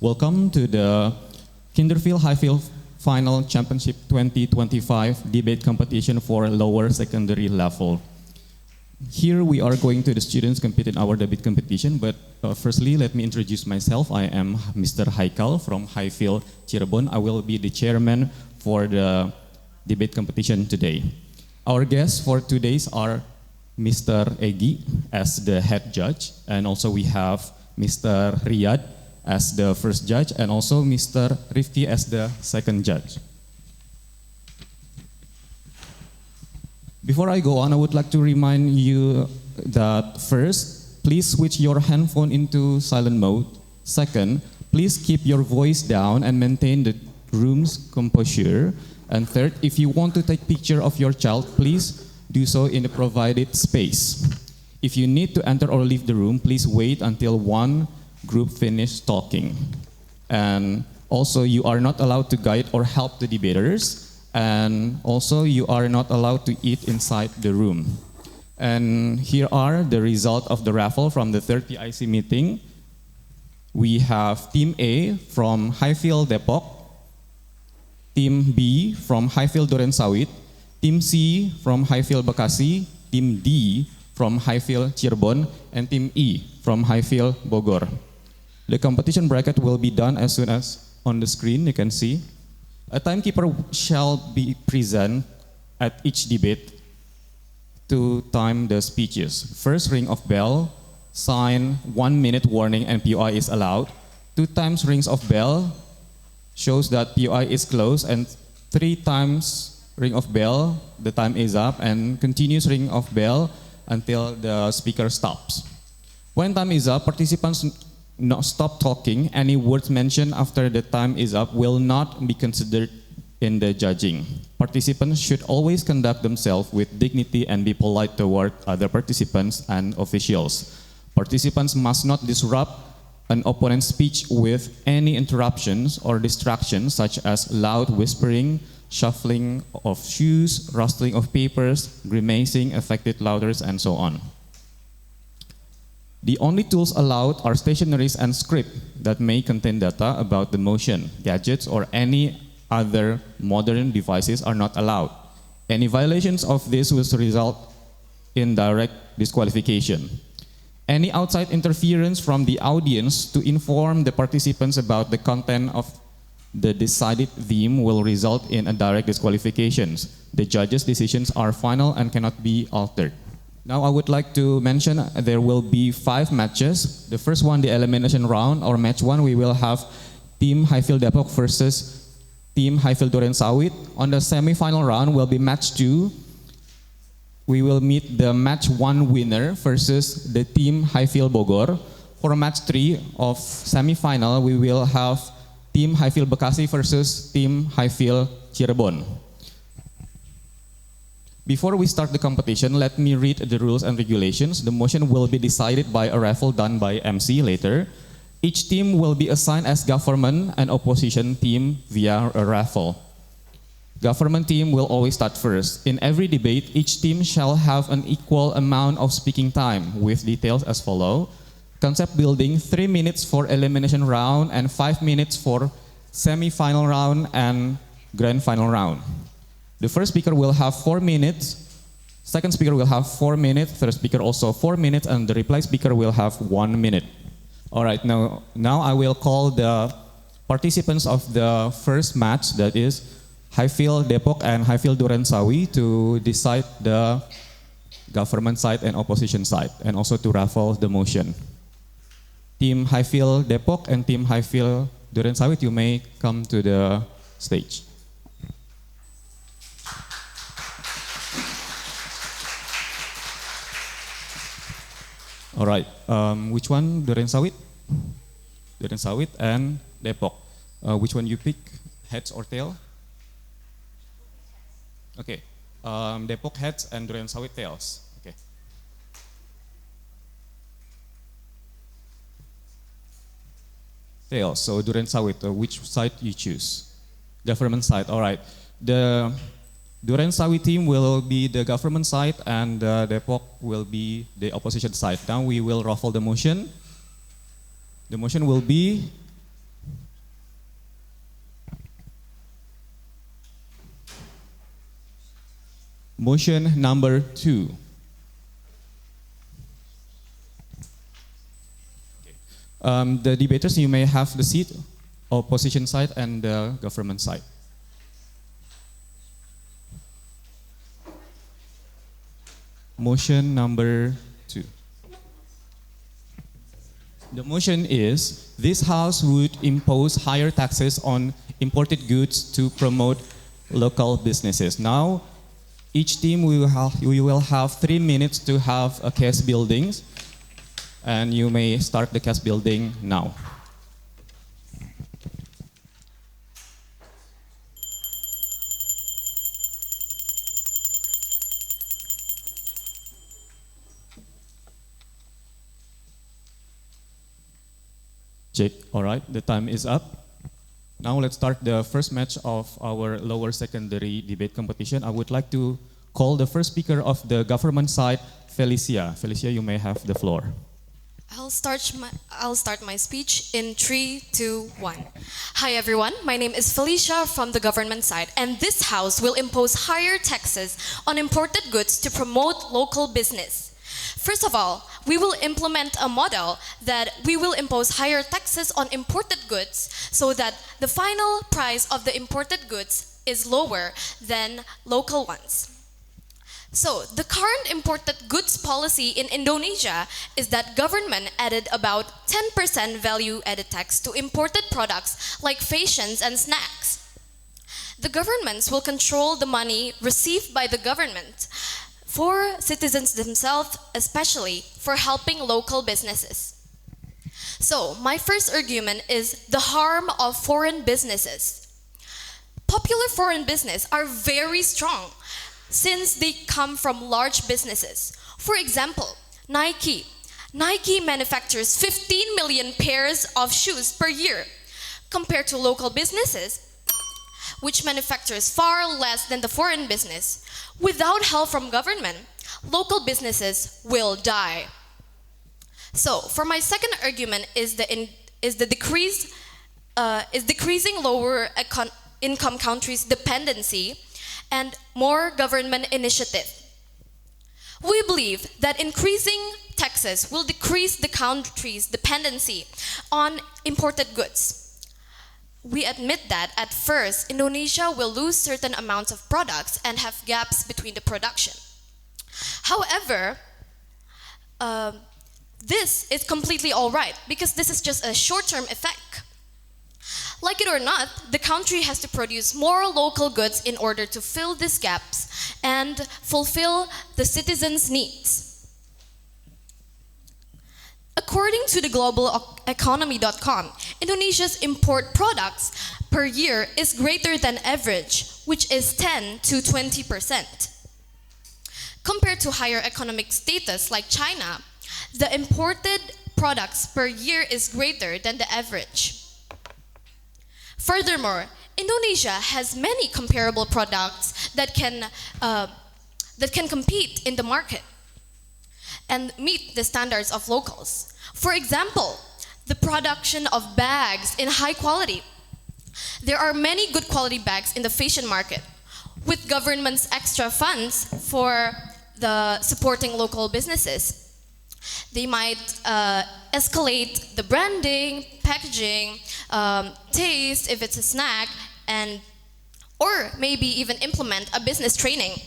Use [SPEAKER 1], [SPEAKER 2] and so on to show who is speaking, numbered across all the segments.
[SPEAKER 1] Welcome to the Kinderfield Highfield Final Championship 2025 debate competition for lower secondary level. Here we are going to the students compete in our debate competition, but firstly let me introduce myself. I am Mr. Haikal from Highfield, Cirebon. I will be the chairman for the debate competition today. Our guests for today's are Mr. Egi as the head judge, and also we have Mr. Riyad as the first judge, and also Mr. Rifki as the second judge. Before I go on, I would like to remind you that first, please switch your handphone into silent mode. Second, please keep your voice down and maintain the room's composure. And third, if you want to take picture of your child, please do so in the provided space. If you need to enter or leave the room, please wait until one group finish talking. And also, you are not allowed to guide or help the debaters. And also, you are not allowed to eat inside the room. And here are the results of the raffle from the third PIC meeting. We have Team A from Highfield Depok, Team B from Highfield Durensawit, Team C from Highfield Bekasi, Team D from Highfield Cirebon, and Team E from Highfield Bogor. The competition bracket will be done as soon as on the screen you can see. A timekeeper shall be present at each debate to time the speeches. First ring of bell, sign 1 minute warning and POI is allowed. 2 times rings of bell shows that POI is closed, and 3 times ring of bell, the time is up, and continuous ring of bell until the speaker stops. When time is up, participants not stop talking. Any words mentioned after the time is up will not be considered in the judging. Participants should always conduct themselves with dignity and be polite toward other participants and officials. Participants must not disrupt an opponent's speech with any interruptions or distractions such as loud whispering, shuffling of shoes, rustling of papers, grimacing, affected lauders, and so on. The only tools allowed are stationaries and script that may contain data about the motion. Gadgets or any other modern devices are not allowed. Any violations of this will result in direct disqualification. Any outside interference from the audience to inform the participants about the content of the decided theme will result in a direct disqualification. The judges' decisions are final and cannot be altered. Now I would like to mention there will be 5 matches. The first one, the elimination round, or match 1, we will have Team Highfield Depok versus Team Highfield Durensawit. On the semi-final round will be match 2. We will meet the match 1 winner versus the Team Highfield Bogor. For match 3 of semi-final, we will have Team Highfield Bekasi versus Team Highfield Cirebon. Before we start the competition, let me read the rules and regulations. The motion will be decided by a raffle done by MC later. Each team will be assigned as government and opposition team via a raffle. Government team will always start first. In every debate, each team shall have an equal amount of speaking time, with details as follows. Concept building, 3 minutes for elimination round and 5 minutes for semi-final round and grand final round. The first speaker will have 4 minutes, second speaker will have 4 minutes, third speaker also 4 minutes, and the reply speaker will have 1 minute. All right, now I will call the participants of the first match, that is Highfield Depok and Highfield Durensawit, to decide the government side and opposition side, and also to raffle the motion. Team Highfield Depok and Team Highfield Durensawit, you may come to the stage. All right, which one? Durensawit? Durensawit and Depok. Which one you pick? Heads or tail? Okay, Depok heads and Durensawit tails. Okay. Tails, so Durensawit, which side you choose? Government side, all right. The Durensawit team will be the government side and Depok will be the opposition side. Now we will raffle the motion. The motion will be Motion number 2. The debaters, you may have the seat, opposition side and the government side. Motion number 2. The motion is, this House would impose higher taxes on imported goods to promote local businesses. Now, each team we will have 3 minutes to have a case building, and you may start the case building now. Check. All right, the time is up. Now let's start the first match of our lower secondary debate competition. I would like to call the first speaker of the government side, Felicia. Felicia, you may have the floor.
[SPEAKER 2] I'll start my speech in 3, 2, 1. Hi everyone, my name is Felicia from the government side, and this House will impose higher taxes on imported goods to promote local business. First of all, we will implement a model that we will impose higher taxes on imported goods so that the final price of the imported goods is lower than local ones. So, the current imported goods policy in Indonesia is that government added about 10% value-added tax to imported products like fashions and snacks. The governments will control the money received by the government for citizens themselves, especially for helping local businesses. So, my first argument is the harm of foreign businesses. Popular foreign business are very strong since they come from large businesses. For example, Nike. Nike manufactures 15 million pairs of shoes per year, compared to local businesses, which manufactures far less than the foreign business. Without help from government, local businesses will die. So, for my second argument is decreasing lower income countries' dependency and more government initiative. We believe that increasing taxes will decrease the country's dependency on imported goods. We admit that at first, Indonesia will lose certain amounts of products and have gaps between the production. However, this is completely all right because this is just a short-term effect. Like it or not, the country has to produce more local goods in order to fill these gaps and fulfill the citizens' needs. According to the globaleconomy.com, Indonesia's import products per year is greater than average, which is 10 to 20%. Compared to higher economic status like China, the imported products per year is greater than the average. Furthermore, Indonesia has many comparable products that can compete in the market and meet the standards of locals. For example, the production of bags in high quality. There are many good quality bags in the fashion market. With government's extra funds for the supporting local businesses, they might escalate the branding, packaging, taste if it's a snack, or maybe even implement a business training.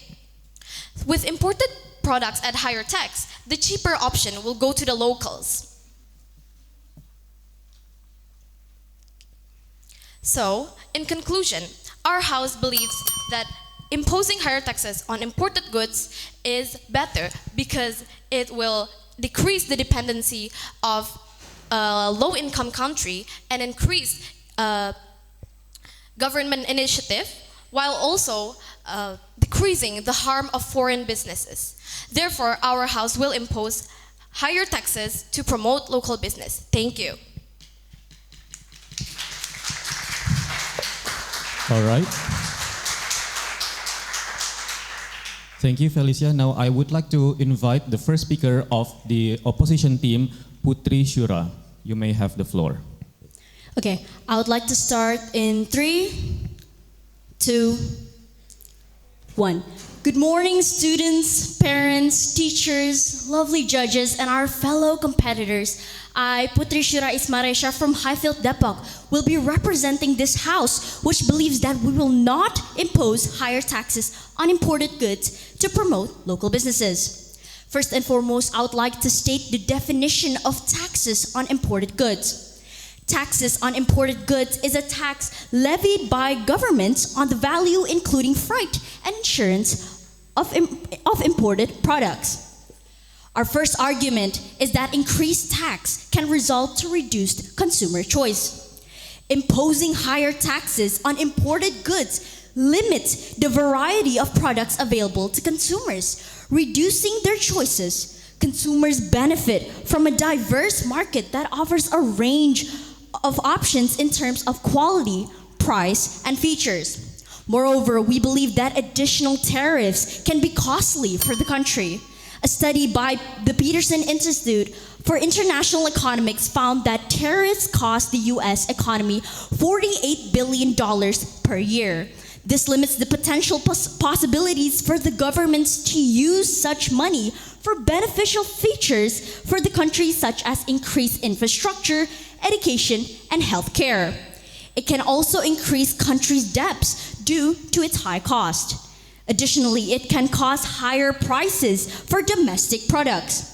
[SPEAKER 2] With imported products at higher tax, the cheaper option will go to the locals. So, in conclusion, our House believes that imposing higher taxes on imported goods is better because it will decrease the dependency of a low-income country and increase government initiative while also decreasing the harm of foreign businesses. Therefore, our House will impose higher taxes to promote local business. Thank you.
[SPEAKER 1] All right. Thank you, Felicia. Now I would like to invite the first speaker of the opposition team, Putri Shura. You may have the floor.
[SPEAKER 3] Okay, I would like to start in 3, 2, 1. Good morning, students, parents, teachers, lovely judges, and our fellow competitors. I, Putri Shura Ismaresha from Highfield, Depok, will be representing this house, which believes that we will not impose higher taxes on imported goods to promote local businesses. First and foremost, I would like to state the definition of taxes on imported goods. Taxes on imported goods is a tax levied by governments on the value including freight and insurance of imported products. Our first argument is that increased tax can result to reduced consumer choice. Imposing higher taxes on imported goods limits the variety of products available to consumers, reducing their choices. Consumers benefit from a diverse market that offers a range of options in terms of quality, price, and features. Moreover, we believe that additional tariffs can be costly for the country. A study by the Peterson Institute for International Economics found that tariffs cost the US economy $48 billion per year. This limits the potential possibilities for the governments to use such money for beneficial features for the country, such as increased infrastructure, education, and healthcare. It can also increase countries' debts due to its high cost. Additionally, it can cause higher prices for domestic products.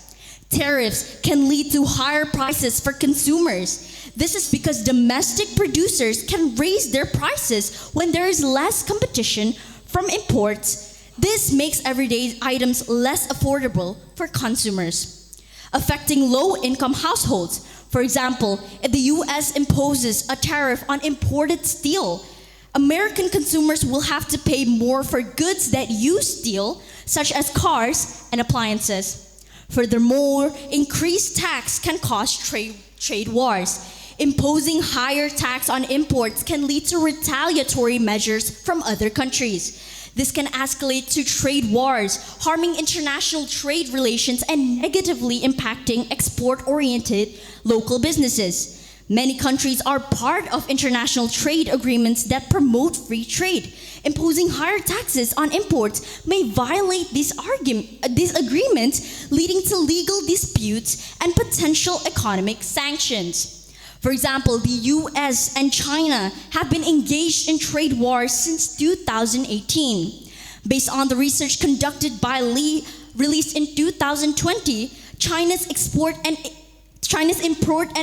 [SPEAKER 3] Tariffs can lead to higher prices for consumers. This is because domestic producers can raise their prices when there is less competition from imports. This makes everyday items less affordable for consumers, affecting low-income households. For example, if the US imposes a tariff on imported steel, American consumers will have to pay more for goods that use steel, such as cars and appliances. Furthermore, increased tax can cause trade wars. Imposing higher tax on imports can lead to retaliatory measures from other countries. This can escalate to trade wars, harming international trade relations and negatively impacting export-oriented local businesses. Many countries are part of international trade agreements that promote free trade. Imposing higher taxes on imports may violate these agreements, leading to legal disputes and potential economic sanctions. For example, the US and China have been engaged in trade wars since 2018. Based on the research conducted by Lee, released in 2020, China's import and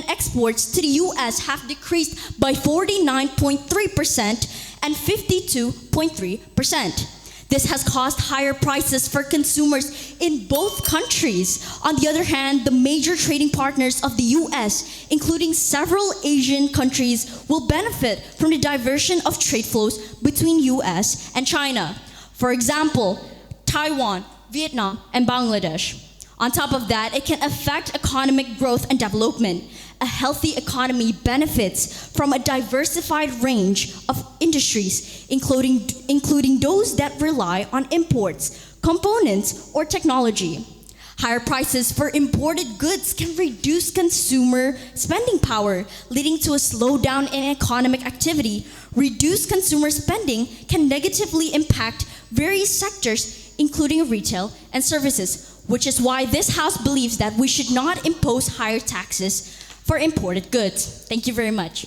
[SPEAKER 3] exports to the US have decreased by 49.3% and 52.3%. This has caused higher prices for consumers in both countries. On the other hand, the major trading partners of the US, including several Asian countries, will benefit from the diversion of trade flows between US and China. For example, Taiwan, Vietnam, and Bangladesh. On top of that, it can affect economic growth and development. A healthy economy benefits from a diversified range of industries, including those that rely on imports, components, or technology. Higher prices for imported goods can reduce consumer spending power, leading to a slowdown in economic activity. Reduced consumer spending can negatively impact various sectors, including retail and services, which is why this House believes that we should not impose higher taxes for imported goods. Thank you very much.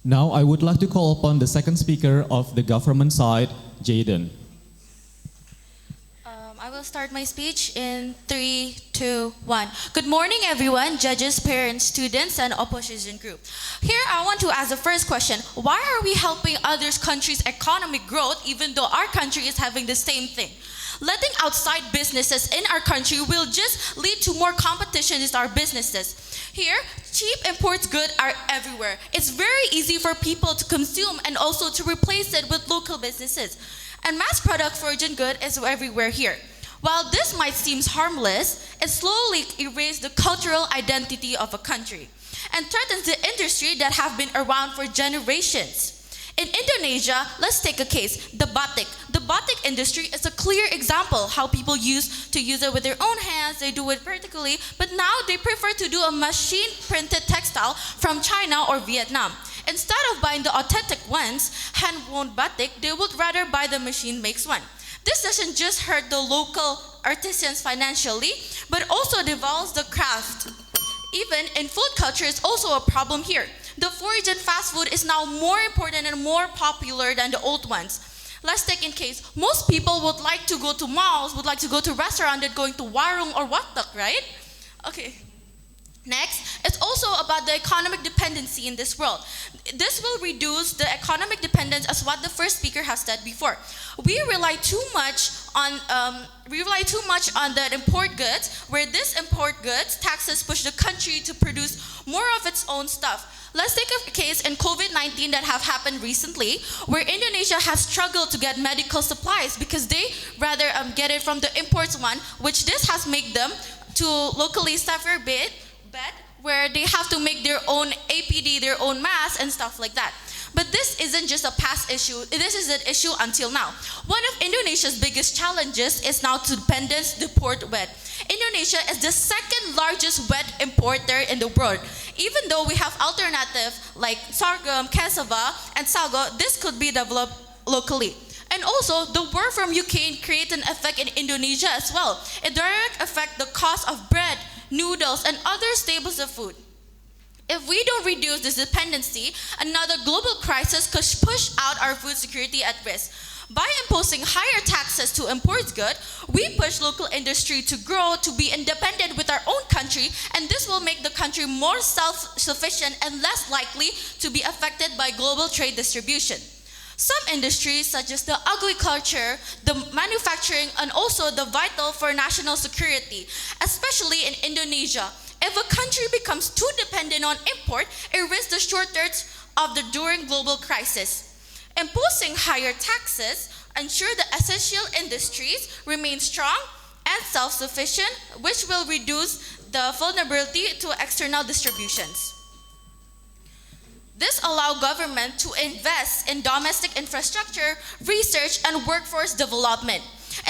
[SPEAKER 1] Now I would like to call upon the second speaker of the government side, Jaden.
[SPEAKER 4] I will start my speech in 3, 2, 1. Good morning, everyone, judges, parents, students, and opposition group. Here, I want to ask the first question. Why are we helping other countries' economic growth even though our country is having the same thing? Letting outside businesses in our country will just lead to more competition with our businesses. Here, cheap imports goods are everywhere. It's very easy for people to consume and also to replace it with local businesses. And mass product virgin good is everywhere here. While this might seem harmless, it slowly erases the cultural identity of a country and threatens the industry that have been around for generations. In Indonesia, let's take a case, the batik. The batik industry is a clear example how people used to use it with their own hands, they do it vertically, but now they prefer to do a machine printed textile from China or Vietnam. Instead of buying the authentic ones, hand-woven batik, they would rather buy the machine makes one. This doesn't just hurt the local artisans financially, but also devalues the craft. Even in food culture is also a problem here. The foreign fast food is now more important and more popular than the old ones. Let's take in case, most people would like to go to malls, would like to go to restaurants than going to warung or watak, right? Okay. Next, it's also about the economic dependency in this world. This will reduce the economic dependence as what the first speaker has said before. We rely too much on the import goods, where this import goods taxes push the country to produce more of its own stuff. Let's take a case in COVID-19 that have happened recently, where Indonesia has struggled to get medical supplies because they rather get it from the imports one, which this has made them to locally suffer bed, where they have to make their own APD, their own mask and stuff like that. But this isn't just a past issue, this is an issue until now. One of Indonesia's biggest challenges is now to dependence the port wheat. Indonesia is the second largest wheat importer in the world. Even though we have alternative like sorghum, cassava, and sago, this could be developed locally. And also, the war from Ukraine creates an effect in Indonesia as well. It directly affects the cost of bread, noodles, and other staples of food. If we don't reduce this dependency, another global crisis could push out our food security at risk. By imposing higher taxes to import goods, we push local industry to grow, to be independent with our own country, and this will make the country more self-sufficient and less likely to be affected by global trade distribution. Some industries, such as the agriculture, the manufacturing, and also the vital for national security, especially in Indonesia. If a country becomes too dependent on import, it risks the shortage of the during global crisis. Imposing higher taxes ensure the essential industries remain strong and self-sufficient, which will reduce the vulnerability to external distributions. This allows government to invest in domestic infrastructure, research, and workforce development,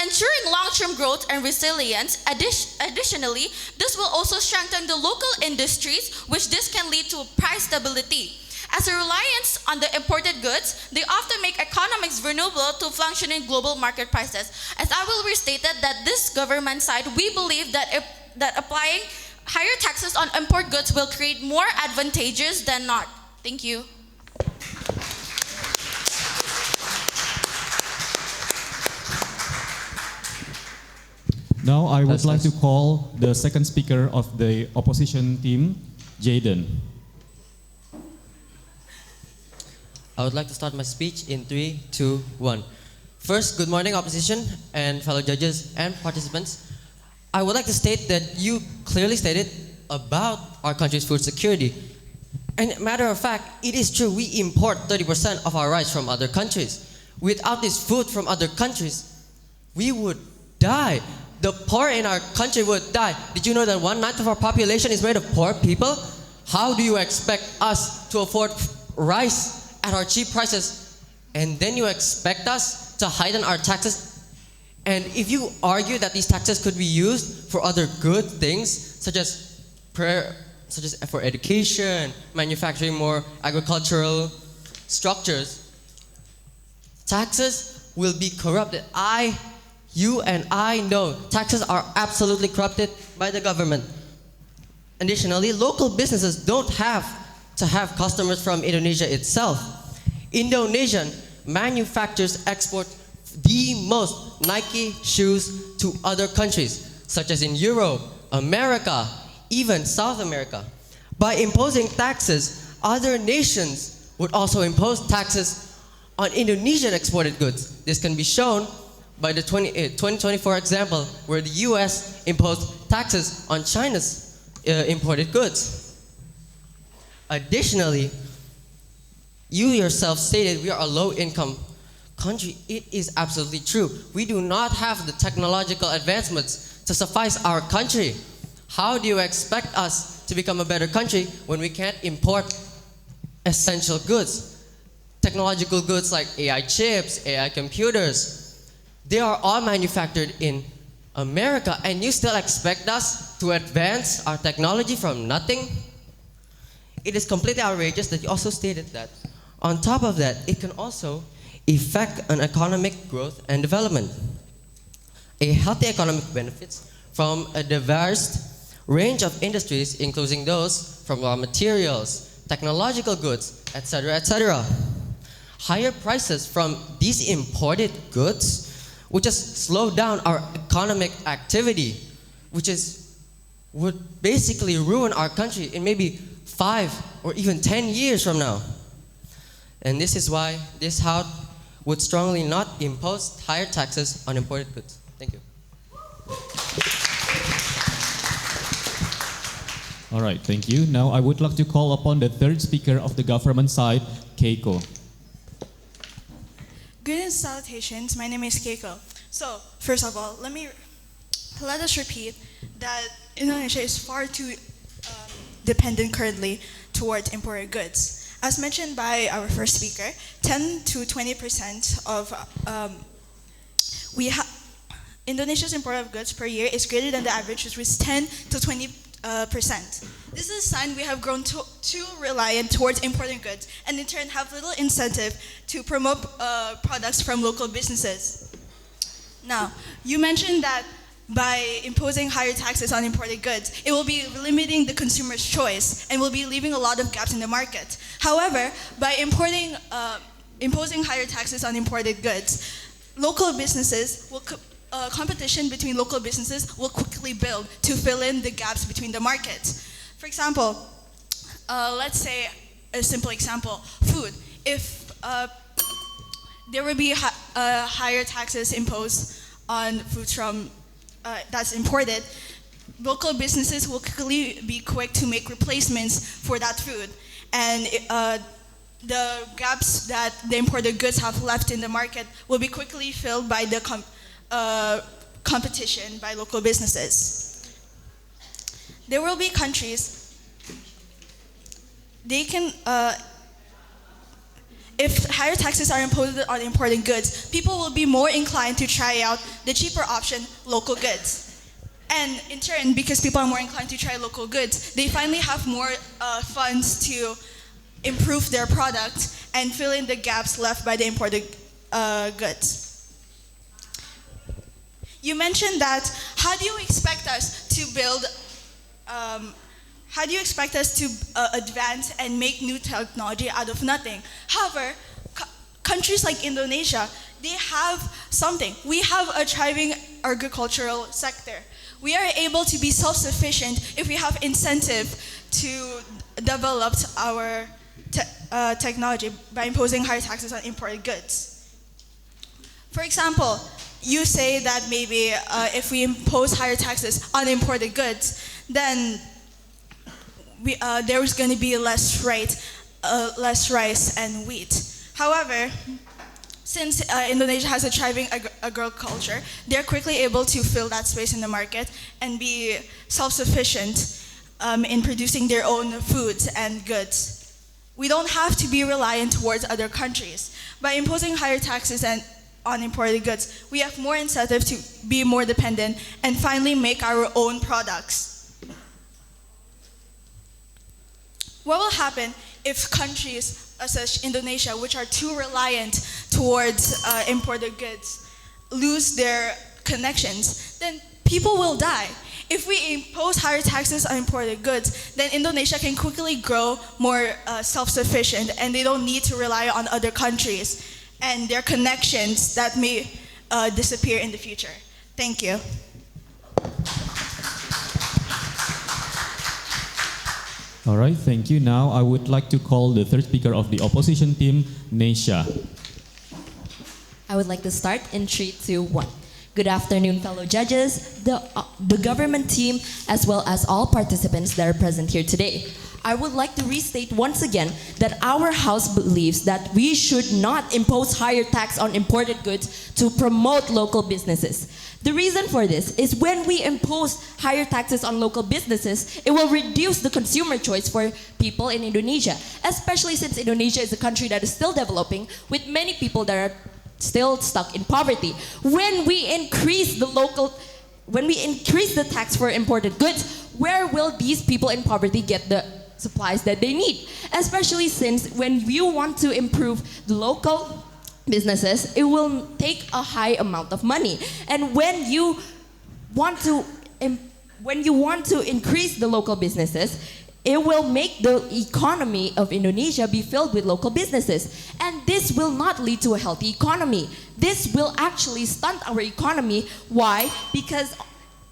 [SPEAKER 4] ensuring long-term growth and resilience. Additionally, this will also strengthen the local industries, which this can lead to price stability. As a reliance on the imported goods, they often make economics vulnerable to functioning global market prices. As I will restate that this government side, we believe that applying higher taxes on import goods will create more advantages than not. Thank you.
[SPEAKER 1] Now I would like to call the second speaker of the opposition team, Jaden.
[SPEAKER 5] I would like to start my speech in 3, 2, 1. First, good morning, opposition and fellow judges and participants. I would like to state that you clearly stated about our country's food security. And matter of fact, it is true, we import 30% of our rice from other countries. Without this food from other countries, we would die. The poor in our country would die. Did you know that 1/9 of our population is made of poor people? How do you expect us to afford rice at our cheap prices, and then you expect us to heighten our taxes? And if you argue that these taxes could be used for other good things, such as for education, manufacturing more agricultural structures, taxes will be corrupted. You and I know taxes are absolutely corrupted by the government. Additionally, local businesses don't have to have customers from Indonesia itself. Indonesian manufacturers export the most Nike shoes to other countries, such as in Europe, America, even South America. By imposing taxes, other nations would also impose taxes on Indonesian exported goods. This can be shown by the 2024 example, where the US imposed taxes on China's imported goods. Additionally, you yourself stated we are a low-income country. It is absolutely true. We do not have the technological advancements to suffice our country. How do you expect us to become a better country when we can't import essential goods? Technological goods like AI chips, AI computers. They are all manufactured in America, and you still expect us to advance our technology from nothing? It is completely outrageous that you also stated that. On top of that, it can also affect an economic growth and development. A healthy economic benefits from a diverse range of industries, including those from raw materials, technological goods, etc., etc. Higher prices from these imported goods would just slow down our economic activity, would basically ruin our country in maybe 5 or even 10 years from now. And this is why this House would strongly not impose higher taxes on imported goods. Thank you.
[SPEAKER 1] All right, thank you. Now I would like to call upon the third speaker of the government side, Keiko.
[SPEAKER 6] Greetings, salutations. My name is Keiko. So, first of all, let us repeat that Indonesia is far too dependent currently towards imported goods. As mentioned by our first speaker, 10 to 20% of Indonesia's import of goods per year is greater than the average, which is 10 to 20%. This is a sign we have grown too reliant towards importing goods, and in turn have little incentive to promote products from local businesses. Now, you mentioned that by imposing higher taxes on imported goods, it will be limiting the consumer's choice and will be leaving a lot of gaps in the market. However, by imposing higher taxes on imported goods, competition between local businesses will quickly build to fill in the gaps between the markets. For example, let's say a simple example, food. If there would be higher taxes imposed on foods from that's imported, local businesses will be quick to make replacements for that food, and the gaps that the imported goods have left in the market will be quickly filled by the competition by local businesses. There will be countries, if higher taxes are imposed on imported goods, people will be more inclined to try out the cheaper option, local goods. And in turn, because people are more inclined to try local goods, they finally have more funds to improve their product and fill in the gaps left by the imported goods. You mentioned that, how do you expect us to advance and make new technology out of nothing? However, countries like Indonesia, they have something. We have a thriving agricultural sector. We are able to be self-sufficient if we have incentive to develop our technology by imposing higher taxes on imported goods. For example, you say that maybe if we impose higher taxes on imported goods, then there's going to be less rice and wheat. However, since Indonesia has a thriving agriculture, they're quickly able to fill that space in the market and be self-sufficient in producing their own foods and goods. We don't have to be reliant towards other countries. By imposing higher taxes on imported goods, we have more incentive to be more dependent and finally make our own products. What will happen if countries such as Indonesia, which are too reliant towards imported goods, lose their connections? Then people will die. If we impose higher taxes on imported goods, then Indonesia can quickly grow more self-sufficient, and they don't need to rely on other countries and their connections that may disappear in the future. Thank you.
[SPEAKER 1] All right, thank you. Now I would like to call the third speaker of the opposition team, Neisha.
[SPEAKER 7] I would like to start in 3, 2, 1. Good afternoon, fellow judges, the government team, as well as all participants that are present here today. I would like to restate once again that our House believes that we should not impose higher tax on imported goods to promote local businesses. The reason for this is when we impose higher taxes on local businesses, it will reduce the consumer choice for people in Indonesia, especially since Indonesia is a country that is still developing with many people that are still stuck in poverty. When we increase the tax for imported goods, where will these people in poverty get the supplies that they need? Especially since when you want to improve the local businesses, it will take a high amount of money. And when you want to increase the local businesses, it will make the economy of Indonesia be filled with local businesses. And this will not lead to a healthy economy. This will actually stunt our economy. Why? Because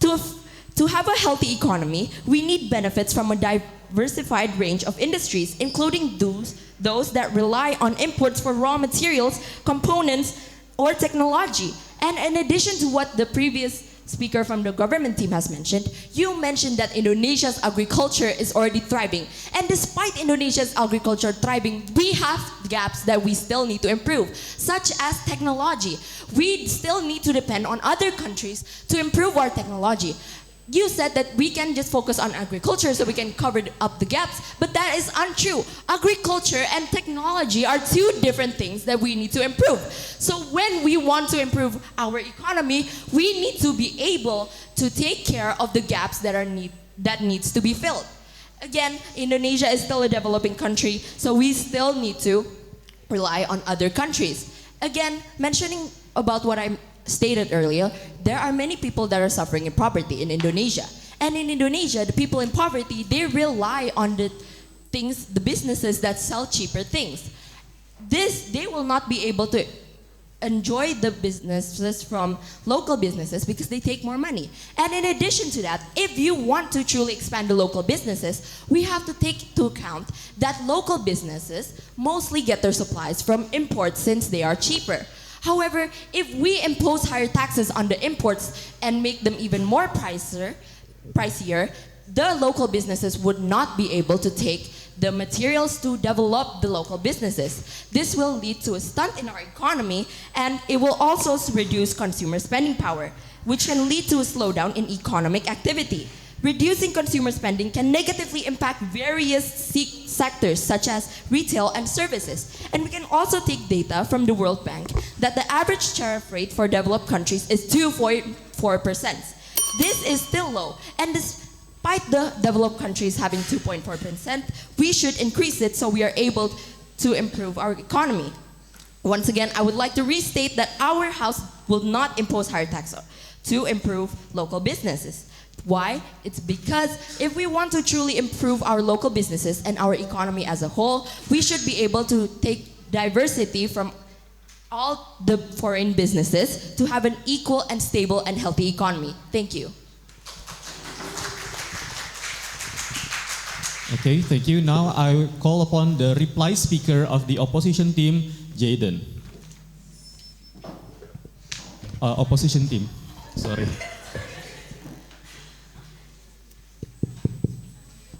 [SPEAKER 7] to have a healthy economy, we need benefits from a diversified range of industries, including those that rely on imports for raw materials, components, or technology. And in addition to what the previous speaker from the government team has mentioned, you mentioned that Indonesia's agriculture is already thriving. And despite Indonesia's agriculture thriving, we have gaps that we still need to improve, such as technology. We still need to depend on other countries to improve our technology. You said that we can just focus on agriculture so we can cover up the gaps, but that is untrue. Agriculture and technology are two different things that we need to improve. So when we want to improve our economy, we need to be able to take care of the gaps that needs to be filled. Again, Indonesia is still a developing country, so we still need to rely on other countries. Again, mentioning about what I stated earlier, there are many people that are suffering in poverty in Indonesia. And in Indonesia, the people in poverty, they rely on the businesses that sell cheaper things. They will not be able to enjoy the businesses from local businesses because they take more money. And in addition to that, if you want to truly expand the local businesses, we have to take into account that local businesses mostly get their supplies from imports since they are cheaper. However, if we impose higher taxes on the imports and make them even more pricier, the local businesses would not be able to take the materials to develop the local businesses. This will lead to a stunt in our economy, and it will also reduce consumer spending power, which can lead to a slowdown in economic activity. Reducing consumer spending can negatively impact various sectors such as retail and services. And we can also take data from the World Bank that the average tariff rate for developed countries is 2.4%. This is still low, and despite the developed countries having 2.4%, we should increase it so we are able to improve our economy. Once again, I would like to restate that our house will not impose higher taxes to improve local businesses. Why? It's because if we want to truly improve our local businesses and our economy as a whole, we should be able to take diversity from all the foreign businesses to have an equal and stable and healthy economy. Thank you.
[SPEAKER 1] Okay, thank you. Now I call upon the reply speaker of the opposition team, Jaden. Opposition team, sorry.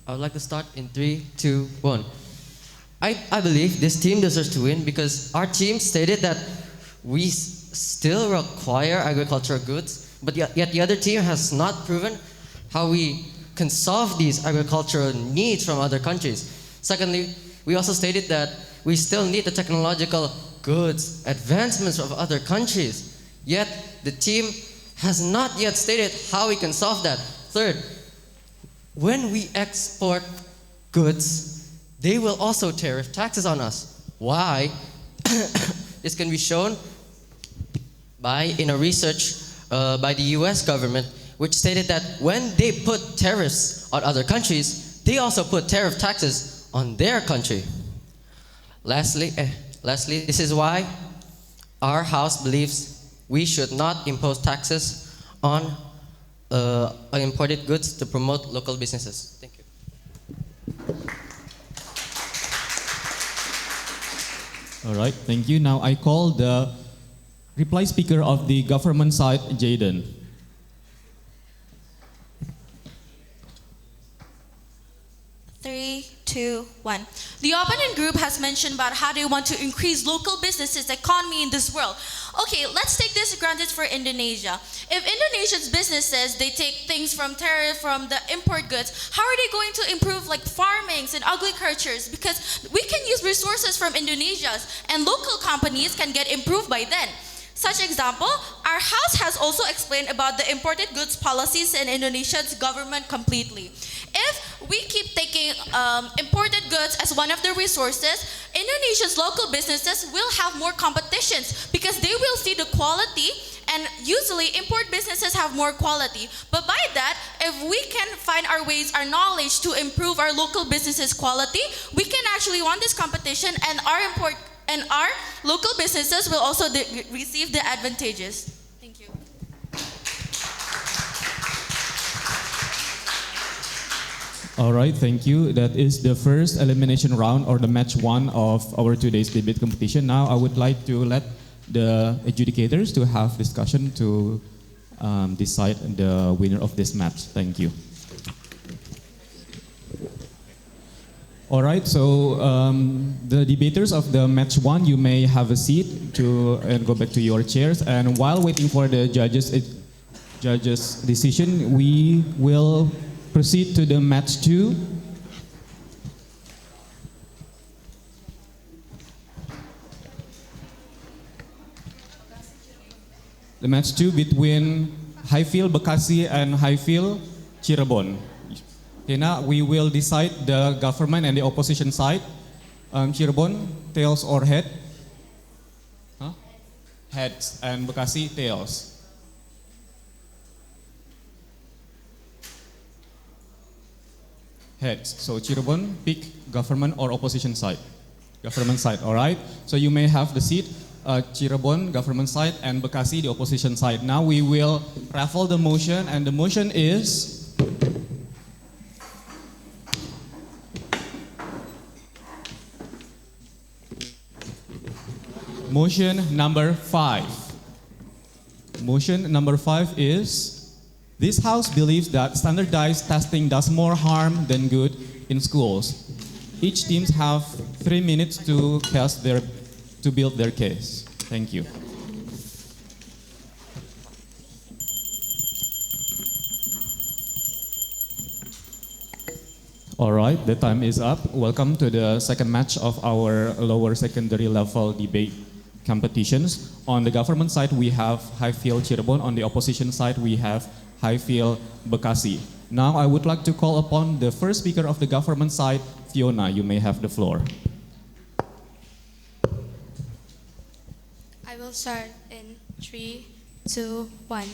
[SPEAKER 5] I would like to start in 3, 2, 1. I believe this team deserves to win because our team stated that we still require agricultural goods, but yet the other team has not proven how we can solve these agricultural needs from other countries. Secondly, we also stated that we still need the technological goods, advancements of other countries, yet the team has not yet stated how we can solve that. Third, when we export goods, they will also tariff taxes on us. Why? This can be shown in a research by the US government, which stated that when they put tariffs on other countries, they also put tariff taxes on their country. Lastly, this is why our house believes we should not impose taxes on imported goods to promote local businesses. Thank you.
[SPEAKER 1] All right, thank you. Now I call the reply speaker of the government side, Jaden.
[SPEAKER 4] Three, 2, 1. The opponent group has mentioned about how they want to increase local businesses economy in this world. Okay, let's take this granted for Indonesia. If Indonesia's businesses, they take things from tariff, from the import goods, how are they going to improve like farmings and agricultures? Because we can use resources from Indonesia's and local companies can get improved by then. Such example, our house has also explained about the imported goods policies in Indonesia's government completely. If we keep taking imported goods as one of the resources, Indonesia's local businesses will have more competitions because they will see the quality, and usually import businesses have more quality. But by that, if we can find our ways, our knowledge to improve our local businesses' quality, we can actually win this competition, and our local businesses will also receive the advantages. Thank you.
[SPEAKER 1] All right, thank you. That is the first elimination round or the match one of our today's debate competition. Now I would like to let the adjudicators to have discussion to decide the winner of this match. Thank you. All right, so the debaters of the match one, you may have a seat and go back to your chairs. And while waiting for the judges' decision, we will proceed to the match two. The match two between Highfield Bekasi and Highfield Cirebon. Okay, now we will decide the government and the opposition side. Cirebon, tails or head? Huh? Heads, and Bekasi, tails. Heads. So Cirebon, pick government or opposition side. Government side, all right? So you may have the seat. Cirebon, government side, and Bekasi, the opposition side. Now we will raffle the motion, and the motion is motion number 5. Motion number 5 is, this house believes that standardized testing does more harm than good in schools. Each teams have 3 minutes to build their case. Thank you. All right, the time is up. Welcome to the second match of our lower secondary level debate competitions. On the government side, we have Highfield Cirebon. On the opposition side, we have Highfield Bekasi. Now, I would like to call upon the first speaker of the government side, Fiona. You may have the floor.
[SPEAKER 2] I will start in 3, 2, 1.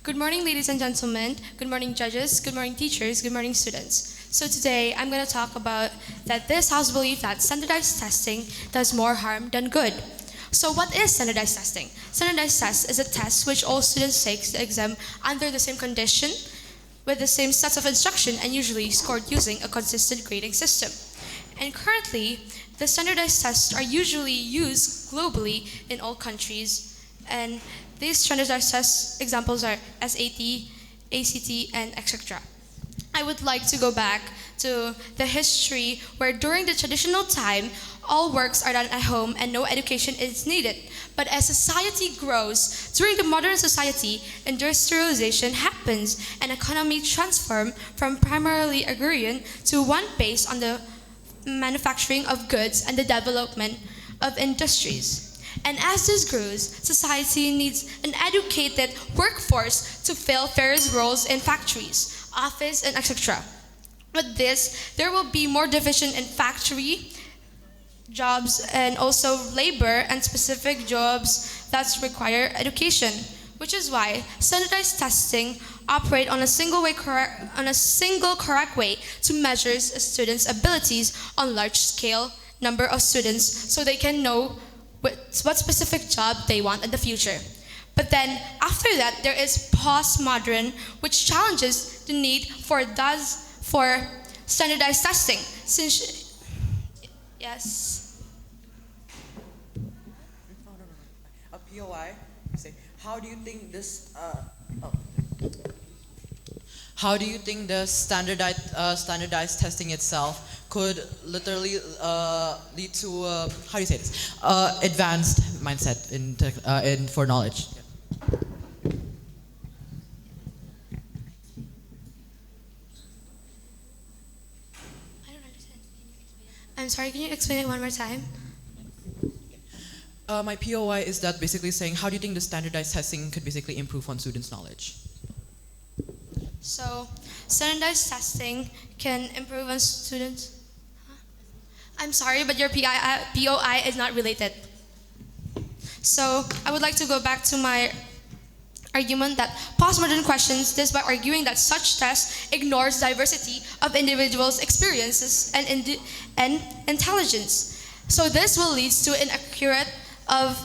[SPEAKER 2] Good morning, ladies and gentlemen. Good morning, judges. Good morning, teachers. Good morning, students. So today, I'm going to talk about that this house believes that standardized testing does more harm than good. So what is standardized testing? Standardized test is a test which all students take the exam under the same condition, with the same sets of instruction, and usually scored using a consistent grading system. And currently, the standardized tests are usually used globally in all countries. And these standardized test examples are SAT, ACT, and etc. I would like to go back to the history where during the traditional time, all works are done at home and no education is needed. But as society grows, during the modern society, industrialization happens and economy transforms from primarily agrarian to one based on the manufacturing of goods and the development of industries. And as this grows, society needs an educated workforce to fill various roles in factories, office, and etc. With this, there will be more division in factory jobs and also labor and specific jobs that require education, which is why standardized testing operate on a single correct way to measure a student's abilities on large scale number of students so they can know what specific job they want in the future. But then after that, there is postmodern, which challenges the need for standardized testing. Yes.
[SPEAKER 8] A POI, say, how do you think this? how do you think the standardized testing itself could literally lead to how do you say this? Advanced mindset in for knowledge.
[SPEAKER 2] I don't understand. I'm sorry, can you explain it one more time?
[SPEAKER 8] My POI is that basically saying, how do you think the standardized testing could basically improve on students' knowledge?
[SPEAKER 2] So, standardized testing can improve on students. Huh? I'm sorry, but your POI is not related. So, I would like to go back to my argument that postmodern questions this by arguing that such tests ignores diversity of individuals' experiences and intelligence. So this will lead to inaccurate of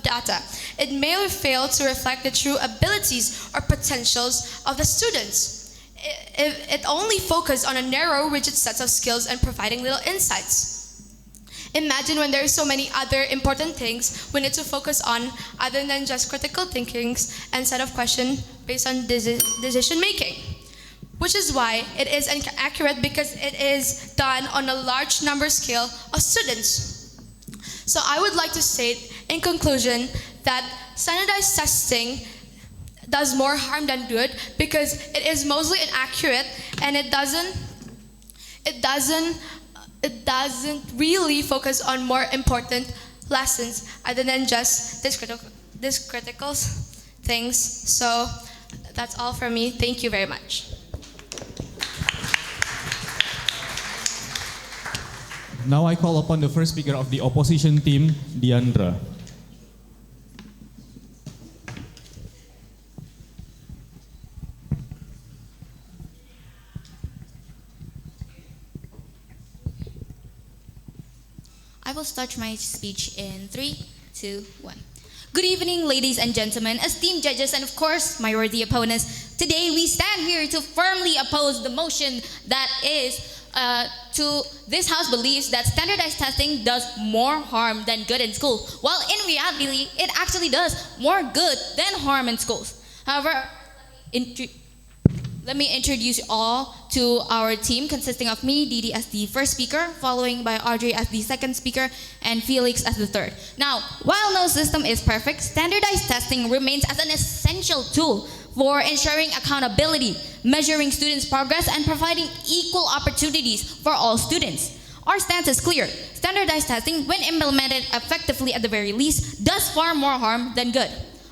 [SPEAKER 2] data. It may fail to reflect the true abilities or potentials of the students. It only focuses on a narrow, rigid set of skills and providing little insights. Imagine when there are so many other important things we need to focus on other than just critical thinkings and set of questions based on decision making. Which is why it is inaccurate because it is done on a large number scale of students. So I would like to state in conclusion that standardized testing does more harm than good because it is mostly inaccurate and it doesn't really focus on more important lessons other than just this critical things. So that's all from me. Thank you very much.
[SPEAKER 1] Now I call upon the first speaker of the opposition team, Diandra.
[SPEAKER 9] I will start my speech in 3, 2, 1. Good evening, ladies and gentlemen, esteemed judges, and of course, my worthy opponents. Today, we stand here to firmly oppose the motion that is to this House believes that standardized testing does more harm than good in school, while in reality, it actually does more good than harm in schools. However, let me introduce you all to our team consisting of me, Didi as the first speaker, following by Audrey as the second speaker, and Felix as the third. Now, while no system is perfect, standardized testing remains as an essential tool for ensuring accountability, measuring students' progress, and providing equal opportunities for all students. Our stance is clear. Standardized testing, when implemented effectively at the very least, does far more harm than good.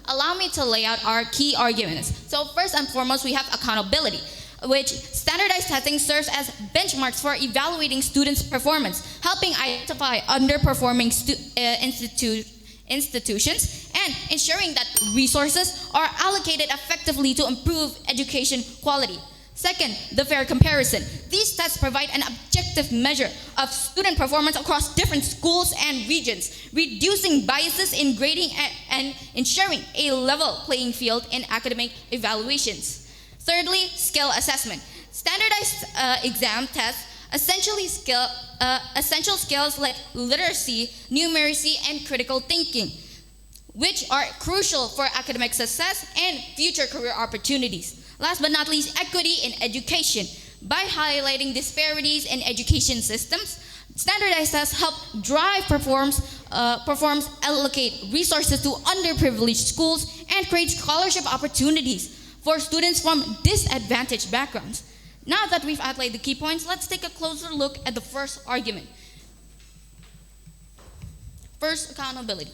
[SPEAKER 9] Allow me to lay out our key arguments. So first and foremost, we have accountability, which standardized testing serves as benchmarks for evaluating students' performance, helping identify underperforming institutions, and ensuring that resources are allocated effectively to improve education quality. Second, the fair comparison. These tests provide an objective measure of student performance across different schools and regions, reducing biases in grading and ensuring a level playing field in academic evaluations. Thirdly, skill assessment. Standardized exam tests essential skills like literacy, numeracy, and critical thinking, which are crucial for academic success and future career opportunities. Last but not least, equity in education. By highlighting disparities in education systems, standardized tests help drive performs, allocate resources to underprivileged schools, and create scholarship opportunities for students from disadvantaged backgrounds. Now that we've outlined the key points, let's take a closer look at the first argument. First, accountability.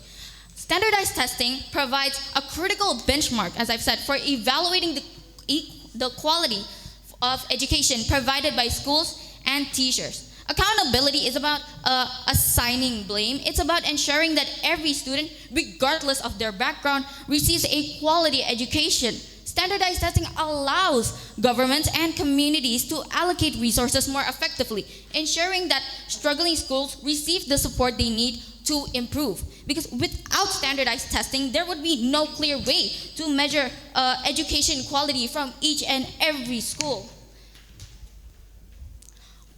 [SPEAKER 9] Standardized testing provides a critical benchmark, as I've said, for evaluating the quality of education provided by schools and teachers. Accountability is about assigning blame. It's about ensuring that every student, regardless of their background, receives a quality education. Standardized testing allows governments and communities to allocate resources more effectively, ensuring that struggling schools receive the support they need to improve. Because without standardized testing, there would be no clear way to measure education quality from each and every school.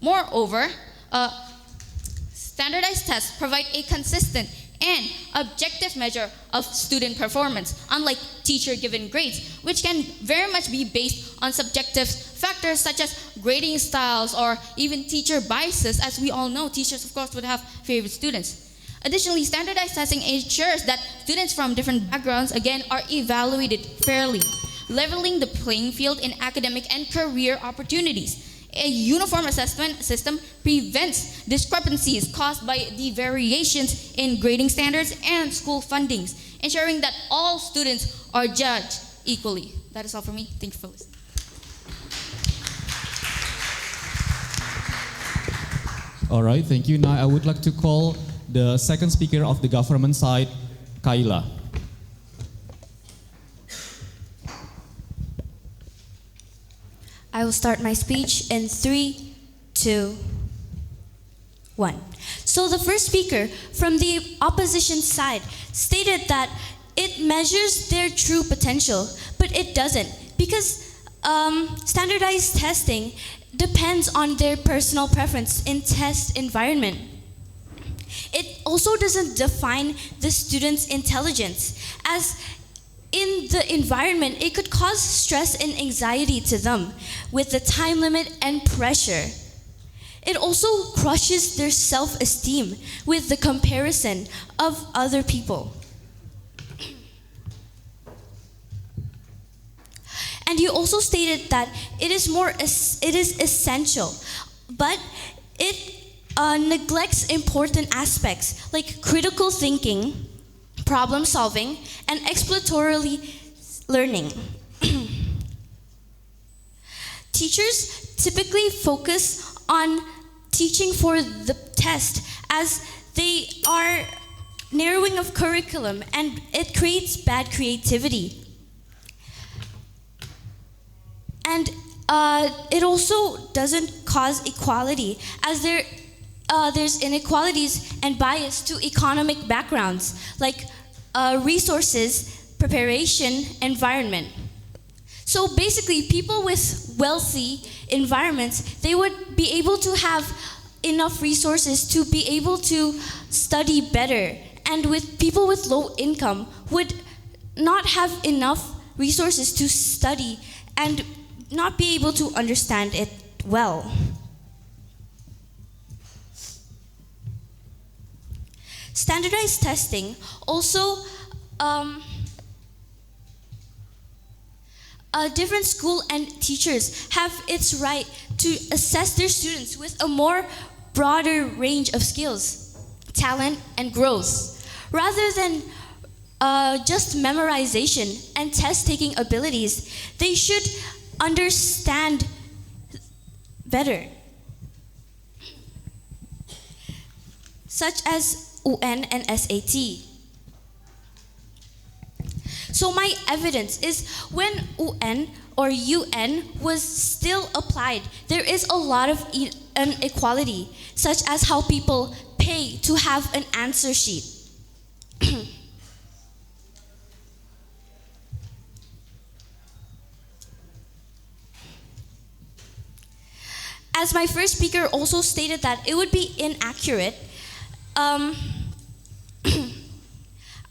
[SPEAKER 9] Moreover, standardized tests provide a consistent and objective measure of student performance, unlike teacher-given grades, which can very much be based on subjective factors such as grading styles or even teacher biases. As we all know, teachers, of course, would have favorite students. Additionally, standardized testing ensures that students from different backgrounds, again, are evaluated fairly, leveling the playing field in academic and career opportunities. A uniform assessment system prevents discrepancies caused by the variations in grading standards and school fundings, ensuring that all students are judged equally. That is all for me. Thank you for listening.
[SPEAKER 1] All right, thank you. Now I would like to call the second speaker of the government side, Kayla.
[SPEAKER 3] I will start my speech in 3, 2, 1. So the first speaker from the opposition side stated that it measures their true potential, but it doesn't, because standardized testing depends on their personal preference in test environment. It also doesn't define the student's intelligence, as in the environment, it could cause stress and anxiety to them with the time limit and pressure. It also crushes their self-esteem with the comparison of other people. And you also stated that it is essential, but it neglects important aspects like critical thinking, problem solving, and exploratory learning. Teachers typically focus on teaching for the test, as they are narrowing of curriculum, and it creates bad creativity. And it also doesn't cause equality, as there's inequalities and bias to economic backgrounds, like resources, preparation, environment. So basically, people with wealthy environments, they would be able to have enough resources to be able to study better. And with people with low income would not have enough resources to study and not be able to understand it well. Standardized testing also, different school and teachers have its right to assess their students with a more broader range of skills, talent, and growth, rather than just memorization and test-taking abilities. They should understand better, such as UN and SAT. So my evidence is when UN or UN was still applied, there is a lot of inequality, such as how people pay to have an answer sheet. As my first speaker also stated that it would be inaccurate,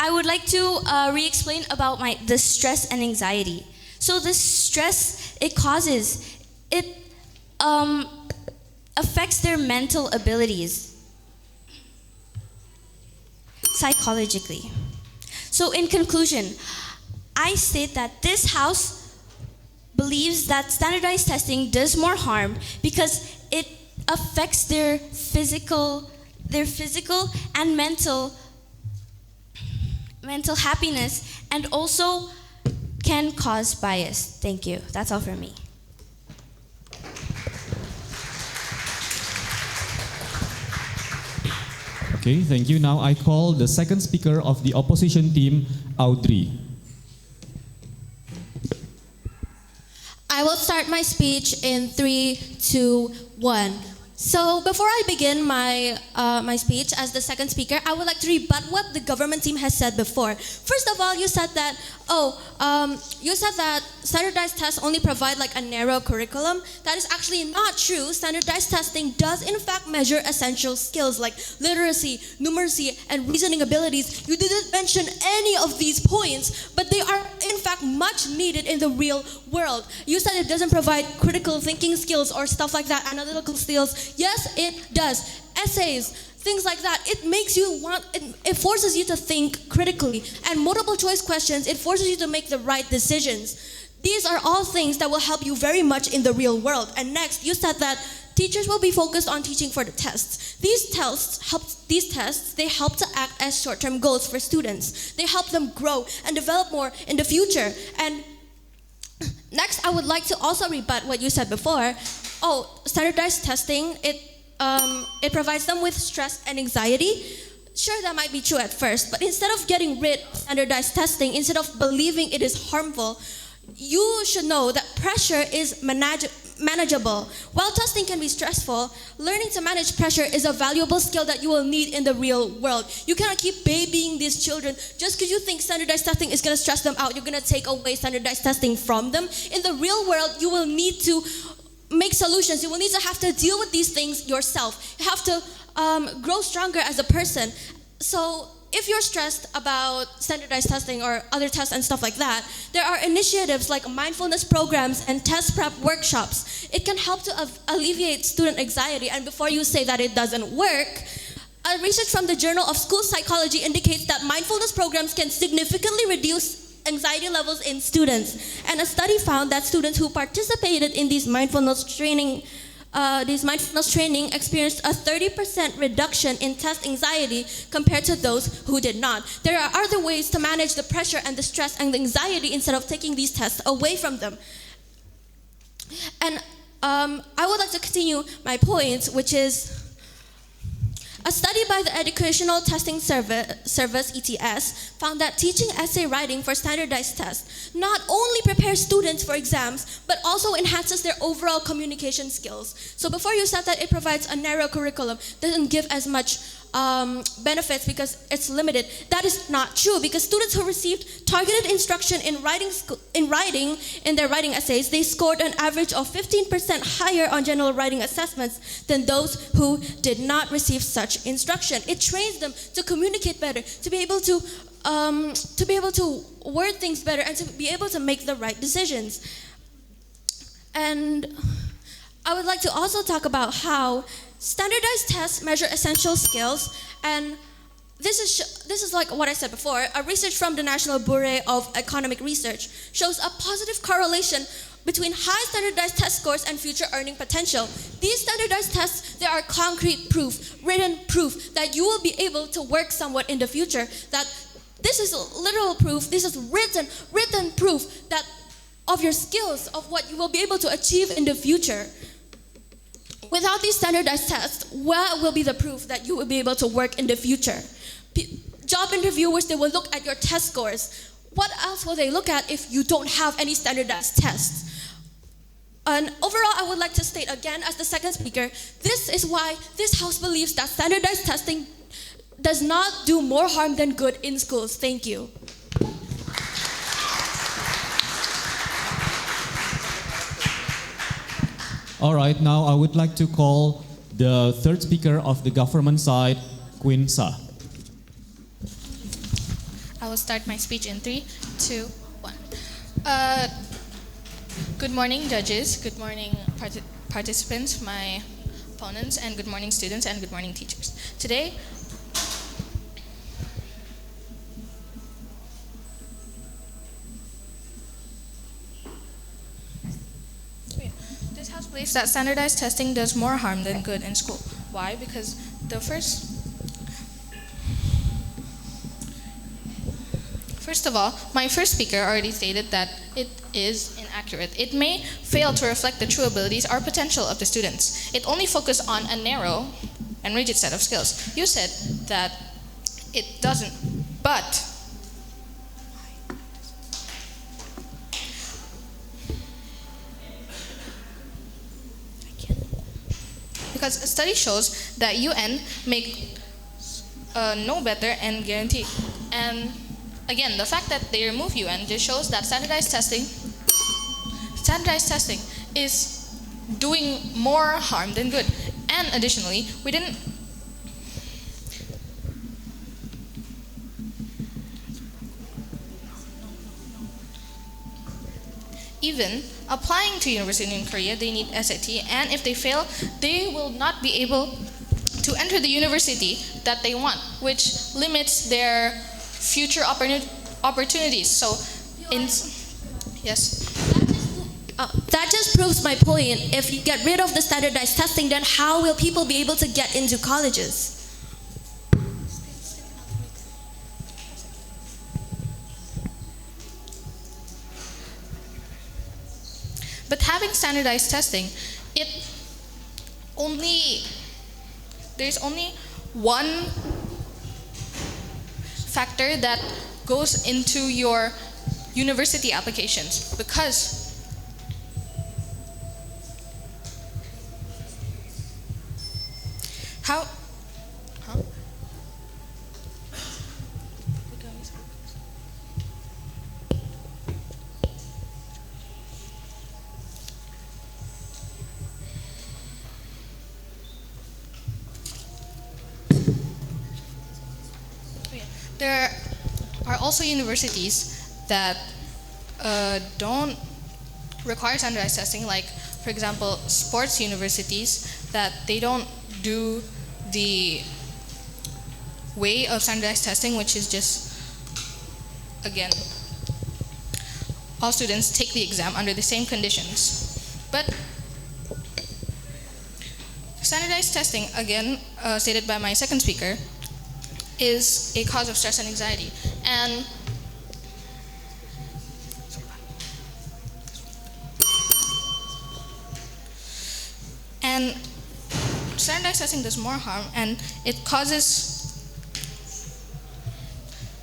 [SPEAKER 3] I would like to re-explain about the stress and anxiety. So the stress it causes, it affects their mental abilities psychologically. So in conclusion, I state that this house believes that standardized testing does more harm because it affects their physical and mental happiness, and also can cause bias. Thank you. That's all from me.
[SPEAKER 1] Okay, thank you. Now I call the second speaker of the opposition team, Audrey.
[SPEAKER 10] I will start my speech in 3, 2, 1.
[SPEAKER 3] So before I begin my speech as the second speaker, I would like to rebut what the government team has said before. First of all, you said that standardized tests only provide like a narrow curriculum. That is actually not true. Standardized testing does in fact measure essential skills like literacy, numeracy, and reasoning abilities. You didn't mention any of these points, but they are in fact much needed in the real world. You said it doesn't provide critical thinking skills or stuff like that, analytical skills. Yes, it does. Essays, things like that. It makes you it forces you to think critically. And multiple choice questions, it forces you to make the right decisions. These are all things that will help you very much in the real world. And next, you said that teachers will be focused on teaching for the tests. These tests, they help to act as short-term goals for students. They help them grow and develop more in the future. And next, I would like to also rebut what you said before. Standardized testing, it provides them with stress and anxiety. Sure, that might be true at first, but instead of getting rid of standardized testing, instead of believing it is harmful, you should know that pressure is manageable. While testing can be stressful, learning to manage pressure is a valuable skill that you will need in the real world. You cannot keep babying these children just because you think standardized testing is going to stress them out. You're going to take away standardized testing from them. In the real world, you will need to make solutions. You will need to have to deal with these things yourself. You have to grow stronger as a person. So if you're stressed about standardized testing or other tests and stuff like that, there are initiatives like mindfulness programs and test prep workshops. It can help to alleviate student anxiety. And before you say that it doesn't work, research from the Journal of School Psychology indicates that mindfulness programs can significantly reduce anxiety levels in students. And a study found that students who participated in these mindfulness training experienced a 30% reduction in test anxiety compared to those who did not. There are other ways to manage the pressure and the stress and the anxiety instead of taking these tests away from them. And I would like to continue my point, which is a study by the Educational Testing Service, ETS, found that teaching essay writing for standardized tests not only prepares students for exams, but also enhances their overall communication skills. So before you said that it provides a narrow curriculum, doesn't give as much benefits because it's limited. That is not true, because students who received targeted instruction in their writing essays, they scored an average of 15% higher on general writing assessments than those who did not receive such instruction. It trains them to communicate better, to be able to word things better, and to be able to make the right decisions. And I would like to also talk about how standardized tests measure essential skills, and this is like what I said before. A research from the National Bureau of Economic Research shows a positive correlation between high standardized test scores and future earning potential. These standardized tests, they are concrete proof, written proof that you will be able to work somewhat in the future. That this is literal proof, this is written proof that of your skills, of what you will be able to achieve in the future. Without these standardized tests, what will be the proof that you will be able to work in the future? Job interviewers, they will look at your test scores. What else will they look at if you don't have any standardized tests? And overall, I would like to state again as the second speaker, this is why this House believes that standardized testing does not do more harm than good in schools. Thank you.
[SPEAKER 1] All right, now I would like to call the third speaker of the government side, Queen Sa.
[SPEAKER 10] I will start my speech in 3, 2, 1. Good morning, judges. Good morning, participants, my opponents, and good morning, students, and good morning, teachers. Today, this House believes that standardized testing does more harm than good in school. Why? Because First of all, my first speaker already stated that it is inaccurate. It may fail to reflect the true abilities or potential of the students. It only focuses on a narrow and rigid set of skills. You said that it doesn't, but because a study shows that UN make no better and guarantee. And again, the fact that they remove UN just shows that standardized testing is doing more harm than good. And additionally, even applying to university in Korea, they need SAT, and if they fail, they will not be able to enter the university that they want, which limits their future opportunities. So, yes.
[SPEAKER 3] That just proves my point. If you get rid of the standardized testing, then how will people be able to get into colleges?
[SPEAKER 10] But having standardized testing, there's only one factor that goes into your university applications, because there are also universities that don't require standardized testing, like, for example, sports universities, that they don't do the way of standardized testing, which is just, again, all students take the exam under the same conditions. But standardized testing, again, stated by my second speaker, is a cause of stress and anxiety. And standardized testing does more harm, and it causes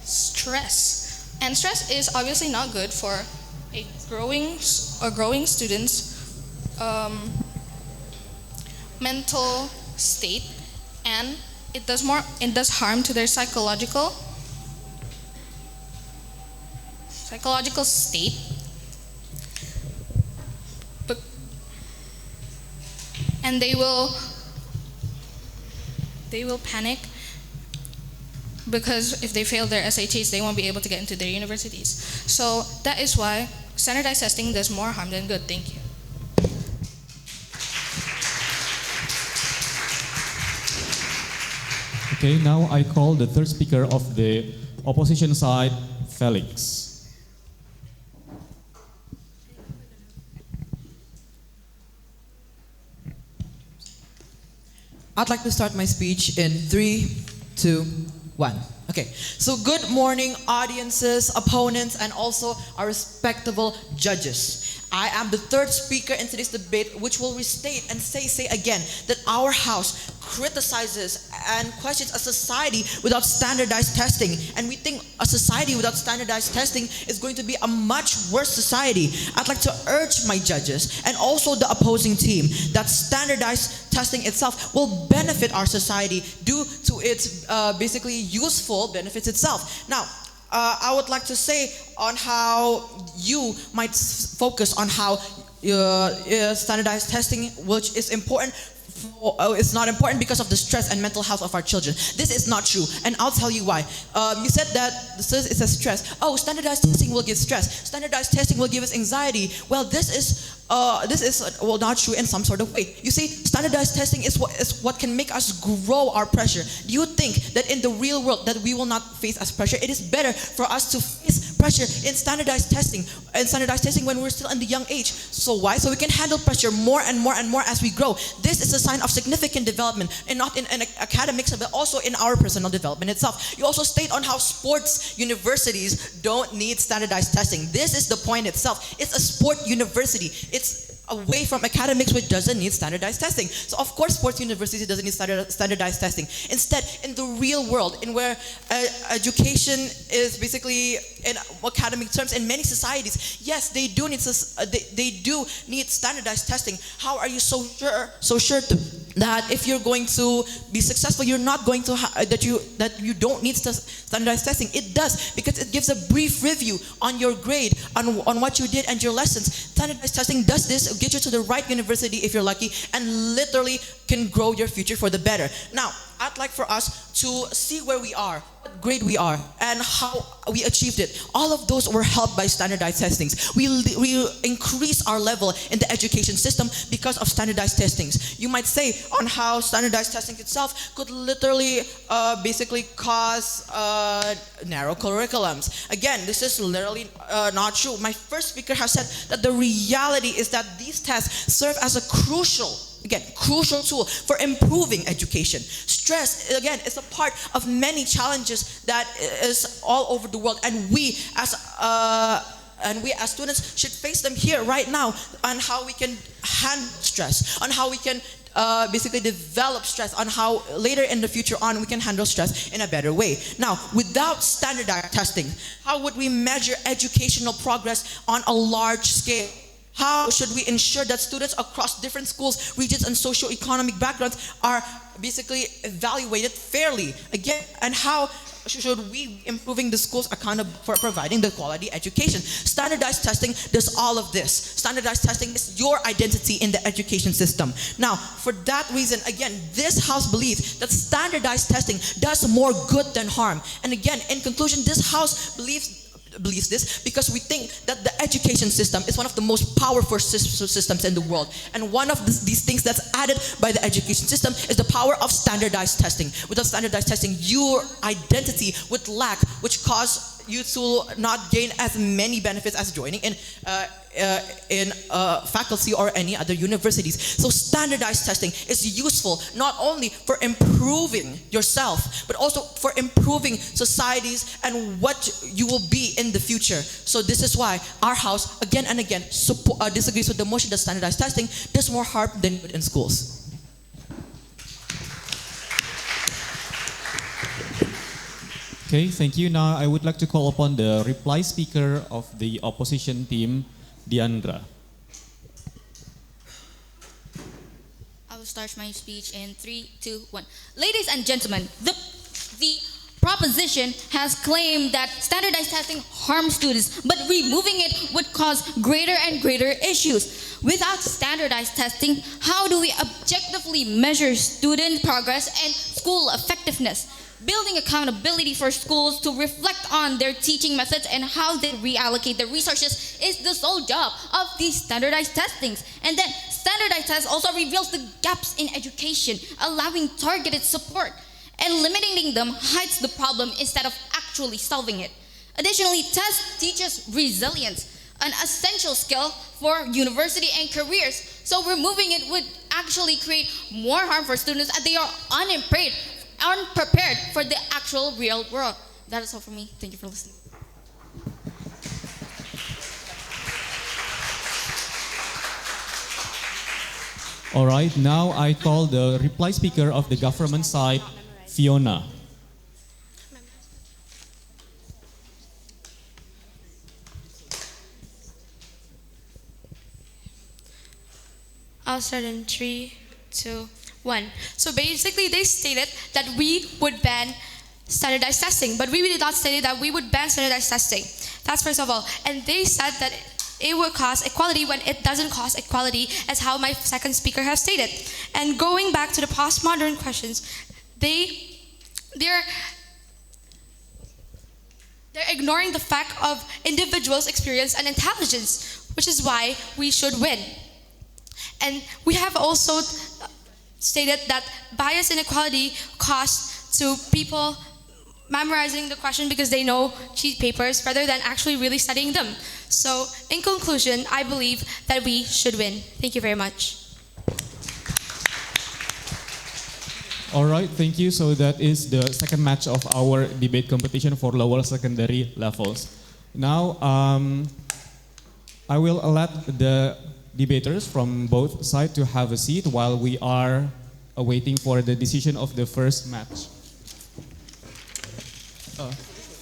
[SPEAKER 10] stress. And stress is obviously not good for a growing student's mental state, and it does harm to their psychological state. And they will panic, because if they fail their SATs, they won't be able to get into their universities. So that is why standardized testing does more harm than good. Thank you.
[SPEAKER 1] Okay, now I call the third speaker of the opposition side, Felix.
[SPEAKER 8] I'd like to start my speech in 3, 2, 1. Okay, so good morning, audiences, opponents, and also our respectable judges. I am the third speaker in today's debate, which will restate and say again that our house criticizes and questions a society without standardized testing. And we think a society without standardized testing is going to be a much worse society. I'd like to urge my judges and also the opposing team that standardized testing itself will benefit our society due to its basically useful benefits itself. Now, I would like to say on how you might focus on how standardized testing, which is important, it's not important because of the stress and mental health of our children. This is not true, and I'll tell you why. You said that it's a stress. Oh, standardized testing will give stress. Standardized testing will give us anxiety. Well, this is not true in some sort of way. You see, standardized testing is what can make us grow our pressure. Do you think that in the real world that we will not face as pressure? It is better for us to face pressure in standardized testing when we're still in the young age. So why? So we can handle pressure more and more and more as we grow. This is a sign of significant development, and not in academics, but also in our personal development itself. You also state on how sports universities don't need standardized testing. This is the point itself. It's a sport university. It's away from academics, which doesn't need standardized testing. So of course sports university doesn't need standardized testing. Instead, in the real world, in where education is basically in academic terms in many societies, yes, they do need standardized testing. How are you so sure to that if you're going to be successful, you're not going to that you don't need standardized testing. It does, because it gives a brief review on your grade, on what you did and your lessons. Standardized testing does this, get you to the right university if you're lucky, and literally can grow your future for the better. Now, I'd like for us to see where we are, what grade we are, and how we achieved it. All of those were helped by standardized testings. We increase our level in the education system because of standardized testings. You might say on how standardized testing itself could literally basically cause narrow curriculums. Again, this is literally not true. My first speaker has said that the reality is that these tests serve as a crucial tool for improving education. Stress, again, is a part of many challenges that is all over the world, and we as students should face them here right now, on how we can handle stress, on how we can basically develop stress, on how later in the future on we can handle stress in a better way. Now, without standardized testing, how would we measure educational progress on a large scale? How should we ensure that students across different schools, regions, and socio-economic backgrounds are basically evaluated fairly? Again, and how should we be improving the schools accountable for providing the quality education? Standardized testing does all of this. Standardized testing is your identity in the education system. Now, for that reason, again, this house believes that standardized testing does more good than harm. And again, in conclusion, this house believes this because we think that the education system is one of the most powerful systems in the world. And one of these things that's added by the education system is the power of standardized testing. Without standardized testing, your identity would lack, which cause you to not gain as many benefits as joining in faculty or any other universities. So standardized testing is useful not only for improving yourself, but also for improving societies and what you will be in the future. So this is why our house again and again disagrees with the motion that standardized testing does more harm than good in schools.
[SPEAKER 1] Okay, thank you. Now I would like to call upon the reply speaker of the opposition team, Diandra.
[SPEAKER 9] I will start my speech in 3, 2, 1. Ladies and gentlemen, the proposition has claimed that standardized testing harms students, but removing it would cause greater and greater issues. Without standardized testing, how do we objectively measure student progress and school effectiveness? Building accountability for schools to reflect on their teaching methods and how they reallocate their resources is the sole job of these standardized testings. And then standardized tests also reveals the gaps in education, allowing targeted support. And limiting them hides the problem instead of actually solving it. Additionally, tests teach us resilience, an essential skill for university and careers. So removing it would actually create more harm for students as they are unprepared for the actual real world. That is all for me. Thank you for listening.
[SPEAKER 1] All right, now I call the reply speaker of the government side, Fiona.
[SPEAKER 2] I'll start in 3, 2, 1. So basically, they stated that we would ban standardized testing, but we did not state that we would ban standardized testing. That's first of all. And they said that it would cause equality when it doesn't cause equality, as how my second speaker has stated. And going back to the postmodern questions, they're ignoring the fact of individuals' experience and intelligence, which is why we should win. And we have also stated that bias inequality costs to people memorizing the question because they know cheat papers rather than actually really studying them. So in conclusion, I believe that we should win. Thank you very much.
[SPEAKER 1] All right, thank you. So that is the second match of our debate competition for lower secondary levels. Now, I will let the debaters from both sides to have a seat while we are waiting for the decision of the first match.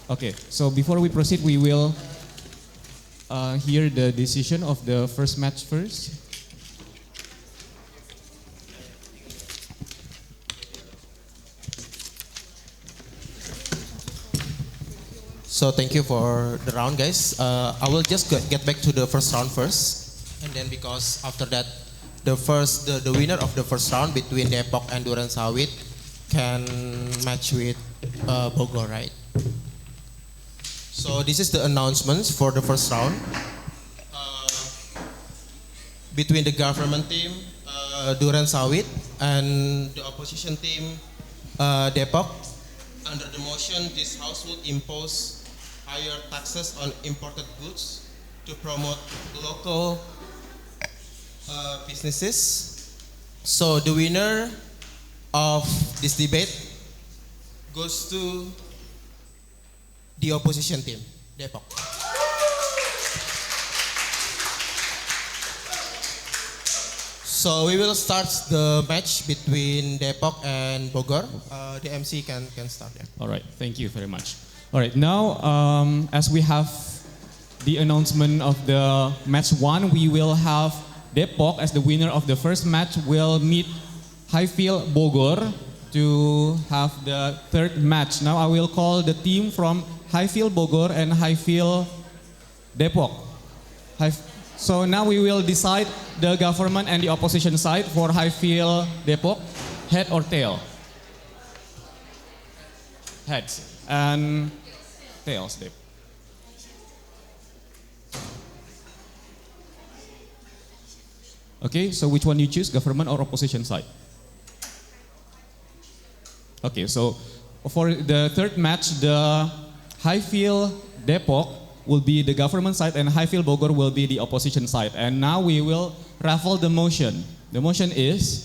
[SPEAKER 1] Okay, so before we proceed, we will hear the decision of the first match first.
[SPEAKER 11] So thank you for the round, guys. I will just get back to the first round first, and then because after that, the winner of the first round between Depok and Duren Sawit can match with Bogor, right? So this is the announcements for the first round. Between the government team, Duren Sawit, and the opposition team, Depok. Under the motion, this House will impose higher taxes on imported goods to promote local businesses. So the winner of this debate goes to the opposition team, Depok. So we will start the match between Depok and Bogor. The MC can start there.
[SPEAKER 1] All right, thank you very much. All right, now as we have the announcement of the match one, we will have Depok as the winner of the first match will meet Highfield Bogor to have the third match. Now I will call the team from Highfield Bogor and Highfield Depok. So now we will decide the government and the opposition side for Highfield Depok, head or tail? Heads and tails, Dep. Okay, so which one you choose, government or opposition side? Okay, so for the third match, the Highfield Depok will be the government side and Highfield Bogor will be the opposition side. And now we will raffle the motion. The motion is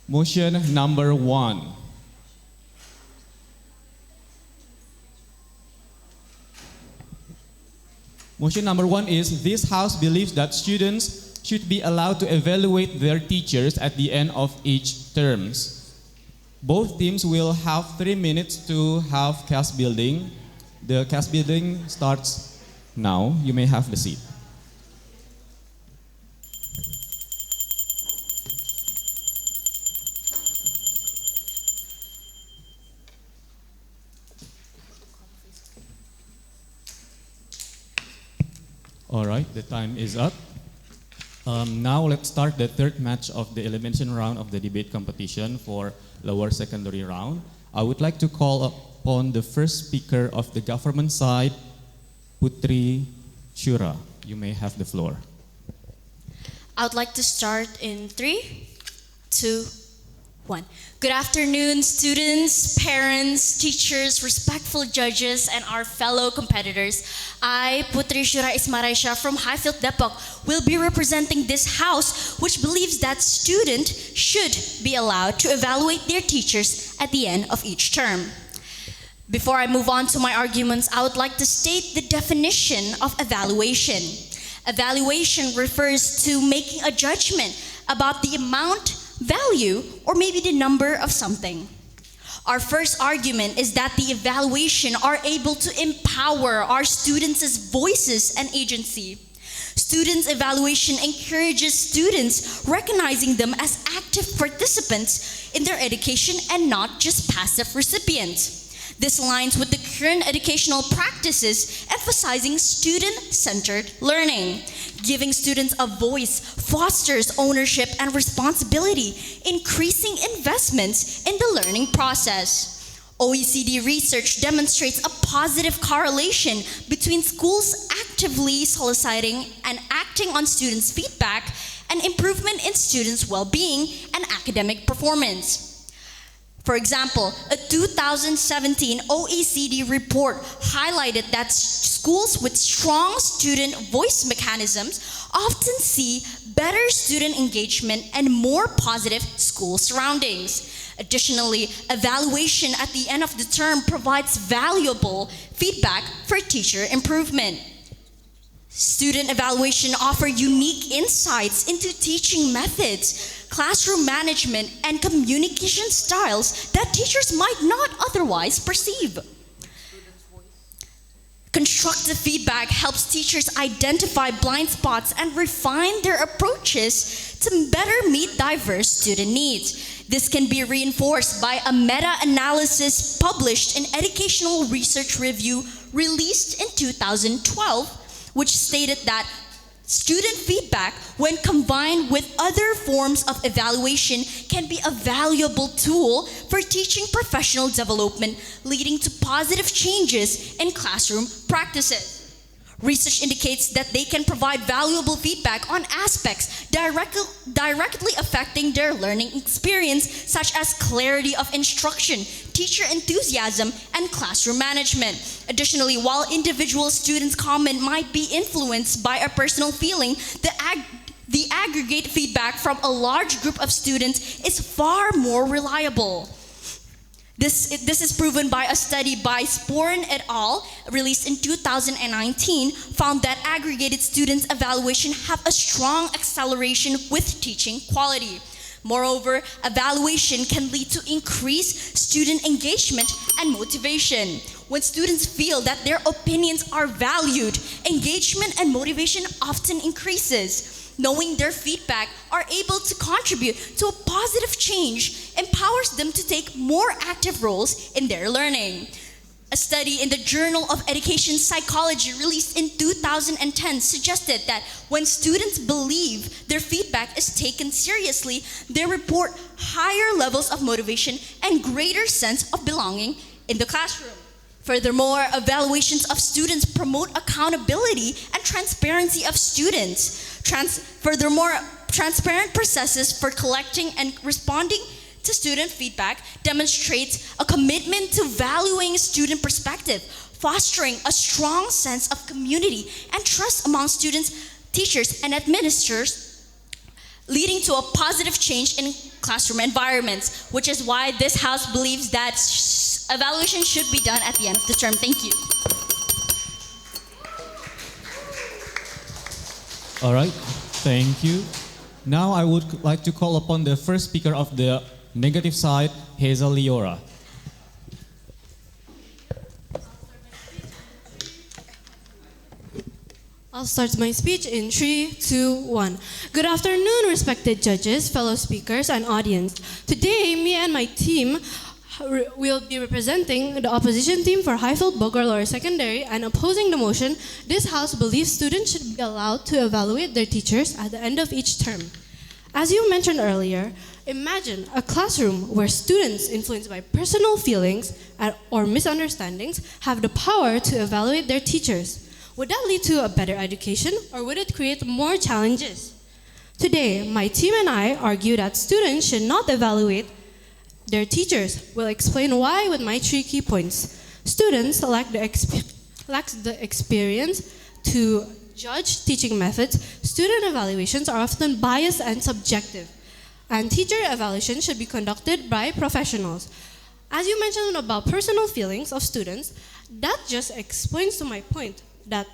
[SPEAKER 1] motion number 1. Motion number 1 is this House believes that students should be allowed to evaluate their teachers at the end of each terms. Both teams will have 3 minutes to have cast building. The cast building starts now. You may have the seat. All right, the time is up. Now let's start the third match of the elimination round of the debate competition for lower secondary round. I would like to call upon the first speaker of the government side, Putri Shura. You may have the floor.
[SPEAKER 3] I would like to start in 3, 2, 1. Good afternoon, students, parents, teachers, respectful judges, and our fellow competitors. I, Putri Shura Ismaresha from Highfield Depok, will be representing this house which believes that students should be allowed to evaluate their teachers at the end of each term. Before I move on to my arguments, I would like to state the definition of evaluation. Evaluation refers to making a judgment about the amount, value, or maybe the number of something. Our first argument is that the evaluation are able to empower our students' voices and agency. Students' evaluation encourages students, recognizing them as active participants in their education and not just passive recipients. This aligns with the current educational practices emphasizing student-centered learning. Giving students a voice fosters ownership and responsibility, increasing investments in the learning process. OECD research demonstrates a positive correlation between schools actively soliciting and acting on students' feedback and improvement in students' well-being and academic performance. For example, a 2017 OECD report highlighted that schools with strong student voice mechanisms often see better student engagement and more positive school surroundings. Additionally, evaluation at the end of the term provides valuable feedback for teacher improvement. Student evaluation offers unique insights into teaching methods, classroom management, and communication styles that teachers might not otherwise perceive. Constructive feedback helps teachers identify blind spots and refine their approaches to better meet diverse student needs. This can be reinforced by a meta-analysis published in Educational Research Review released in 2012, which stated that student feedback, when combined with other forms of evaluation, can be a valuable tool for teaching professional development, leading to positive changes in classroom practices. Research indicates that they can provide valuable feedback on aspects directly affecting their learning experience, such as clarity of instruction, teacher enthusiasm, and classroom management. Additionally, while individual students' comment might be influenced by a personal feeling, the aggregate feedback from a large group of students is far more reliable. This is proven by a study by Sporn et al., released in 2019, found that aggregated students' evaluation have a strong acceleration with teaching quality. Moreover, evaluation can lead to increased student engagement and motivation. When students feel that their opinions are valued, engagement and motivation often increases. Knowing their feedback are able to contribute to a positive change empowers them to take more active roles in their learning. A study in the Journal of Education Psychology released in 2010 suggested that when students believe their feedback is taken seriously, they report higher levels of motivation and greater sense of belonging in the classroom. Furthermore, evaluations of students promote accountability and transparency of students. Furthermore, transparent processes for collecting and responding to student feedback demonstrates a commitment to valuing student perspective, fostering a strong sense of community and trust among students, teachers, and administrators, leading to a positive change in classroom environments, which is why this house believes that evaluation should be done at the end of the term. Thank you.
[SPEAKER 1] All right, thank you. Now I would like to call upon the first speaker of the negative side, Hazel Liora.
[SPEAKER 12] I'll start my speech in 3, 2, 1. Good afternoon, respected judges, fellow speakers, and audience. Today, me and my team will be representing the opposition team for Highfield Bogor Lower Secondary, and opposing the motion. This House believes students should be allowed to evaluate their teachers at the end of each term. As you mentioned earlier, imagine a classroom where students influenced by personal feelings or misunderstandings have the power to evaluate their teachers. Would that lead to a better education, or would it create more challenges? Today, my team and I argue that students should not evaluate their teachers. Will explain why with my 3 key points. Students lack the experience to judge teaching methods. Student evaluations are often biased and subjective, and teacher evaluation should be conducted by professionals. As you mentioned about personal feelings of students, that just explains to my point that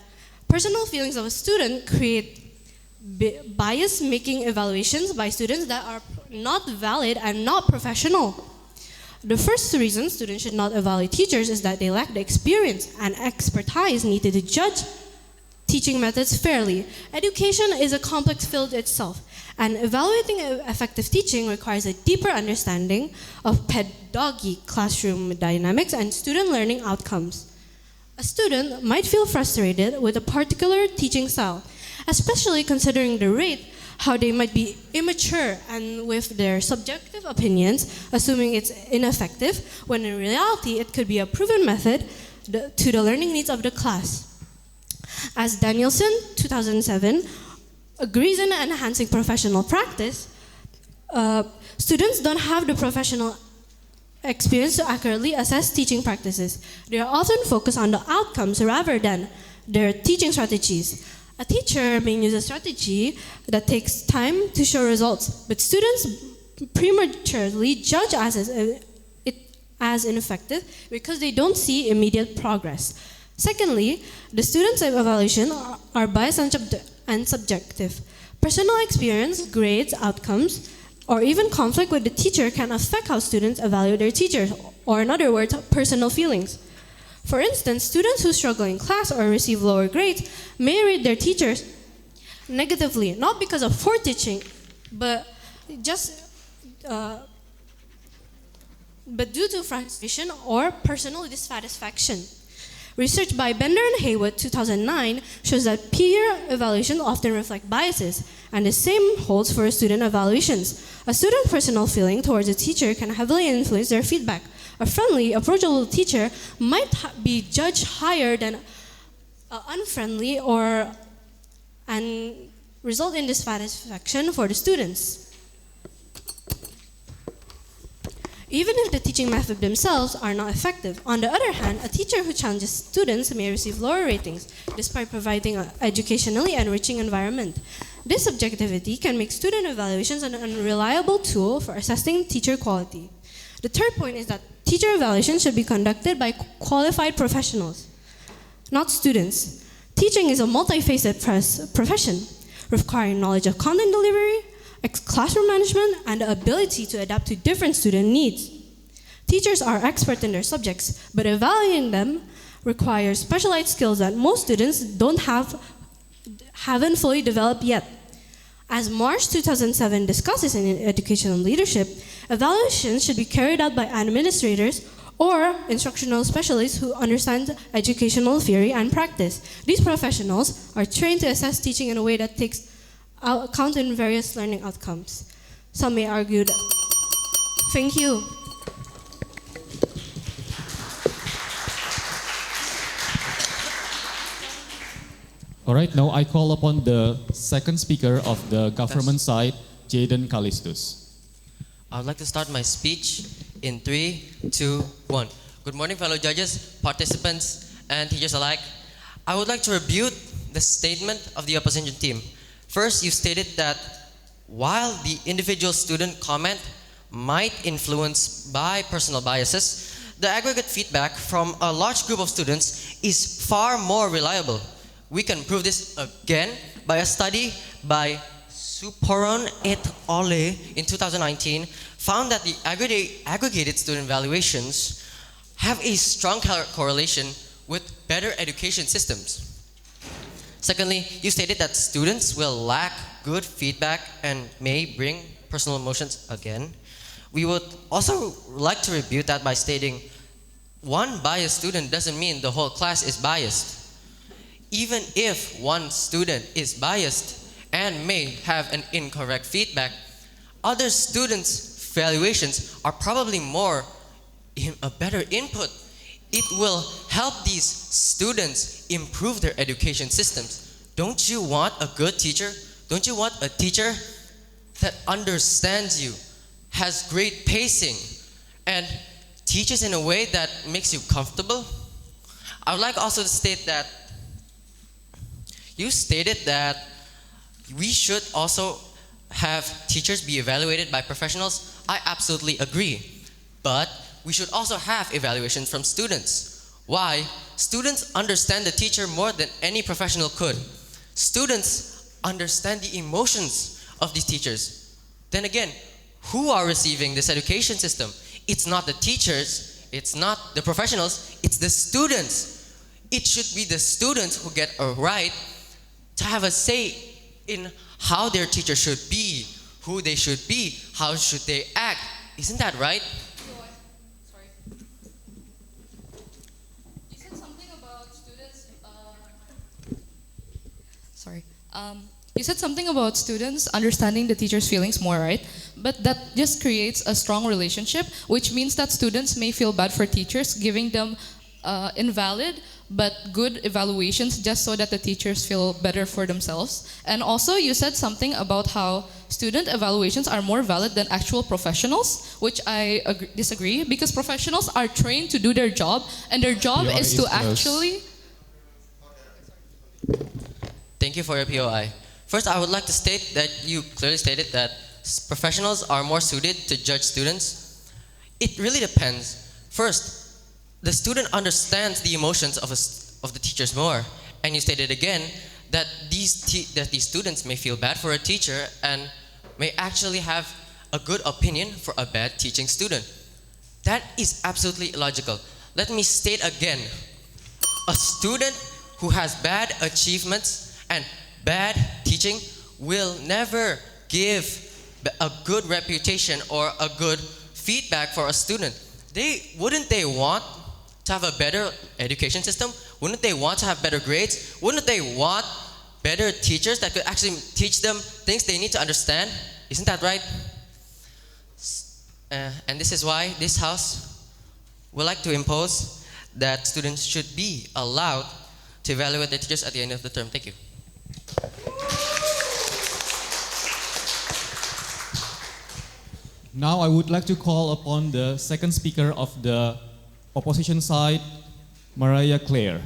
[SPEAKER 12] personal feelings of a student create bias, making evaluations by students that are not valid and not professional. The first reason students should not evaluate teachers is that they lack the experience and expertise needed to judge teaching methods fairly. Education is a complex field itself, and evaluating effective teaching requires a deeper understanding of pedagogy, classroom dynamics, and student learning outcomes. A student might feel frustrated with a particular teaching style, especially considering the rate, how they might be immature and with their subjective opinions, assuming it's ineffective, when in reality it could be a proven method to the learning needs of the class. As Danielson, 2007, agrees in enhancing professional practice, students don't have the professional experience to accurately assess teaching practices. They are often focused on the outcomes rather than their teaching strategies. A teacher may use a strategy that takes time to show results, but students prematurely judge it as ineffective because they don't see immediate progress. Secondly, the students' evaluation are biased and subjective. Personal experience, grades, outcomes, or even conflict with the teacher can affect how students evaluate their teachers, or in other words, personal feelings. For instance, students who struggle in class or receive lower grades may rate their teachers negatively, not because of poor teaching, but due to frustration or personal dissatisfaction. Research by Bender and Haywood 2009 shows that peer evaluations often reflect biases, and the same holds for student evaluations. A student's personal feeling towards a teacher can heavily influence their feedback. A friendly, approachable teacher might be judged higher than unfriendly and result in dissatisfaction for the students. Even if the teaching methods themselves are not effective. On the other hand, a teacher who challenges students may receive lower ratings despite providing an educationally enriching environment. This subjectivity can make student evaluations an unreliable tool for assessing teacher quality. The third point is that teacher evaluation should be conducted by qualified professionals, not students. Teaching is a multifaceted profession, requiring knowledge of content delivery, classroom management, and the ability to adapt to different student needs. Teachers are experts in their subjects, but evaluating them requires specialized skills that most students haven't fully developed yet. As March 2007 discusses in Educational Leadership, evaluations should be carried out by administrators or instructional specialists who understand educational theory and practice. These professionals are trained to assess teaching in a way that takes account in various learning outcomes. Some may argue that. Thank you.
[SPEAKER 1] All right, now I call upon the second speaker of the government side, Jaden Kalistus.
[SPEAKER 5] I would like to start my speech in 3, 2, 1. Good morning, fellow judges, participants, and teachers alike. I would like to rebuke the statement of the opposition team. First, you stated that while the individual student comment might influence by personal biases, the aggregate feedback from a large group of students is far more reliable. We can prove this again by a study by Suporon et al. In 2019 found that the aggregated student evaluations have a strong correlation with better education systems. Secondly, you stated that students will lack good feedback and may bring personal emotions again. We would also like to rebuke that by stating one biased student doesn't mean the whole class is biased. Even if one student is biased and may have an incorrect feedback, other students' evaluations are probably a better input. It will help these students improve their education systems. Don't you want a good teacher? Don't you want a teacher that understands you, has great pacing, and teaches in a way that makes you comfortable? I would like also to state that you stated that we should also have teachers be evaluated by professionals. I absolutely agree. But we should also have evaluations from students. Why? Students understand the teacher more than any professional could. Students understand the emotions of these teachers. Then again, who are receiving this education system? It's not the teachers, it's not the professionals, it's the students. It should be the students who get a right to have a say in how their teacher should be, who they should be, how should they act. Isn't that right?
[SPEAKER 9] You said something about students. You said something about students understanding the teacher's feelings more, right? But that just creates a strong relationship, which means that students may feel bad for teachers, giving them invalid but good evaluations just so that the teachers feel better for themselves. And also, you said something about how student evaluations are more valid than actual professionals, which I disagree, because professionals are trained to do their job, and their job is to actually...
[SPEAKER 5] Thank you for your POI. First, I would like to state that you clearly stated that professionals are more suited to judge students. It really depends. First, the student understands the emotions of the teachers more. And you stated again that these students may feel bad for a teacher and may actually have a good opinion for a bad teaching student. That is absolutely illogical. Let me state again, A student who has bad achievements and bad teaching will never give a good reputation or a good feedback for a student. Wouldn't they want to have a better education system? Wouldn't they want to have better grades? Wouldn't they want better teachers that could actually teach them things they need to understand? Isn't that right? And this is why this house would like to impose that students should be allowed to evaluate their teachers at the end of the term. Thank you.
[SPEAKER 1] Now I would like to call upon the second speaker of the opposition side, Mariah Claire.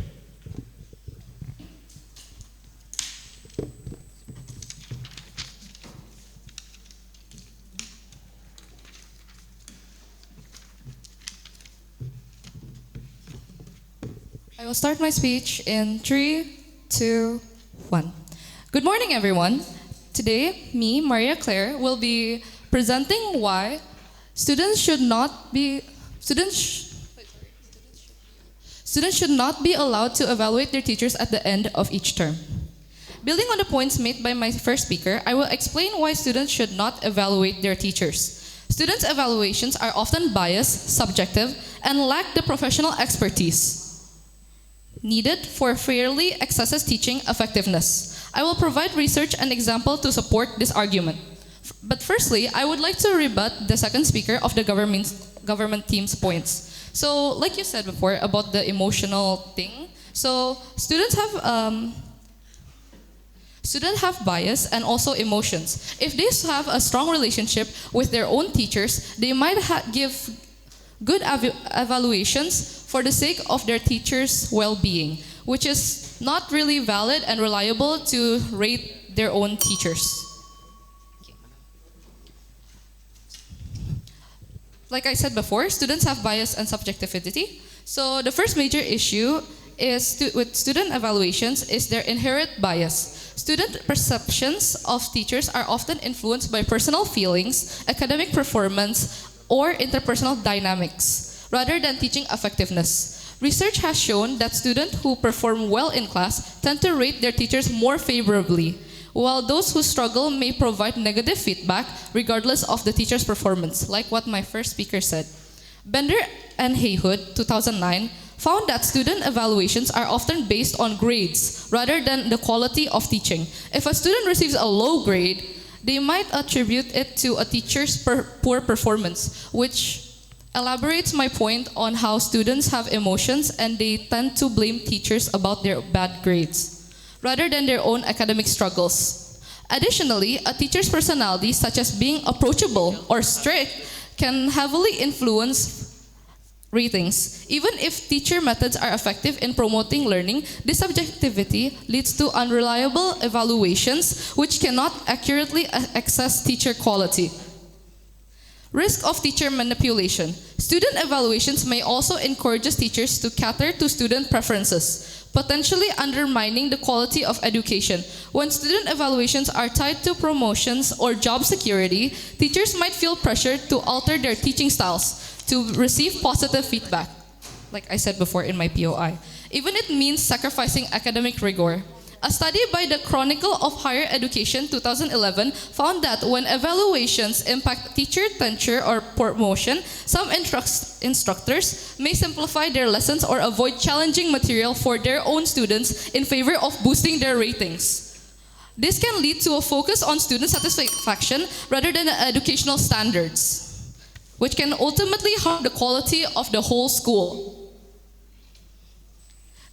[SPEAKER 13] I will start my speech in 3, 2, 1. Good morning, everyone. Today, me, Maria Claire, will be presenting why students should not be allowed to evaluate their teachers at the end of each term. Building on the points made by my first speaker, I will explain why students should not evaluate their teachers. Students' evaluations are often biased, subjective, and lack the professional expertise needed for fairly assess teaching effectiveness. I will provide research and example to support this argument. But firstly, I would like to rebut the second speaker of the government team's points. So, like you said before about the emotional thing, so students have bias and also emotions. If they have a strong relationship with their own teachers, they might give good evaluations for the sake of their teachers' well-being, which is not really valid and reliable to rate their own teachers. Like I said before, students have bias and subjectivity. So the first major issue with student evaluations is their inherent bias. Student perceptions of teachers are often influenced by personal feelings, academic performance, or interpersonal dynamics, rather than teaching effectiveness. Research has shown that students who perform well in class tend to rate their teachers more favorably, while those who struggle may provide negative feedback regardless of the teacher's performance, like what my first speaker said. Bender and Hayhood, 2009, found that student evaluations are often based on grades rather than the quality of teaching. If a student receives a low grade, they might attribute it to a teacher's poor performance, which elaborates my point on how students have emotions and they tend to blame teachers about their bad grades, rather than their own academic struggles. Additionally, a teacher's personality, such as being approachable or strict, can heavily influence ratings. Even if teacher methods are effective in promoting learning, this subjectivity leads to unreliable evaluations which cannot accurately assess teacher quality. Risk of teacher manipulation. Student evaluations may also encourage teachers to cater to student preferences, potentially undermining the quality of education. When student evaluations are tied to promotions or job security, teachers might feel pressured to alter their teaching styles to receive positive feedback, like I said before in my POI. Even it means sacrificing academic rigor. A study by the Chronicle of Higher Education 2011 found that when evaluations impact teacher tenure or promotion, some instructors may simplify their lessons or avoid challenging material for their own students in favor of boosting their ratings. This can lead to a focus on student satisfaction rather than educational standards, which can ultimately harm the quality of the whole school.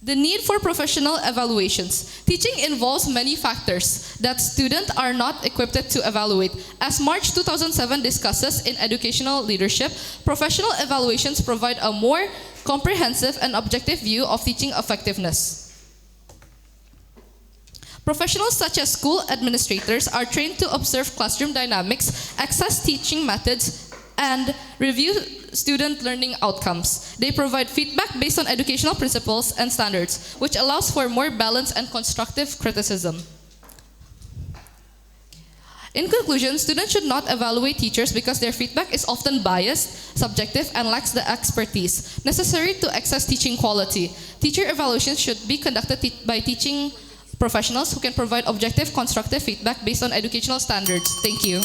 [SPEAKER 13] The need for professional evaluations. Teaching involves many factors that students are not equipped to evaluate. As March 2007 discusses in Educational Leadership, professional evaluations provide a more comprehensive and objective view of teaching effectiveness. Professionals such as school administrators are trained to observe classroom dynamics, assess teaching methods, and review student learning outcomes. They provide feedback based on educational principles and standards, which allows for more balanced and constructive criticism. In conclusion, students should not evaluate teachers because their feedback is often biased, subjective, and lacks the expertise necessary to assess teaching quality. Teacher evaluations should be conducted by teaching professionals who can provide objective, constructive feedback based on educational standards. Thank you.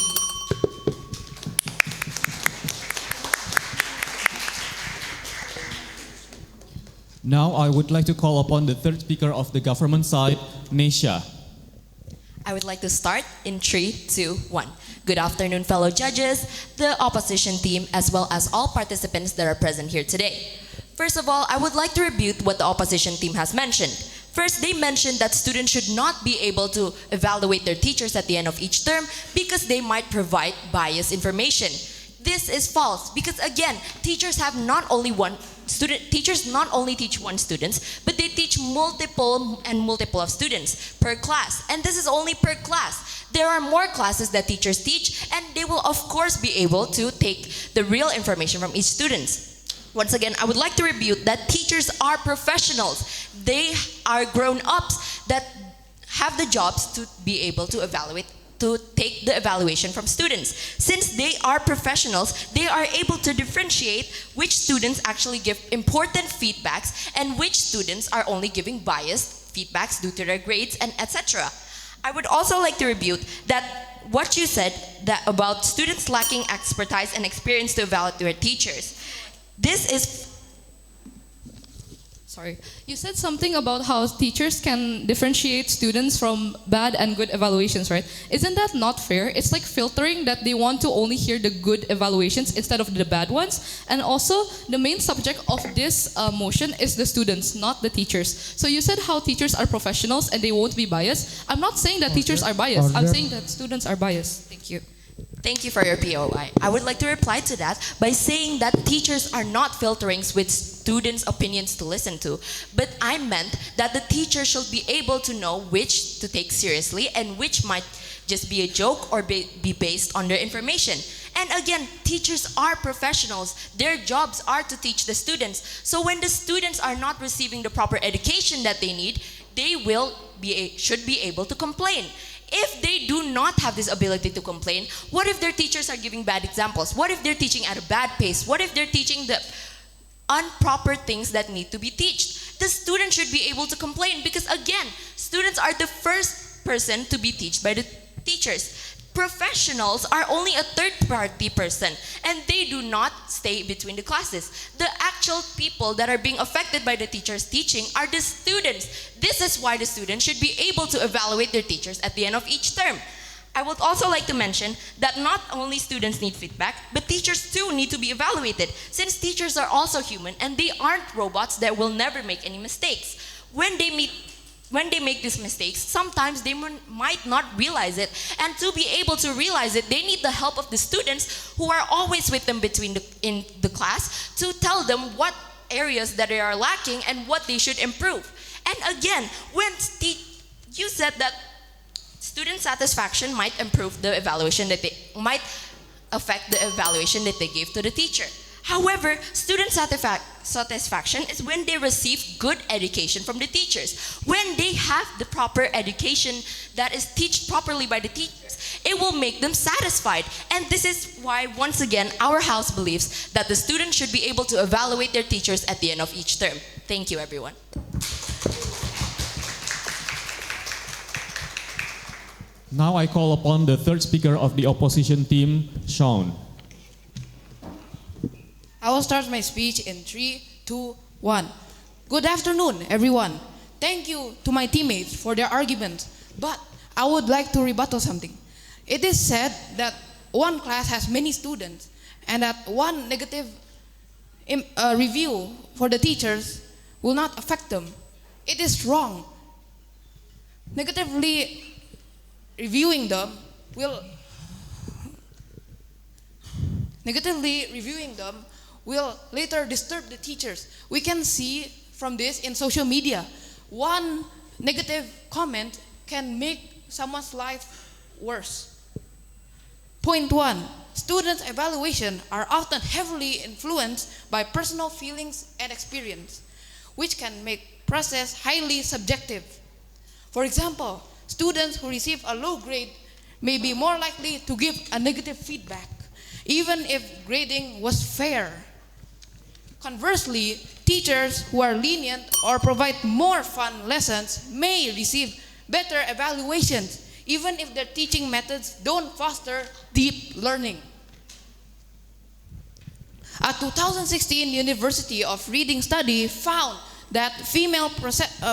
[SPEAKER 1] Now I would like to call upon the third speaker of the government side, Nesha.
[SPEAKER 7] I would like to start in 3, 2, 1. Good afternoon, fellow judges, the opposition team, as well as all participants that are present here today. First of all, I would like to rebut what the opposition team has mentioned. First, they mentioned that students should not be able to evaluate their teachers at the end of each term because they might provide biased information. This is false because again, teachers not only teach one students, but they teach multiple of students per class. And this is only per class. There are more classes that teachers teach, and they will of course be able to take the real information from each student. Once again, I would like to rebut that teachers are professionals. They are grown-ups that have the jobs to be able to evaluate, to take the evaluation from students. Since they are professionals, they are able to differentiate which students actually give important feedbacks and which students are only giving biased feedbacks due to their grades and etc. I would also like to rebut that what you said that about students lacking expertise and experience to evaluate their teachers. This is
[SPEAKER 13] Sorry. You said something about how teachers can differentiate students from bad and good evaluations, right? Isn't that not fair? It's like filtering that they want to only hear the good evaluations instead of the bad ones. And also, the main subject of this motion is the students, not the teachers. So you said how teachers are professionals and they won't be biased. I'm not saying that teachers are biased. I'm saying that students are biased. Thank you.
[SPEAKER 7] Thank you for your POI. I would like to reply to that by saying that teachers are not filtering with students' opinions to listen to, but I meant that the teacher should be able to know which to take seriously and which might just be a joke or be based on their information. And again, teachers are professionals. Their jobs are to teach the students. So when the students are not receiving the proper education that they need, they should be able to complain. If they do not have this ability to complain, what if their teachers are giving bad examples? What if they're teaching at a bad pace? What if they're teaching the improper things that need to be taught? The student should be able to complain because again, students are the first person to be taught by the teachers. Professionals are only a third-party person and they do not stay between the classes. The actual people that are being affected by the teacher's teaching are the students. This is why the students should be able to evaluate their teachers at the end of each term. I would also like to mention that not only students need feedback, but teachers too need to be evaluated since teachers are also human and they aren't robots that will never make any mistakes. When they make these mistakes, sometimes they might not realize it. And to be able to realize it, they need the help of the students who are always with them in the class to tell them what areas that they are lacking and what they should improve. And again, when you said that student satisfaction might improve the evaluation might affect the evaluation that they give to the teacher. However, student satisfaction is when they receive good education from the teachers. When they have the proper education that is taught properly by the teachers, it will make them satisfied. And this is why, once again, our house believes that the students should be able to evaluate their teachers at the end of each term. Thank you, everyone.
[SPEAKER 1] Now I call upon the third speaker of the opposition team, Sean.
[SPEAKER 14] I will start my speech in 3, 2, 1. Good afternoon, everyone. Thank you to my teammates for their arguments, but I would like to rebuttal something. It is said that one class has many students and that one negative review for the teachers will not affect them. It is wrong. Negatively reviewing them will later disturb the teachers. We can see from this in social media. One negative comment can make someone's life worse. Point 1. Students' evaluation are often heavily influenced by personal feelings and experience, which can make process highly subjective. For example, students who receive a low grade may be more likely to give a negative feedback, even if grading was fair. Conversely, teachers who are lenient or provide more fun lessons may receive better evaluations, even if their teaching methods don't foster deep learning. A 2016 University of Reading study found that female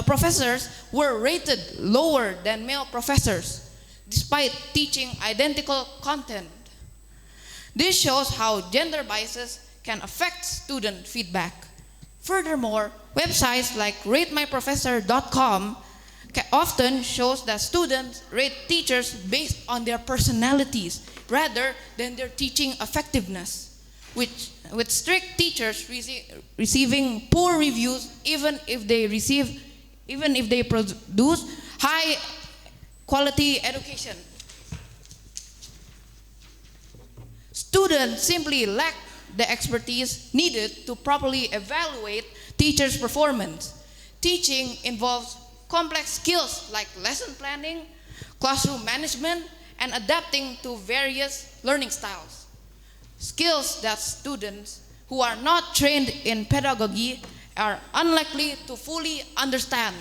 [SPEAKER 14] professors were rated lower than male professors, despite teaching identical content. This shows how gender biases can affect student feedback. Furthermore, websites like ratemyprofessor.com often shows that students rate teachers based on their personalities rather than their teaching effectiveness, with strict teachers receiving poor reviews even if they produce high quality education. Students simply lack the expertise needed to properly evaluate teachers' performance. Teaching involves complex skills like lesson planning, classroom management, and adapting to various learning styles. Skills that students who are not trained in pedagogy are unlikely to fully understand.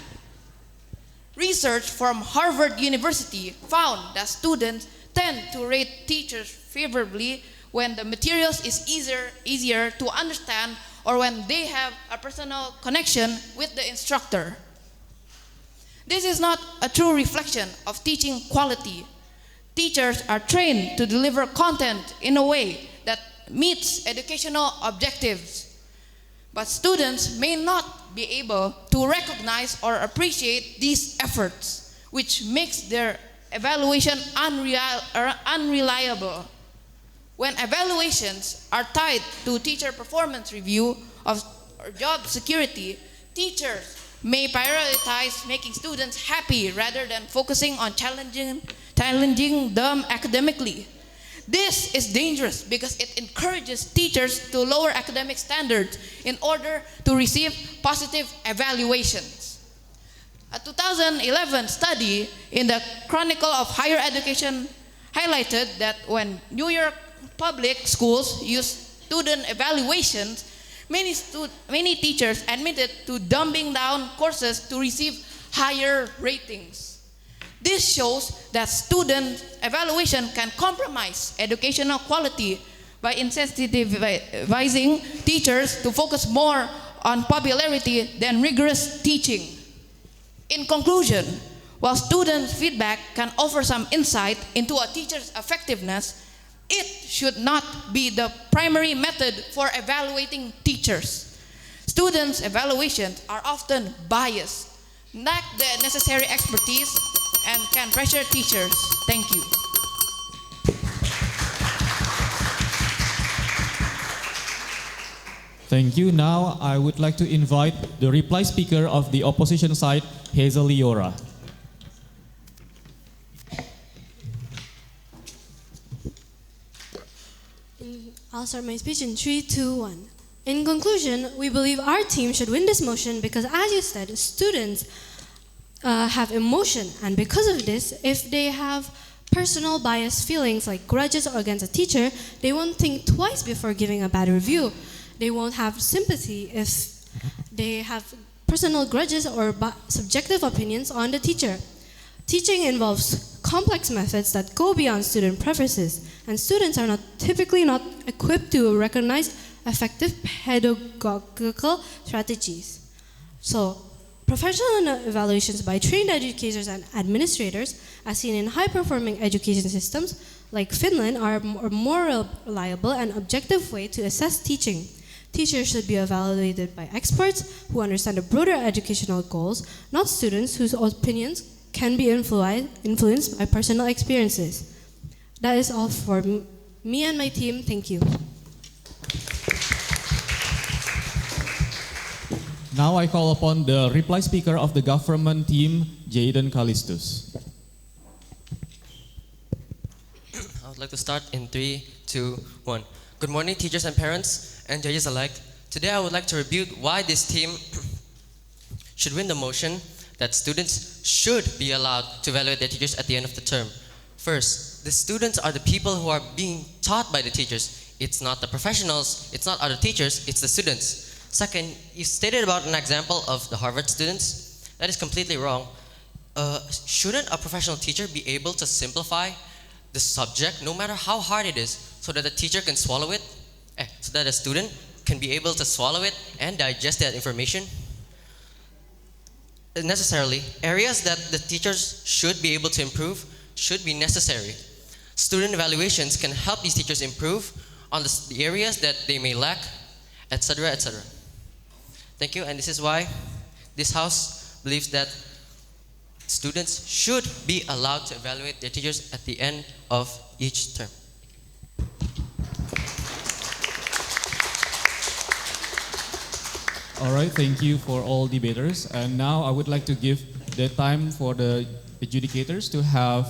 [SPEAKER 14] Research from Harvard University found that students tend to rate teachers favorably when the materials is easier to understand or when they have a personal connection with the instructor. This is not a true reflection of teaching quality. Teachers are trained to deliver content in a way that meets educational objectives. But students may not be able to recognize or appreciate these efforts, which makes their evaluation unreliable. When evaluations are tied to teacher performance review or job security, teachers may prioritize making students happy rather than focusing on challenging them academically. This is dangerous because it encourages teachers to lower academic standards in order to receive positive evaluations. A 2011 study in the Chronicle of Higher Education highlighted that when New York public schools use student evaluations, many teachers admitted to dumbing down courses to receive higher ratings. This shows that student evaluation can compromise educational quality by incentivizing teachers to focus more on popularity than rigorous teaching. In conclusion, while student feedback can offer some insight into a teacher's effectiveness, it should not be the primary method for evaluating teachers. Students' evaluations are often biased, lack the necessary expertise, and can pressure teachers. Thank you.
[SPEAKER 1] Thank you. Now I would like to invite the reply speaker of the opposition side, Hazel Liora.
[SPEAKER 12] I'll start my speech in 3, 2, 1. In conclusion, we believe our team should win this motion because, as you said, students have emotion, and because of this, if they have personal bias feelings like grudges or against a teacher, they won't think twice before giving a bad review. They won't have sympathy if they have personal grudges or subjective opinions on the teacher. Teaching involves complex methods that go beyond student preferences, and students are typically not equipped to recognize effective pedagogical strategies. So, professional evaluations by trained educators and administrators, as seen in high-performing education systems like Finland, are a more reliable and objective way to assess teaching. Teachers should be evaluated by experts who understand the broader educational goals, not students whose opinions can be influenced by personal experiences. That is all for me and my team. Thank you.
[SPEAKER 1] Now I call upon the reply speaker of the government team, Jaden Kalistus.
[SPEAKER 5] I would like to start in 3, 2, 1. Good morning, teachers and parents and judges alike. Today I would like to rebut why this team should win the motion that students should be allowed to evaluate their teachers at the end of the term. First, the students are the people who are being taught by the teachers. It's not the professionals, it's not other teachers, it's the students. Second, you stated about an example of the Harvard students. That is completely wrong. Shouldn't a professional teacher be able to simplify the subject, no matter how hard it is, so that the teacher can swallow it? So that a student can be able to swallow it and digest that information? Necessarily, areas that the teachers should be able to improve should be necessary. Student evaluations can help these teachers improve on the areas that they may lack, etc., etc. Thank you, and this is why this house believes that students should be allowed to evaluate their teachers at the end of each term.
[SPEAKER 1] All right, thank you for all debaters. And now I would like to give the time for the adjudicators to have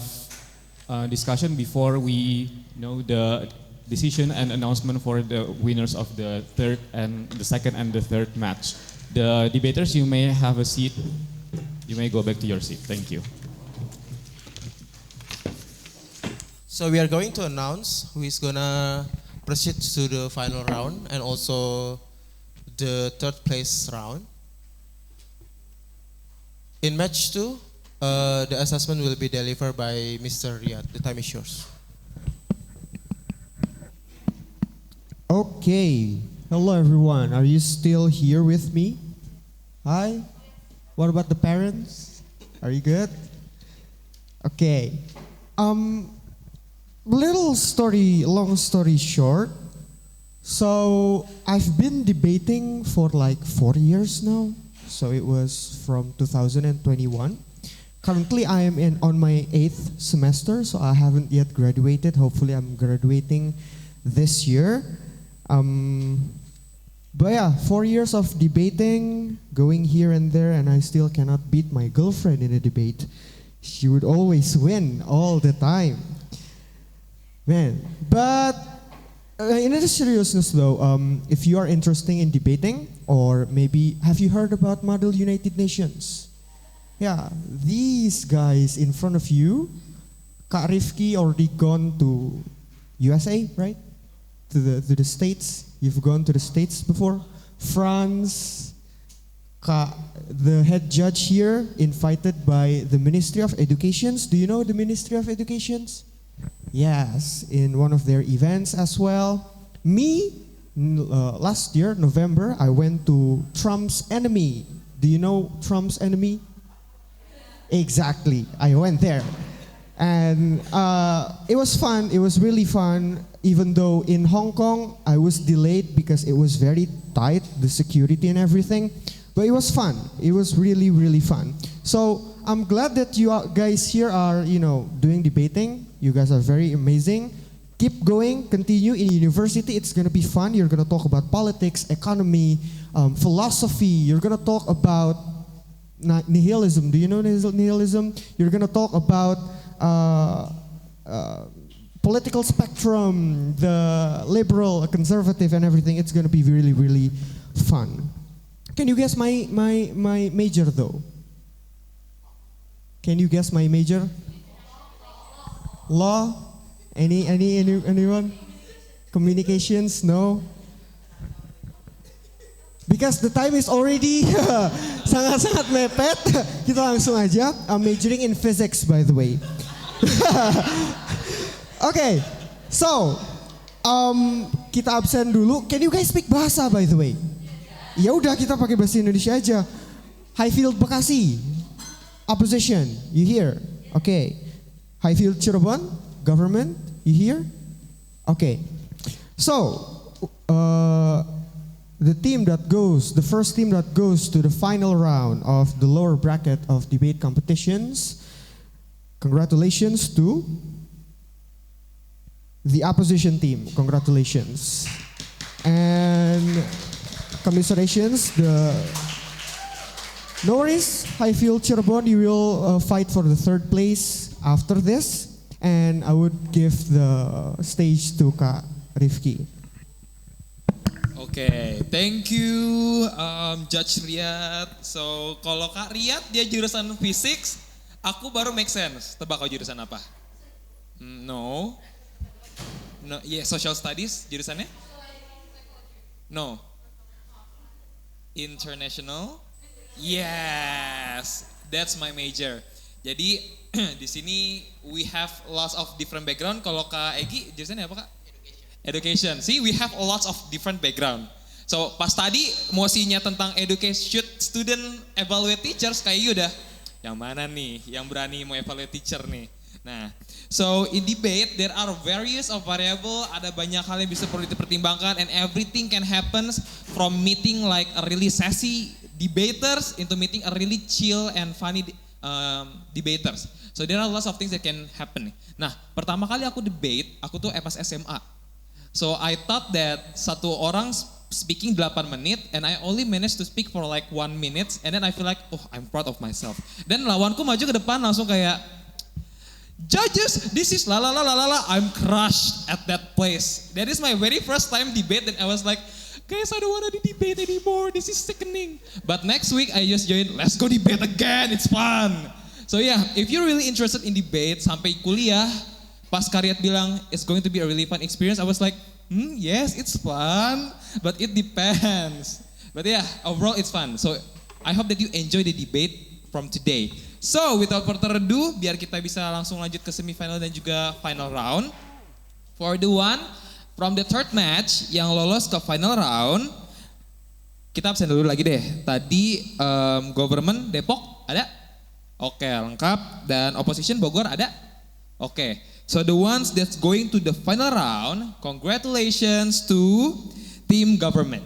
[SPEAKER 1] a discussion before we know the decision and announcement for the winners of the second and the third match. The debaters, you may have a seat. You may go back to your seat. Thank you.
[SPEAKER 11] So we are going to announce who is gonna proceed to the final round and also the third place round. In match 2, the assessment will be delivered by Mr. Riyad. The time is yours.
[SPEAKER 15] Okay. Hello everyone. Are you still here with me? Hi. What about the parents? Are you good? Okay. Long story short. So I've been debating for like 4 years now. So it was from 2021. Currently I am on my 8th semester, so I haven't yet graduated. Hopefully I'm graduating this year. But yeah, 4 years of debating, going here and there, and I still cannot beat my girlfriend in a debate. She would always win all the time. Man, but in a seriousness though, if you are interested in debating, or maybe, have you heard about Model United Nations? Yeah, these guys in front of you, Kak Rifki already gone to USA, right? To the States. You've gone to the States before. France, the head judge here, invited by the Ministry of Educations. Do you know the Ministry of Educations? Yes, in one of their events as well. Me, last year, November, I went to Trump's enemy. Do you know Trump's enemy? Exactly, I went there. And it was fun, it was really fun, even though in Hong Kong, I was delayed because it was very tight, the security and everything. But it was fun, it was really, really fun. So I'm glad that you guys here are, doing debating. You guys are very amazing. Keep going, continue in university. It's gonna be fun. You're gonna talk about politics, economy, philosophy. You're gonna talk about nihilism. Do you know nihilism? You're gonna talk about political spectrum, the liberal, conservative, and everything. It's gonna be really, really fun. Can you guess my major though? Can you guess my major? Law? Anyone? Communications? No? Because the time is already sangat-sangat mepet, kita langsung aja. I'm majoring in physics, by the way. Okay, so kita absen dulu. Can you guys speak bahasa, by the way? Ya udah, kita pakai bahasa Indonesia aja. Highfield Bekasi, opposition, you here? Okay. Highfield Cirebon, government, you here? Okay. So, the first team that goes to the final round of the lower bracket of debate competitions, congratulations to the opposition team. Congratulations. And commiserations, no worries, Highfield Cirebon, you will fight for the third place after this, and I would give the stage to Kak Rifki.
[SPEAKER 16] Okay, thank you Judge Riyad. So kalau Kak Riyad dia jurusan physics, aku baru make sense. Tebak kau jurusan apa? No. No, yeah, social studies jurusannya? No. International? Yes, that's my major. Jadi di sini we have lots of different background. Kalau Kak Egi jurusannya apa Kak? Education. See, we have lots of different background. So pas tadi mosinya tentang education, student evaluate teachers, kayak udah yang mana nih yang berani mau evaluate teacher nih. Nah, so in debate there are various of variable, ada banyak hal yang bisa perlu dipertimbangkan, and everything can happen from meeting like a really sassy debaters into meeting a really chill and funny debaters. So there are lots of things that can happen. Nah, pertama kali aku debate, aku tuh pas SMA. So I thought that satu orang speaking 8 menit and I only managed to speak for like 1 minute, and then I feel like, oh, I'm proud of myself. Dan lawanku maju ke depan langsung kayak, judges, this is la la la la la la. I'm crushed at that place. That is my very first time debate, and I was like, guys, I don't want to debate anymore. This is sickening. But next week I just joined. Let's go debate again. It's fun. So yeah, if you're really interested in debate sampai kuliah, pas Karyat bilang it's going to be a really fun experience, I was like, yes, it's fun, but it depends. But yeah, overall it's fun. So I hope that you enjoy the debate from today. So, without further ado, biar kita bisa langsung lanjut ke semifinal dan juga final round. For the one from the third match yang lolos ke final round, kita absen dulu lagi deh. Tadi government Depok ada? Oke, lengkap. Dan opposition Bogor ada? Oke. So the ones that's going to the final round, congratulations to team government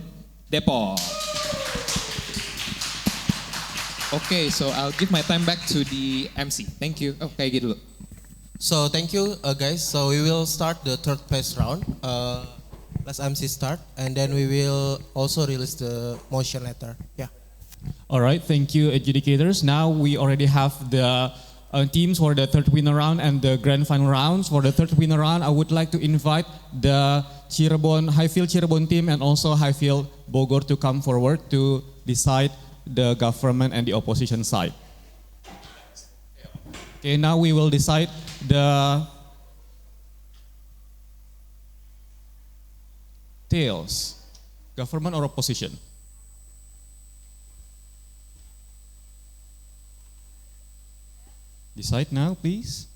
[SPEAKER 16] Depok. Okay, so I'll give my time back to the MC. Thank you. Oh, kayak gitu dulu.
[SPEAKER 11] So thank you guys. So we will start the third place round. Let's MC start, and then we will also release the motion letter. Yeah.
[SPEAKER 1] All right, thank you, adjudicators. Now we already have the teams for the third winner round and the grand final rounds. For the third winner round, I would like to invite the Highfield Cirebon team and also Highfield Bogor to come forward to decide the government and the opposition side. Okay, now we will decide the tails, government or opposition. Decide now, please.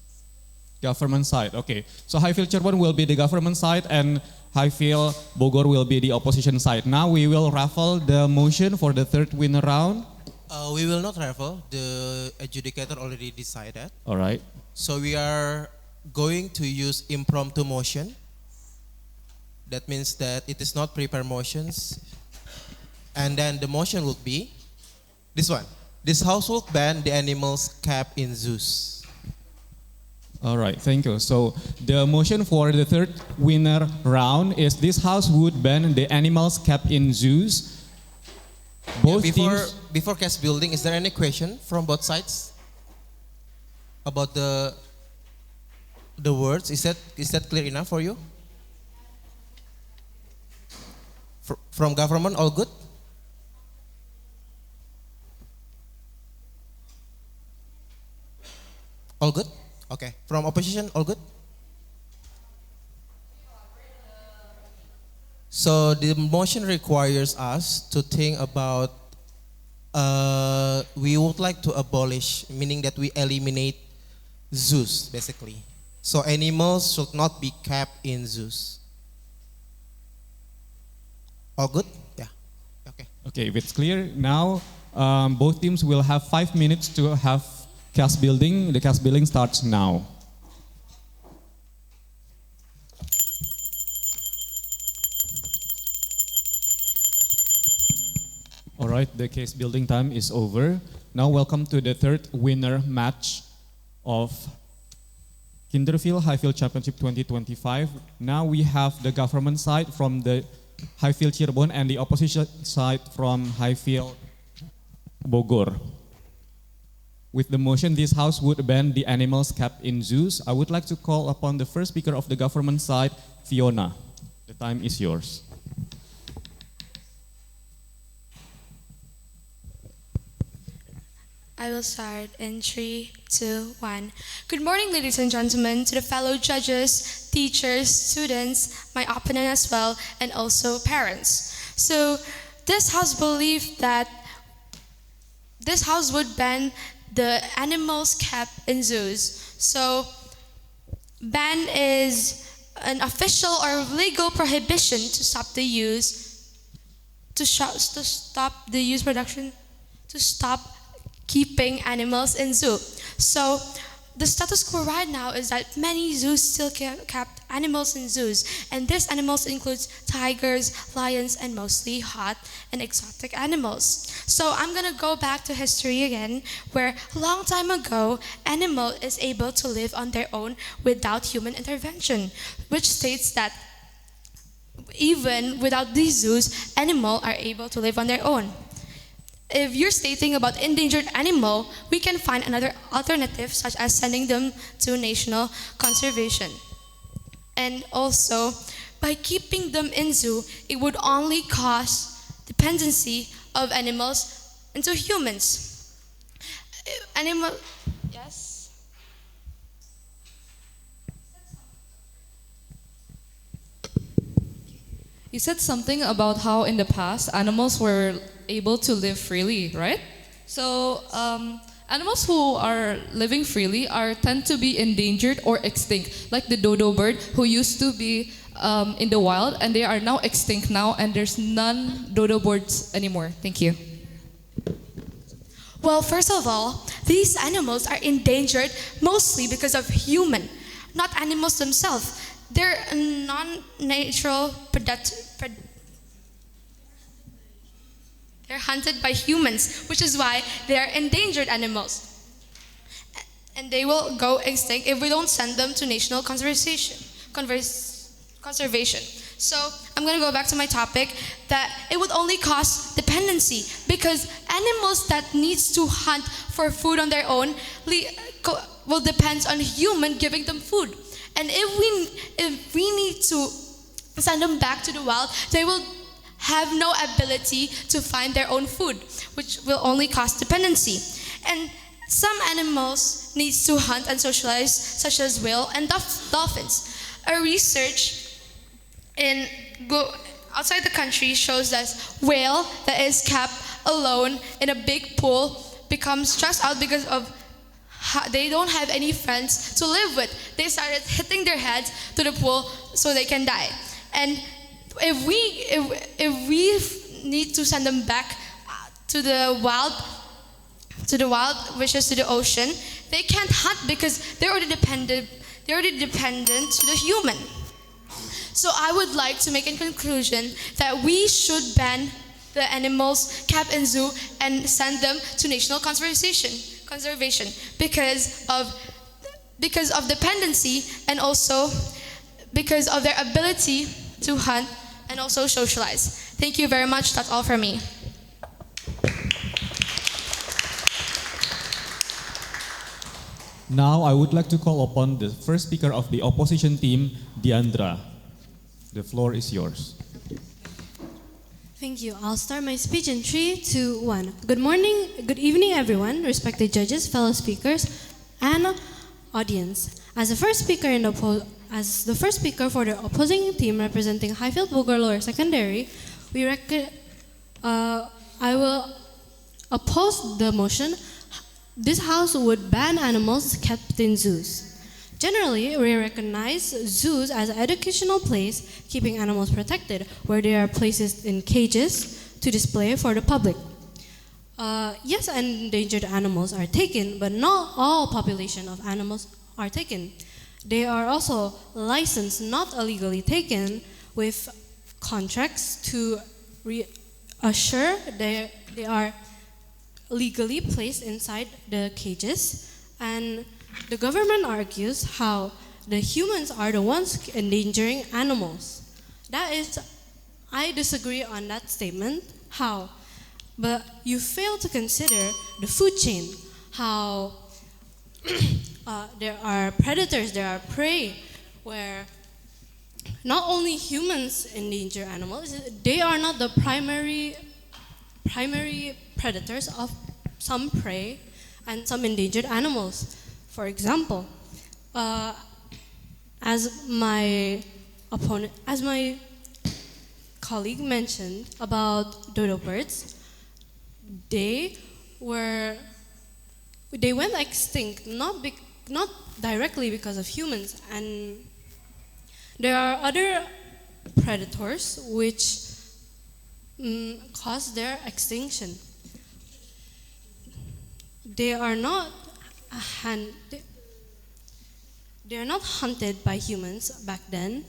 [SPEAKER 1] Government side, okay. So Highfield Cirebon will be the government side and Highfield Bogor will be the opposition side. Now we will raffle the motion for the third winner round.
[SPEAKER 11] We will not raffle. The adjudicator already decided.
[SPEAKER 1] All right.
[SPEAKER 11] So we are going to use impromptu motion. That means that it is not prepared motions. And then the motion would be this one. This house will ban the animals kept in zoos.
[SPEAKER 1] All right, thank you. So the motion for the third winner round is this house would ban the animals kept in zoos. Both teams.
[SPEAKER 11] Before cast building, is there any question from both sides about the words? Is that clear enough for you? From government, all good? All good? Okay. From opposition, all good? So the motion requires us to think about, we would like to abolish, meaning that we eliminate zoos, basically. So animals should not be kept in zoos. All good? Yeah. Okay.
[SPEAKER 1] Okay, if it's clear, now both teams will have 5 minutes to have cast building. The cast building starts now. All right, the case building time is over. Now welcome to the third winner match of Kinderfield Highfield Championship 2025. Now we have the government side from the Highfield Cirebon and the opposition side from Highfield Bogor. With the motion, this house would ban the animals kept in zoos. I would like to call upon the first speaker of the government side, Fiona. The time is yours.
[SPEAKER 17] I will start in 3, 2, 1. Good morning, ladies and gentlemen, to the fellow judges, teachers, students, my opponent as well, and also parents. So, this house believed that this house would ban the animals kept in zoos. So, ban is an official or legal prohibition to stop the use, to stop the use production, to stop keeping animals in zoo. So the status quo right now is that many zoos still kept animals in zoos, and these animals includes tigers, lions, and mostly hot and exotic animals. So I'm gonna go back to history again, where a long time ago, animal is able to live on their own without human intervention, which states that even without these zoos, animals are able to live on their own. If you're stating about endangered animal, we can find another alternative, such as sending them to national conservation. And also, by keeping them in zoo, it would only cause dependency of animals into humans. Yes?
[SPEAKER 13] You said something about how in the past animals were able to live freely, right? So animals who are living freely tend to be endangered or extinct, like the dodo bird who used to be in the wild and they are now extinct now, and there's none dodo birds anymore. Thank you.
[SPEAKER 17] Well, first of all, these animals are endangered mostly because of human, not animals themselves. They're a non-natural predator. They're hunted by humans, which is why they are endangered animals. And they will go extinct if we don't send them to national conservation. So I'm going to go back to my topic, that it would only cause dependency, because animals that needs to hunt for food on their own will depend on human giving them food. And if we need to send them back to the wild, they will have no ability to find their own food, which will only cause dependency. And some animals needs to hunt and socialize, such as whale and dolphins. A research outside the country shows that whale that is kept alone in a big pool becomes stressed out because of they don't have any friends to live with. They started hitting their heads to the pool so they can die. And if we need to send them back to the wild, which is to the ocean, they can't hunt because they're already dependent to the human. So I would like to make a conclusion that we should ban the animals kept in zoo and send them to national conservation because of dependency, and also because of their ability to hunt and also socialize. Thank you very much. That's all from me.
[SPEAKER 1] Now I would like to call upon the first speaker of the opposition team, Diandra. The floor is yours.
[SPEAKER 12] Thank you. I'll start my speech in 3, 2, 1. Good morning, good evening, everyone, respected judges, fellow speakers, and audience. As the first speaker for the opposing team representing Highfield Bogor Lower Secondary, I will oppose the motion. This house would ban animals kept in zoos. Generally, we recognize zoos as an educational place, keeping animals protected, where they are placed in cages to display for the public. Yes, endangered animals are taken, but not all population of animals are taken. They are also licensed, not illegally taken, with contracts to assure they are legally placed inside the cages. And the government argues how the humans are the ones endangering animals. That is, I disagree on that statement. How? But you fail to consider the food chain, how there are predators, there are prey, where not only humans endanger animals, they are not the primary predators of some prey. and some endangered animals. For example, as my colleague mentioned about dodo birds, they went extinct not directly because of humans, and there are other predators which cause their extinction. They are not hunted by humans back then,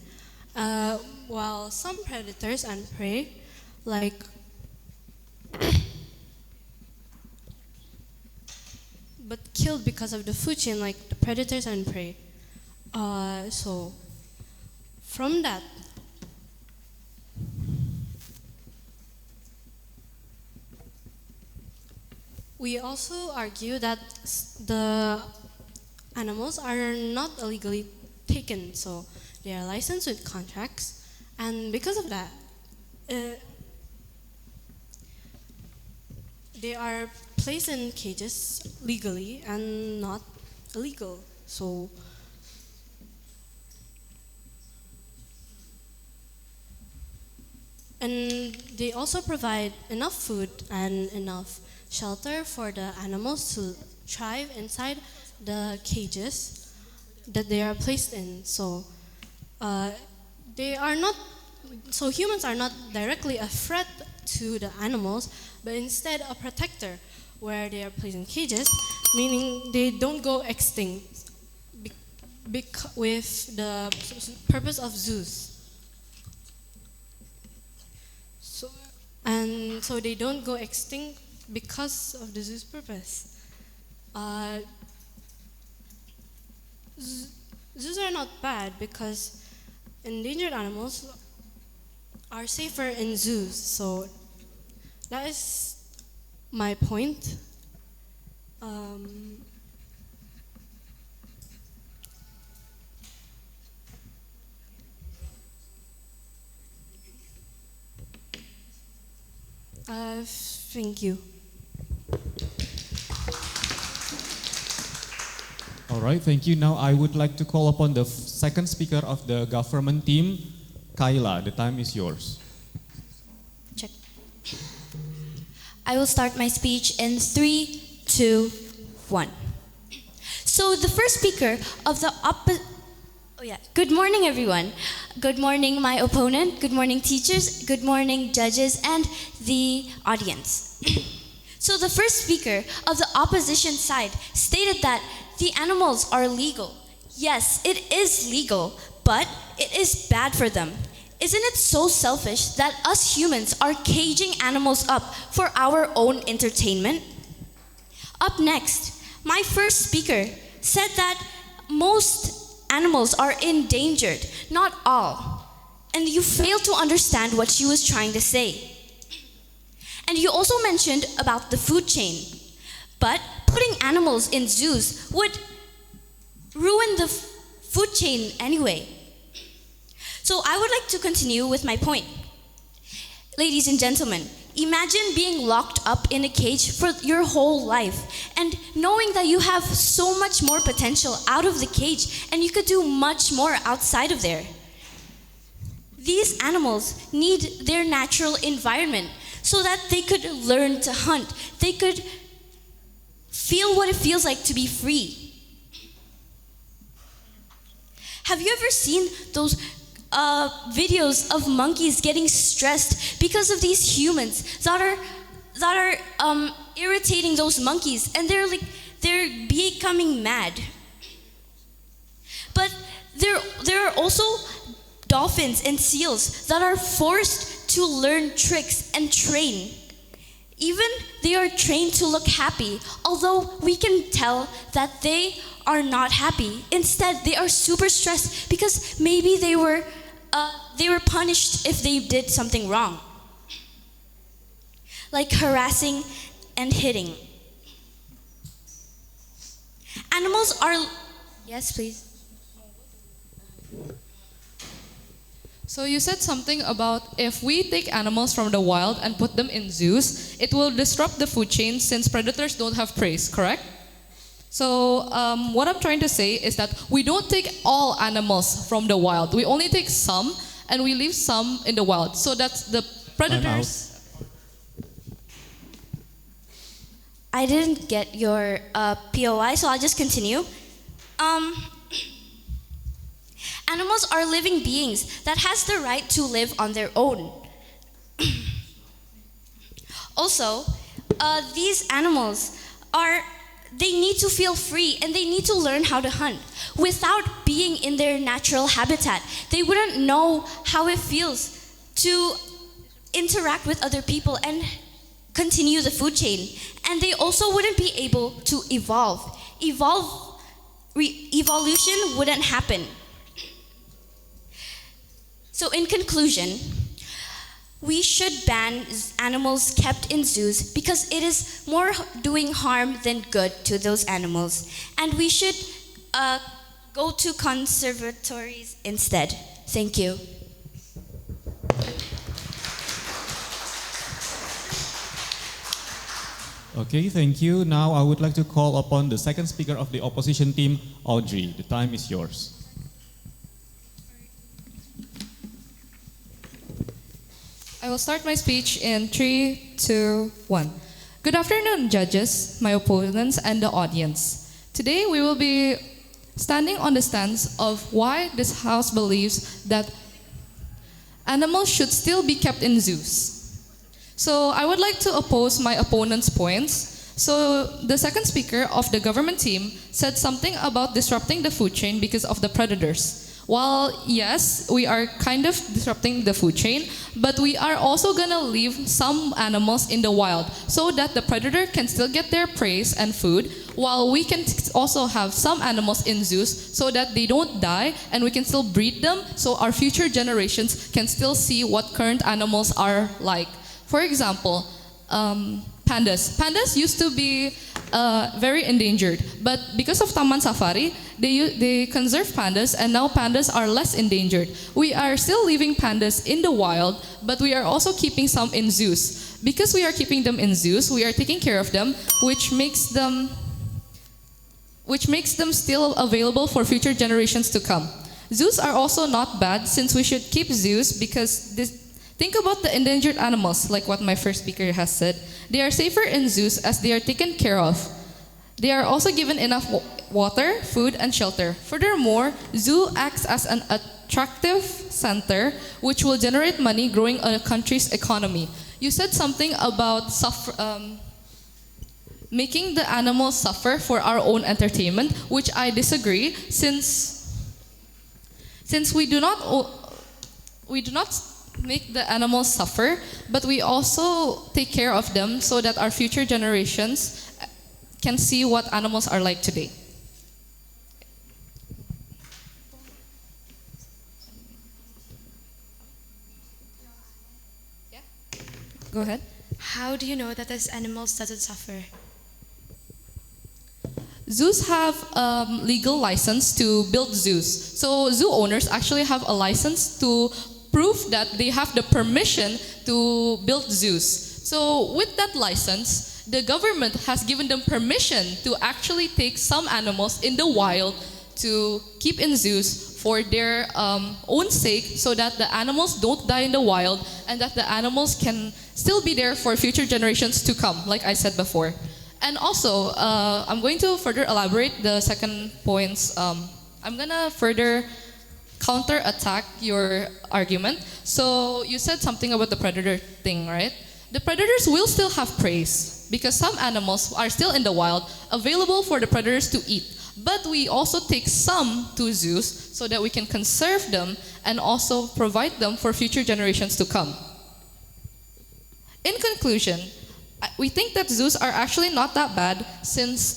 [SPEAKER 12] while some predators and prey, like but killed because of the food chain, like the predators and prey. So from that, we also argue that the animals are not illegally taken, so they are licensed with contracts, and because of that, they are placed in cages legally and not illegal. So and they also provide enough food and enough shelter for the animals to thrive inside the cages that they are placed in. So humans are not directly a threat to the animals, but instead a protector, where they are placed in cages, meaning they don't go extinct with the purpose of zoos. So they don't go extinct because of the zoo's purpose. Zoos are not bad because endangered animals are safer in zoos. So that is my point. Thank you.
[SPEAKER 1] All right, thank you. Now I would like to call upon the second speaker of the government team, Kayla. The time is yours.
[SPEAKER 3] Check. I will start my speech in 3, 2, 1. So the first speaker of the good morning, everyone. Good morning, my opponent. Good morning, teachers. Good morning, judges, and the audience. So the first speaker of the opposition side stated that the animals are legal. Yes, it is legal, but it is bad for them. Isn't it so selfish that us humans are caging animals up for our own entertainment? Up next, my first speaker said that most animals are endangered, not all. And you failed to understand what she was trying to say. And you also mentioned about the food chain. But putting animals in zoos would ruin the food chain anyway. So I would like to continue with my point. Ladies and gentlemen, imagine being locked up in a cage for your whole life and knowing that you have so much more potential out of the cage and you could do much more outside of there. These animals need their natural environment so that they could learn to hunt. They could feel what it feels like to be free. Have you ever seen those videos of monkeys getting stressed because of these humans that are irritating those monkeys, and they're becoming mad? But there are also dolphins and seals that are forced to learn tricks and train. Even they are trained to look happy, although we can tell that they are not happy. Instead, they are super stressed because maybe they were punished if they did something wrong, like harassing and hitting. Animals are... Yes, please.
[SPEAKER 13] So you said something about if we take animals from the wild and put them in zoos, it will disrupt the food chain since predators don't have prey, correct? So what I'm trying to say is that we don't take all animals from the wild. We only take some and we leave some in the wild so that the predators.
[SPEAKER 3] I didn't get your POI, so I'll just continue. Animals are living beings that has the right to live on their own. Also, these animals they need to feel free and they need to learn how to hunt. Without being in their natural habitat, they wouldn't know how it feels to interact with other people and continue the food chain. And they also wouldn't be able to evolve. Evolution wouldn't happen. So in conclusion, we should ban animals kept in zoos because it is more doing harm than good to those animals. And we should go to conservatories instead. Thank you.
[SPEAKER 1] Okay, thank you. Now I would like to call upon the second speaker of the opposition team, Audrey. The time is yours.
[SPEAKER 13] I will start my speech in 3, 2, 1. Good afternoon, judges, my opponents, and the audience. Today we will be standing on the stance of why this house believes that animals should still be kept in zoos. So I would like to oppose my opponent's points. So the second speaker of the government team said something about disrupting the food chain because of the predators. While yes, we are kind of disrupting the food chain, but we are also gonna leave some animals in the wild so that the predator can still get their prey and food, while we can also have some animals in zoos so that they don't die and we can still breed them so our future generations can still see what current animals are like. For example, pandas. Pandas used to be very endangered, but because of Taman Safari, they conserve pandas, and now pandas are less endangered. We are still leaving pandas in the wild, but we are also keeping some in zoos. Because we are keeping them in zoos, we are taking care of them, which makes them still available for future generations to come. Zoos are also not bad, since we should keep zoos because think about the endangered animals, like what my first speaker has said. They are safer in zoos as they are taken care of. They are also given enough water, food, and shelter. Furthermore, zoo acts as an attractive center which will generate money growing a country's economy. You said something about making the animals suffer for our own entertainment, which I disagree, since we do not make the animals suffer, but we also take care of them so that our future generations can see what animals are like today. Yeah? Go ahead.
[SPEAKER 17] How do you know that this animals doesn't suffer?
[SPEAKER 13] Zoos have legal license to build zoos. So zoo owners actually have a license to prove that they have the permission to build zoos. So with that license, the government has given them permission to actually take some animals in the wild to keep in zoos for their own sake, so that the animals don't die in the wild and that the animals can still be there for future generations to come, like I said before. And also, I'm going to further elaborate the second points. I'm gonna further counter-attack your argument. So you said something about the predator thing, right? The predators will still have prey because some animals are still in the wild, available for the predators to eat. But we also take some to zoos so that we can conserve them and also provide them for future generations to come. In conclusion, we think that zoos are actually not that bad since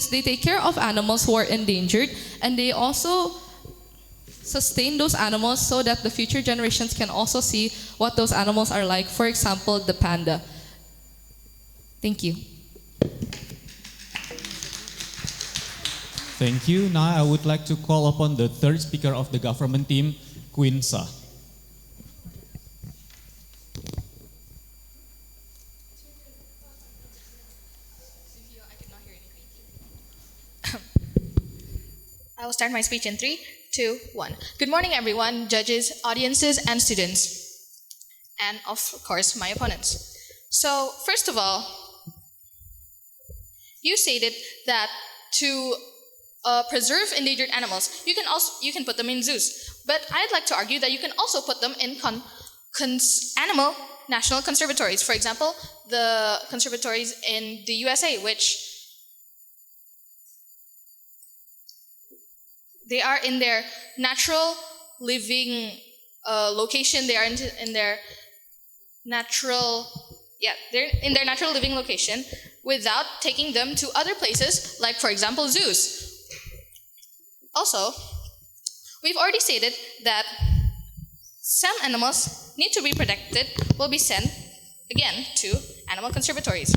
[SPEAKER 13] they take care of animals who are endangered, and they also sustain those animals so that the future generations can also see what those animals are like. For example, the panda. Thank you.
[SPEAKER 1] Thank you. Now I would like to call upon the third speaker of the government team, Quinsa.
[SPEAKER 10] start my speech in 3, 2, 1. Good morning, everyone, judges, audiences, and students. And of course, my opponents. So, first of all, you stated that to preserve endangered animals, you can put them in zoos. But I'd like to argue that you can also put them in animal national conservatories. For example, the conservatories in the USA, which they are in their natural living location. They are in their natural, they're in their natural living location without taking them to other places, like for example zoos. Also, we've already stated that some animals need to be protected will be sent again to animal conservatories.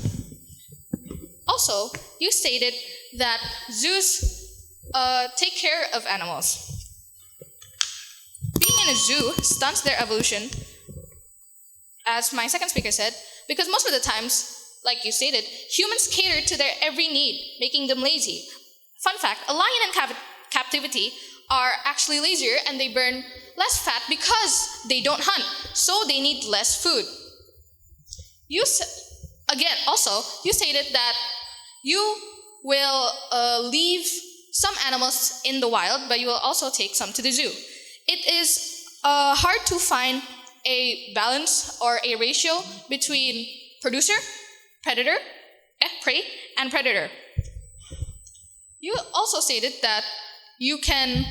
[SPEAKER 10] Also, you stated that zoos take care of animals. Being in a zoo stunts their evolution, as my second speaker said, because most of the times, like you stated, humans cater to their every need, making them lazy. Fun fact, a lion in captivity are actually lazier and they burn less fat because they don't hunt, so they need less food. You stated that you will leave some animals in the wild, but you will also take some to the zoo. It is hard to find a balance or a ratio between producer, predator, prey, and predator. You also stated that you can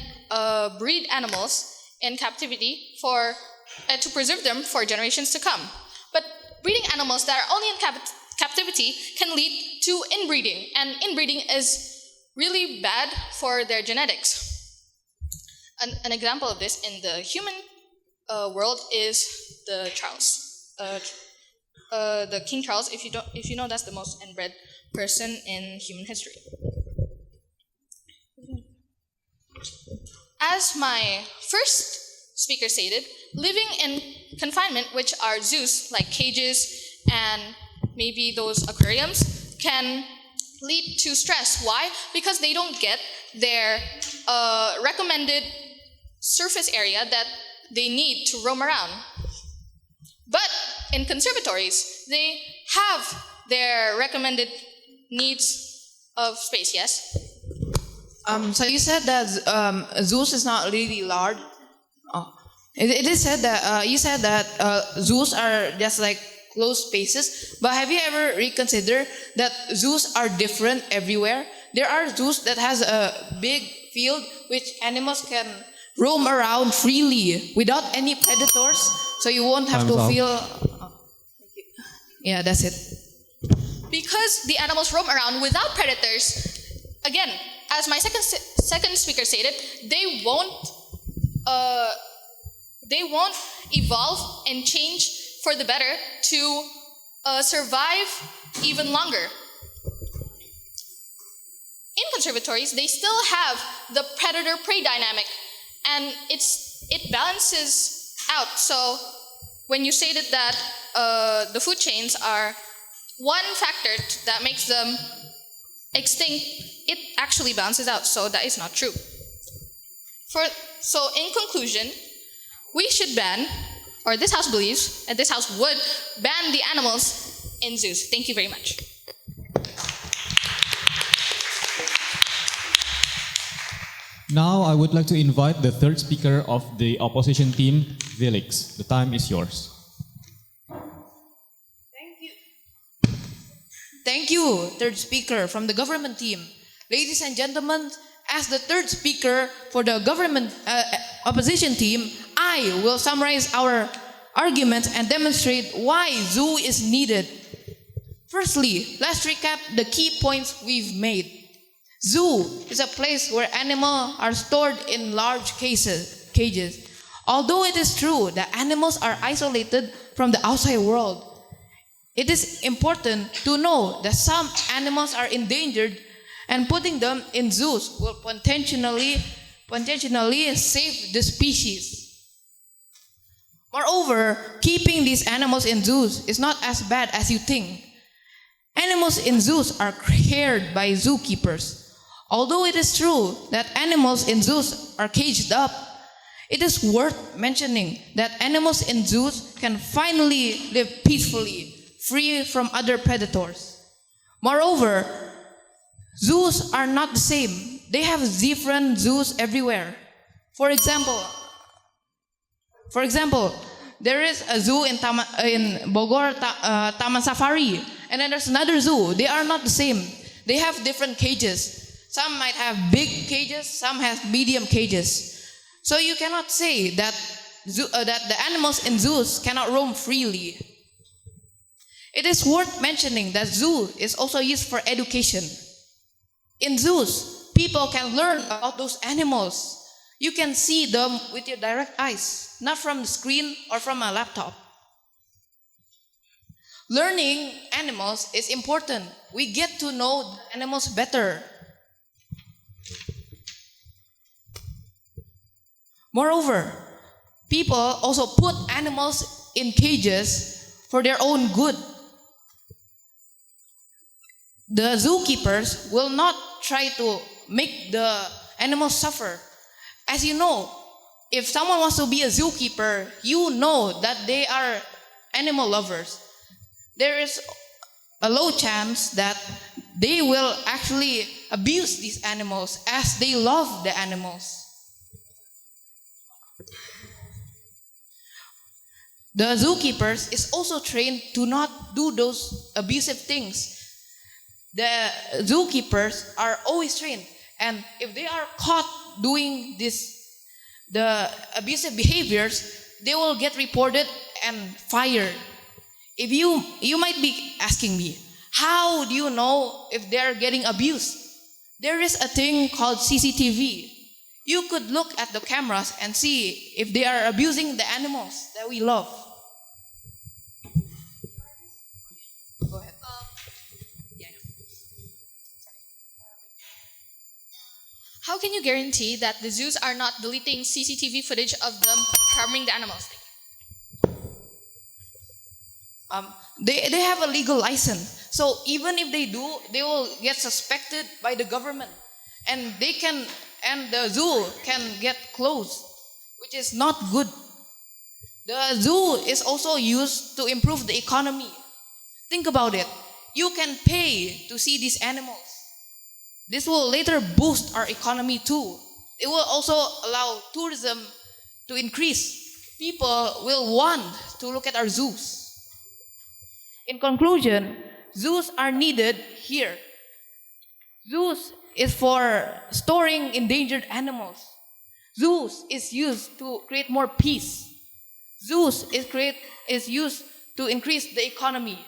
[SPEAKER 10] breed animals in captivity to preserve them for generations to come. But breeding animals that are only in captivity can lead to inbreeding, and inbreeding is really bad for their genetics. An example of this in the human world is the Charles, the King Charles. If you know, that's the most inbred person in human history. As my first speaker stated, living in confinement, which are zoos like cages and maybe those aquariums, can lead to stress. Why? Because they don't get their recommended surface area that they need to roam around. But in conservatories, they have their recommended needs of space, yes?
[SPEAKER 14] So you said that zoos is not really large. It is said that you said that zoos are just like closed spaces. But have you ever reconsidered that zoos are different everywhere? There are zoos that has a big field which animals can roam around freely without any predators, so you won't have to feel. Yeah, that's it.
[SPEAKER 10] Because the animals roam around without predators, again, as my second speaker stated, they won't evolve and change for the better to survive even longer. In conservatories, they still have the predator-prey dynamic, and it balances out. So when you stated that the food chains are one factor that makes them extinct, it actually balances out, so that is not true. So in conclusion, we should ban, or this house believes, and this house would ban the animals in zoos. Thank you very much.
[SPEAKER 1] Now I would like to invite the third speaker of the opposition team, Felix. The time is yours.
[SPEAKER 14] Thank you, third speaker from the government team. Ladies and gentlemen, as the third speaker for the government opposition team, I will summarize our argument and demonstrate why zoo is needed. Firstly, let's recap the key points we've made. Zoo is a place where animals are stored in large cages. Although it is true that animals are isolated from the outside world, it is important to know that some animals are endangered, and putting them in zoos will potentially save the species. Moreover, keeping these animals in zoos is not as bad as you think. Animals in zoos are cared by zookeepers. Although it is true that animals in zoos are caged up, it is worth mentioning that animals in zoos can finally live peacefully, free from other predators. Moreover, zoos are not the same. They have different zoos everywhere. For example, there is a zoo in Bogor, Taman Safari, and then there's another zoo. They are not the same. They have different cages. Some might have big cages, some have medium cages. So you cannot say that that the animals in zoos cannot roam freely. It is worth mentioning that zoo is also used for education. In zoos, people can learn about those animals. You can see them with your direct eyes, not from the screen or from a laptop. Learning animals is important. We get to know the animals better. Moreover, people also put animals in cages for their own good. The zookeepers will not try to make the animals suffer. As you know, if someone wants to be a zookeeper, you know that they are animal lovers. There is a low chance that they will actually abuse these animals as they love the animals. The zookeepers is also trained to not do those abusive things. The zookeepers are always trained, and if they are caught doing the abusive behaviors, they will get reported and fired. If you might be asking me, how do you know if they're getting abused? There is a thing called CCTV. You could look at the cameras and see if they are abusing the animals that we love. Go ahead.
[SPEAKER 10] How can you guarantee that the zoos are not deleting CCTV footage of them harming the animals?
[SPEAKER 14] They have a legal license. So even if they do, they will get suspected by the government. And the zoo can get closed, which is not good. The zoo is also used to improve the economy. Think about it. You can pay to see these animals. This will later boost our economy too. It will also allow tourism to increase. People will want to look at our zoos. In conclusion, zoos are needed here. Zoos is for storing endangered animals. Zoos is used to create more peace. Zoos is used to increase the economy.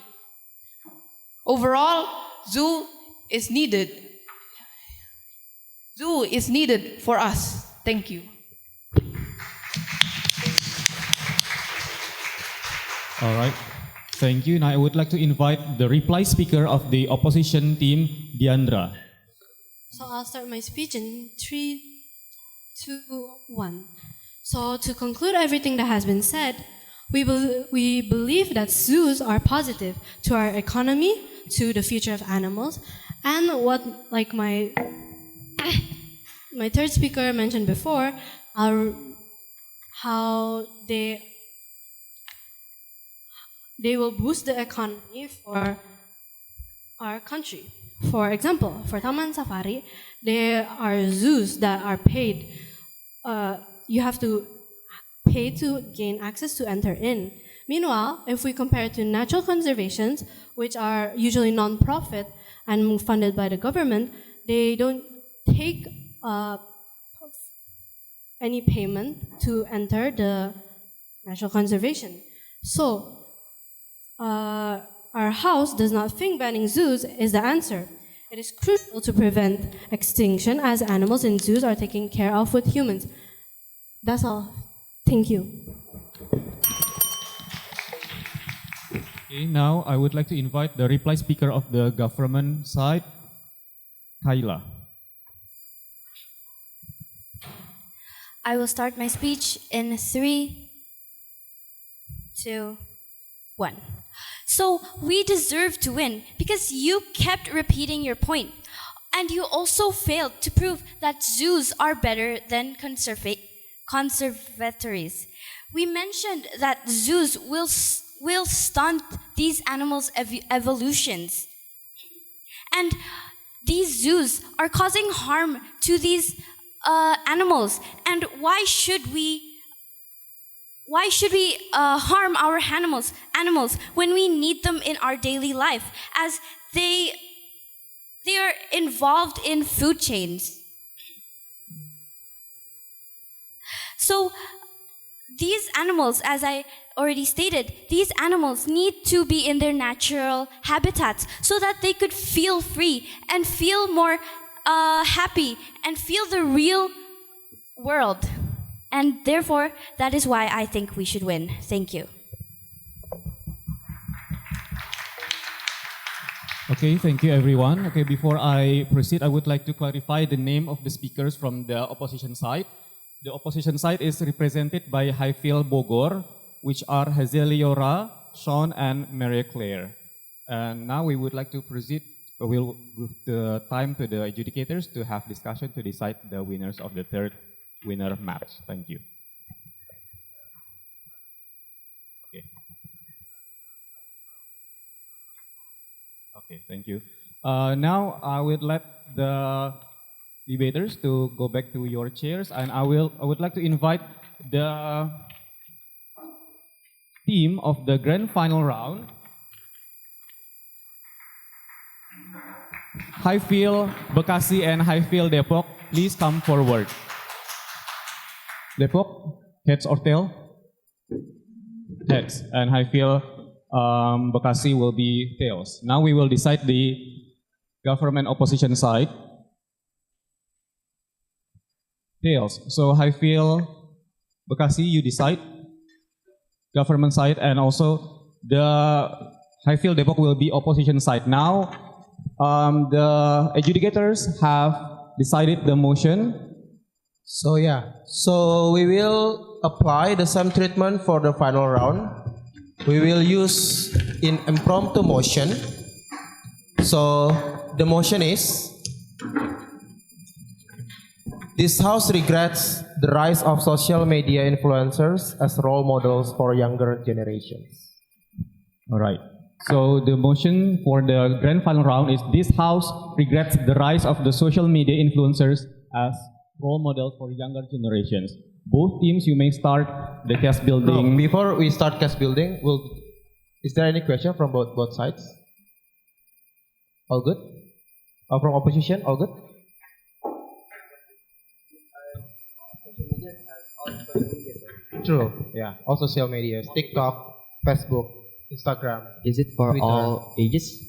[SPEAKER 14] Overall, zoo is needed. Zoo is needed for us. Thank you.
[SPEAKER 1] All right. Thank you. Now I would like to invite the reply speaker of the opposition team, Diandra.
[SPEAKER 12] So I'll start my speech in 3, 2, 1. So to conclude everything that has been said, we believe that zoos are positive to our economy, to the future of animals, and what like my third speaker mentioned before, how they will boost the economy for our country. For example, for Taman Safari, there are zoos that are paid. You have to pay to gain access to enter in. Meanwhile, if we compare it to natural conservations, which are usually non-profit and funded by the government, they don't take any payment to enter the natural conservation. So, our house does not think banning zoos is the answer. It is crucial to prevent extinction as animals in zoos are taken care of with humans. That's all. Thank you.
[SPEAKER 1] Okay, now I would like to invite the reply speaker of the government side, Kayla.
[SPEAKER 18] I will start my speech in 3, 2, 1. So we deserve to win because you kept repeating your point. And you also failed to prove that zoos are better than conservatories. We mentioned that zoos will stunt these animals' evolutions. And these zoos are causing harm to these animals. And why should we harm our animals when we need them in our daily life, as they are involved in food chains? So these animals, as I already stated, these animals need to be in their natural habitats so that they could feel free and feel more happy and feel the real world. And therefore, that is why I think we should win. Thank you.
[SPEAKER 1] Okay, thank you everyone. Okay, before I proceed, I would like to clarify the name of the speakers from the opposition side. The opposition side is represented by Highfield Bogor, which are Hazeliora, Sean, and Maria Claire. And now we would like to proceed. We'll give the time to the adjudicators to have discussion to decide the winners of the third winner match. Thank you. Okay. Okay, thank you. Now I would let the debaters to go back to your chairs, and I would like to invite the team of the grand final round. Highfield, Bekasi, and Highfield Depok, please come forward. Depok, heads or tail? Heads, and Highfield, Bekasi will be tails. Now we will decide the government opposition side. Tails. So Highfield, Bekasi, you decide. Government side, and also the Highfield Depok will be opposition side. Now the adjudicators have decided the motion.
[SPEAKER 11] So we will apply the same treatment for the final round. We will use an impromptu motion. So the motion is: this house regrets the rise of social media influencers as role models for younger generations.
[SPEAKER 1] All right. So the motion for the grand final round is: this house regrets the rise of the social media influencers as role models for younger generations. Both teams, you may start the case building.
[SPEAKER 11] No, before we start case building, is there any question from both sides? All good? Or from opposition? All good? True. Yeah. All social medias: TikTok, Facebook, Instagram.
[SPEAKER 5] Is it for
[SPEAKER 11] Twitter.
[SPEAKER 5] all ages?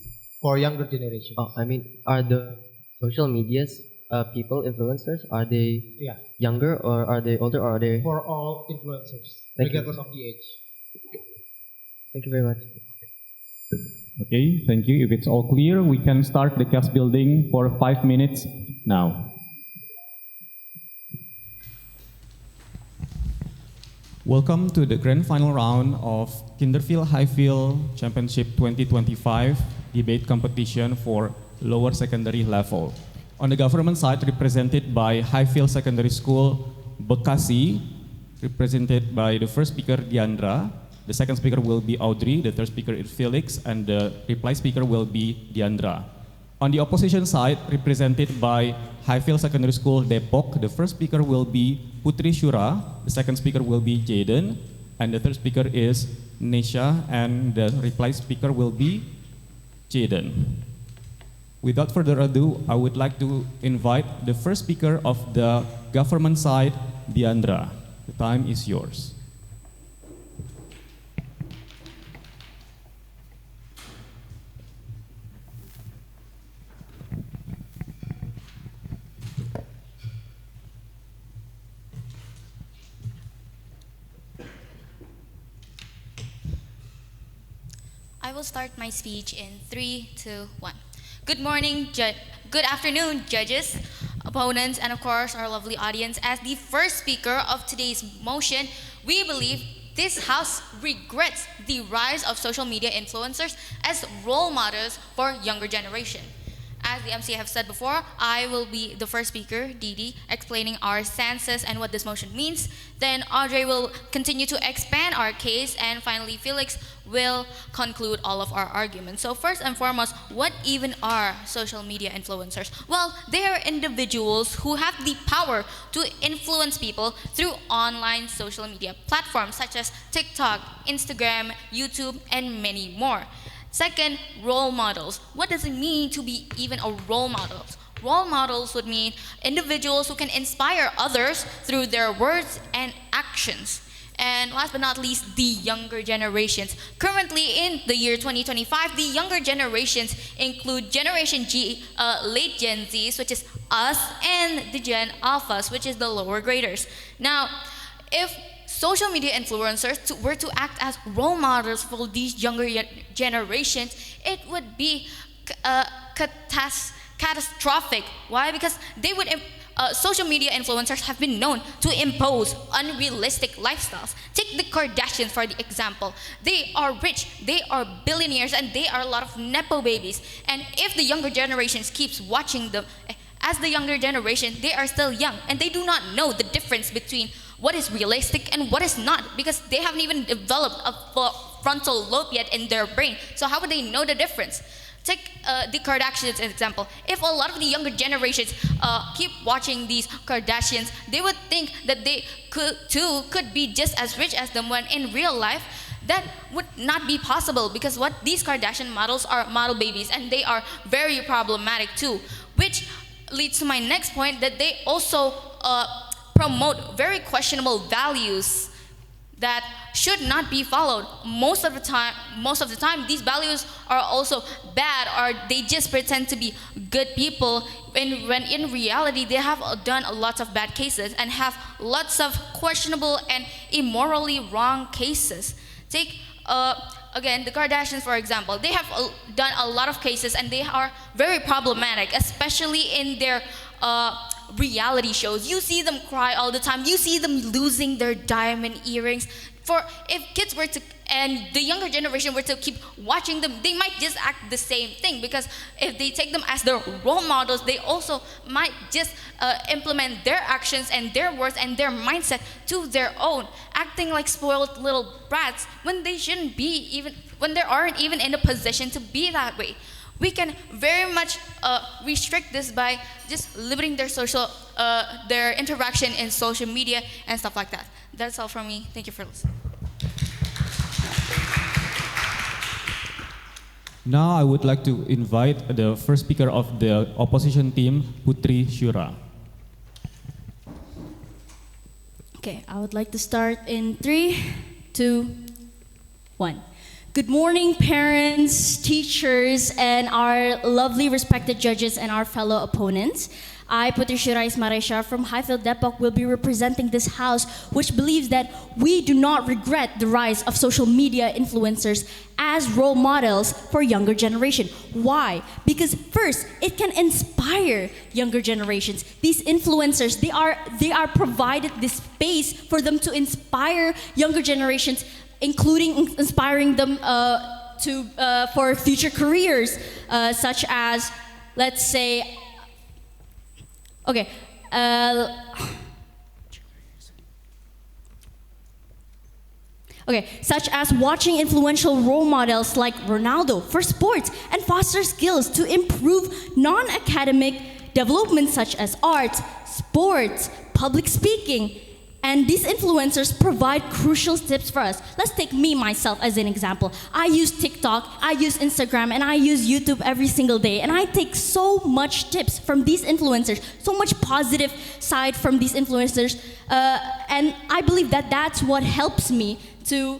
[SPEAKER 11] For younger generations.
[SPEAKER 5] Oh, I mean, are the social medias people influencers? Are they younger, or are they older, or are they?
[SPEAKER 11] For all influencers, regardless of the age.
[SPEAKER 5] Thank you very much.
[SPEAKER 1] Okay, thank you. If it's all clear, we can start the case building for 5 minutes now. Welcome to the grand final round of Kinderfield Highfield Championship 2025 debate competition for lower secondary level. On the government side, represented by Highfield Secondary School, Bekasi, represented by the first speaker, Diandra. The second speaker will be Audrey, the third speaker is Felix, and the reply speaker will be Diandra. On the opposition side, represented by Highfield Secondary School, Depok, the first speaker will be Putri Shura, the second speaker will be Jaden, and the third speaker is Nesha, and the reply speaker will be Jaden. Without further ado, I would like to invite the first speaker of the government side, Diandra. The time is yours.
[SPEAKER 19] I will start my speech in 3, 2, 1. Good morning, good afternoon, judges, opponents, and of course our lovely audience. As the first speaker of today's motion, we believe this house regrets the rise of social media influencers as role models for younger generation. As the MC have said before, I will be the first speaker, Didi, explaining our stances and what this motion means. Then Audrey will continue to expand our case, and finally Felix will conclude all of our arguments. So first and foremost, what even are social media influencers? Well, they are individuals who have the power to influence people through online social media platforms such as TikTok, Instagram, YouTube, and many more. Second, role models. What does it mean to be even a role model? Role models would mean individuals who can inspire others through their words and actions. And last but not least, the younger generations. Currently in the year 2025, the younger generations include Generation G, late Gen Zs, which is us, and the Gen Alphas, which is the lower graders. Now, if social media influencers were to act as role models for these younger generations, it would be catastrophic. Why? Because they would social media influencers have been known to impose unrealistic lifestyles. Take the Kardashians for the example. They are rich, they are billionaires, and they are a lot of nepo babies. And if the younger generations keeps watching them, as the younger generation, they are still young and they do not know the difference between what is realistic and what is not, because they haven't even developed a frontal lobe yet in their brain. So how would they know the difference? Take the Kardashians as an example. If a lot of the younger generations keep watching these Kardashians, they would think that they could be just as rich as them, when in real life, that would not be possible, because what these Kardashian models are model babies, and they are very problematic too. Which leads to my next point, that they also promote very questionable values that should not be followed. Most of the time, these values are also bad, or they just pretend to be good people, when in reality they have done a lot of bad cases and have lots of questionable and immorally wrong cases. Take again the Kardashians for example. They have done a lot of cases and they are very problematic, especially in their reality shows. You see them cry all the time. You see them losing their diamond earrings. For if kids were to, and the younger generation were to keep watching them, they might just act the same thing, because if they take them as their role models, they also might just implement their actions and their words and their mindset to their own, acting like spoiled little brats when they shouldn't be, even when they aren't even in a position to be that way. We can very much restrict this by just limiting their their interaction in social media and stuff like that. That's all from me. Thank you for listening.
[SPEAKER 1] Now I would like to invite the first speaker of the opposition team, Putri Shura.
[SPEAKER 3] Okay, I would like to start in 3, 2, 1. Good morning, parents, teachers, and our lovely respected judges and our fellow opponents. I, Putri Maresha from Highfield Depok, will be representing this house, which believes that we do not regret the rise of social media influencers as role models for younger generation. Why? Because first, it can inspire younger generations. These influencers, they are provided this space for them to inspire younger generations, including inspiring them for future careers, such as, let's say, okay, such as watching influential role models like Ronaldo for sports, and foster skills to improve non-academic development such as art, sports, public speaking. And these influencers provide crucial tips for us. Let's take me, myself, as an example. I use TikTok, I use Instagram, and I use YouTube every single day. And I take so much tips from these influencers, so much positive side from these influencers. And I believe that that's what helps me to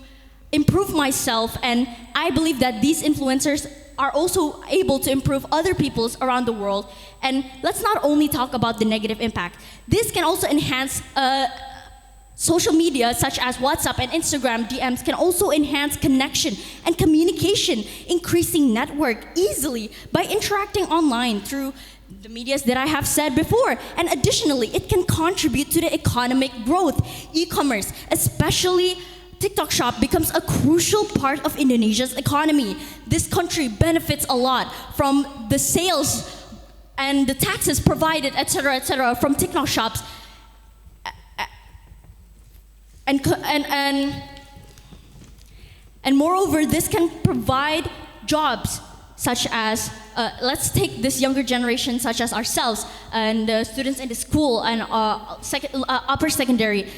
[SPEAKER 3] improve myself. And I believe that these influencers are also able to improve other people's around the world. And let's not only talk about the negative impact. This can also enhance social media such as WhatsApp and Instagram DMs can also enhance connection and communication, increasing network easily by interacting online through the medias that I have said before. And additionally, it can contribute to the economic growth. E-commerce, especially TikTok Shop, becomes a crucial part of Indonesia's economy. This country benefits a lot from the sales and the taxes provided, etc., from TikTok shops, and moreover, this can provide jobs such as, let's take this younger generation such as ourselves and students in the school and upper secondary.